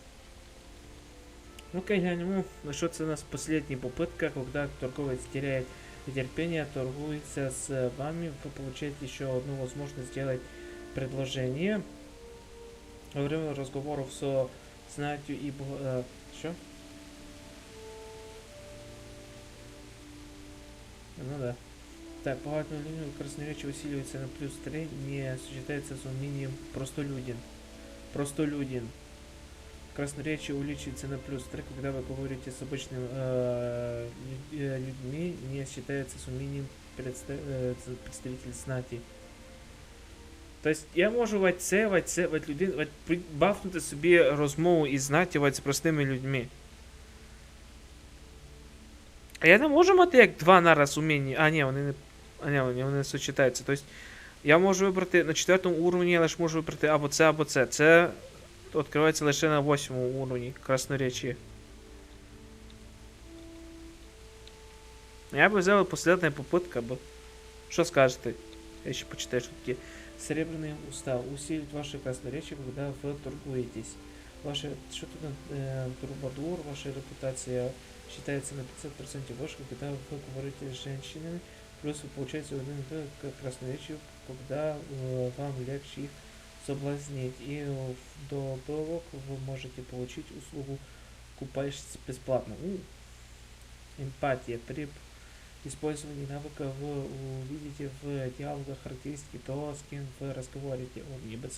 Окей, глянемо. Ну що це у нас последняя попытка, когда торговец теряет терпение, торгуется с вами, вы получаете еще одну возможность сделать предложение. Во время разговоров со знатью и... Что? Ну да. Так, погатную линию красноречие усиливается на плюс 3, не сочетается с умением простолюдин. Простолюдин. Красноречие увеличивается на плюс 3, когда вы говорите с обычными людьми, не считается с умением представитель знати. Тобто я можу вать людину, бафнути собі розмову і знати з простими людьми. А я не можу мати як два нараз уміння. А, ні, вони не сочетаються. Тобто я можу вибрати на 4-му уровні, але ж можу вибрати або це, або це. Це відкривається лише на 8-му уровні красноречі. Я би взяв последня попытка, бо... Що скажете? Я ще почитаю, що таке. Серебряный устав. Усилит ваше красноречие, когда вы торгуетесь. Ваше, что тут трубадур, ваша репутация считается на 50% больше, когда вы говорите с женщинами. Плюс вы получаете один красноречие, когда вам легче их соблазнить. И вдобавок вы можете получить услугу «Купаешься бесплатно». Эмпатия. При использовании навыков вы увидите в диалогах характеристики того, с кем вы разговариваете. Он не был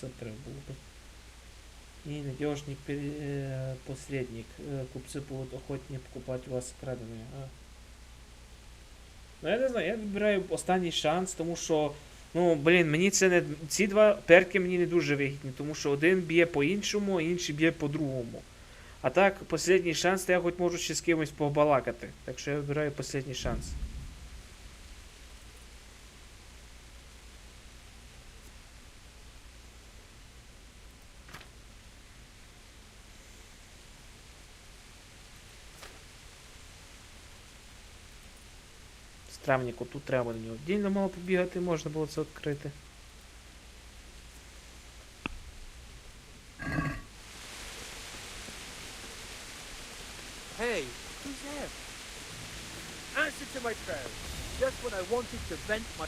бы. И надежный посредник. Купцы будут охотнее покупать у вас краденые. Ну я не знаю, я вибираю останній шанс, тому що, ну, блін, мені це не... Ці два перки мені не дуже вигідні, тому що один б'є по-іншому, а інший б'є по-другому. А так, останній шанс, то я хоч можу ще з кимось побалакати. Так що я вибираю останній шанс. Стравнику тут треба до нього. Дільно мало побігати, можна було це відкрити. Hey, who's there? Answer to my prayers. Just when I wanted to vent my...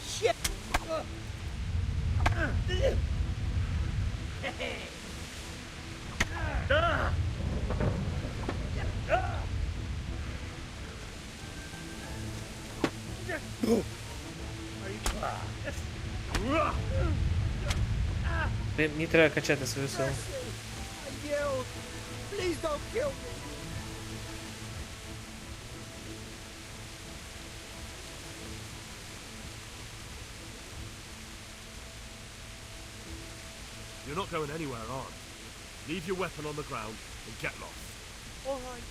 Shit! Мені треба качати свою силу. I yelled, please don't kill me. You're not going anywhere, are you? Leave your weapon on the ground and get lost. All right.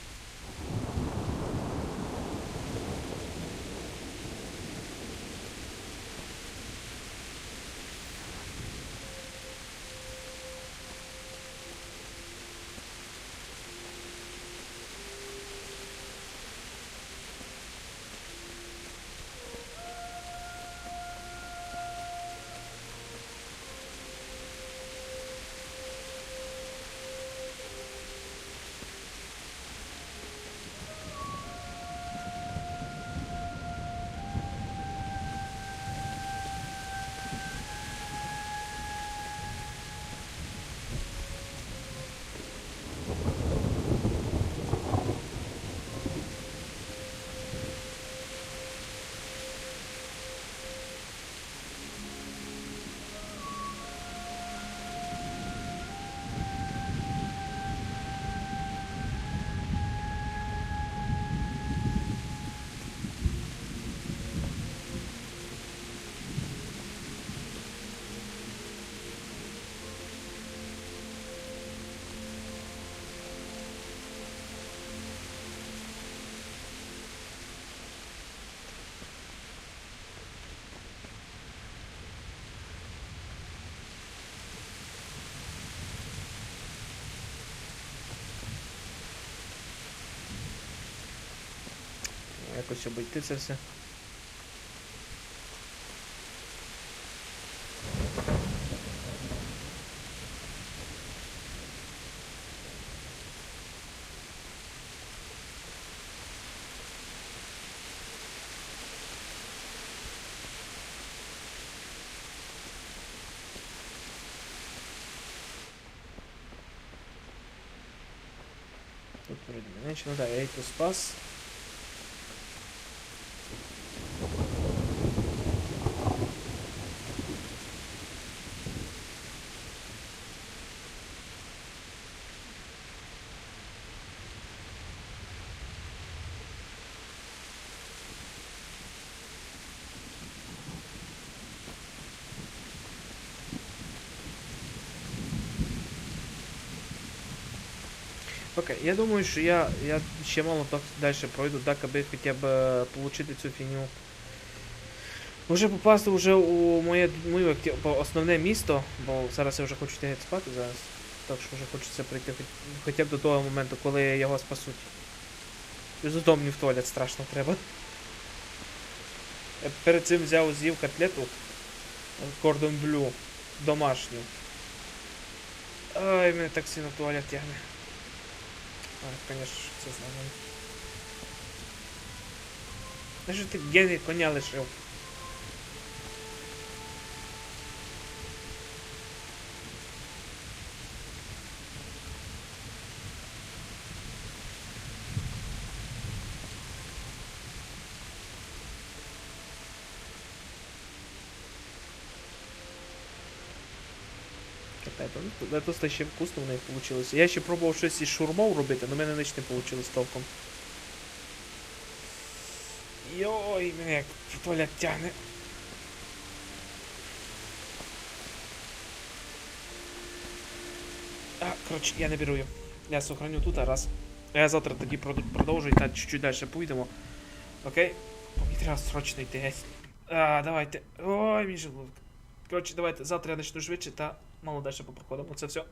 Якось обійти це все. Тут вроде бы нечего, да, я эту спас. Окей, я думаю, що я ще мало так далі пройду, так, аби хоча б отримати цю фігню. Вже попасти вже у моє основне місто, бо зараз я вже хочу йти спати зараз. Так що вже хочеться прийти хоча б до того моменту, коли його спасуть. І додому мені в туалет страшно треба. Я перед цим з'їв котлету кордон блю домашню. Ай, мене так сильно в туалет тягне. А, конечно, це знаю. Знаєш, ти гени коня лишив. Это тут ще вкусно в неї вийшло. Я ще пробував щось із шурмою робити, але в мене ніч не вийшло толком. Йой, мене як в туалет тягне. Коротше, я не беру її. Я сохраню тут, раз. А я завтра тоді продовжую, та чуть-чуть далі поїдемо. Окей? Мені треба срочно йти. Давайте. Ой, мій желудок. Коротше, давайте, завтра я почну швидше та мало далі попроходимо. Це все.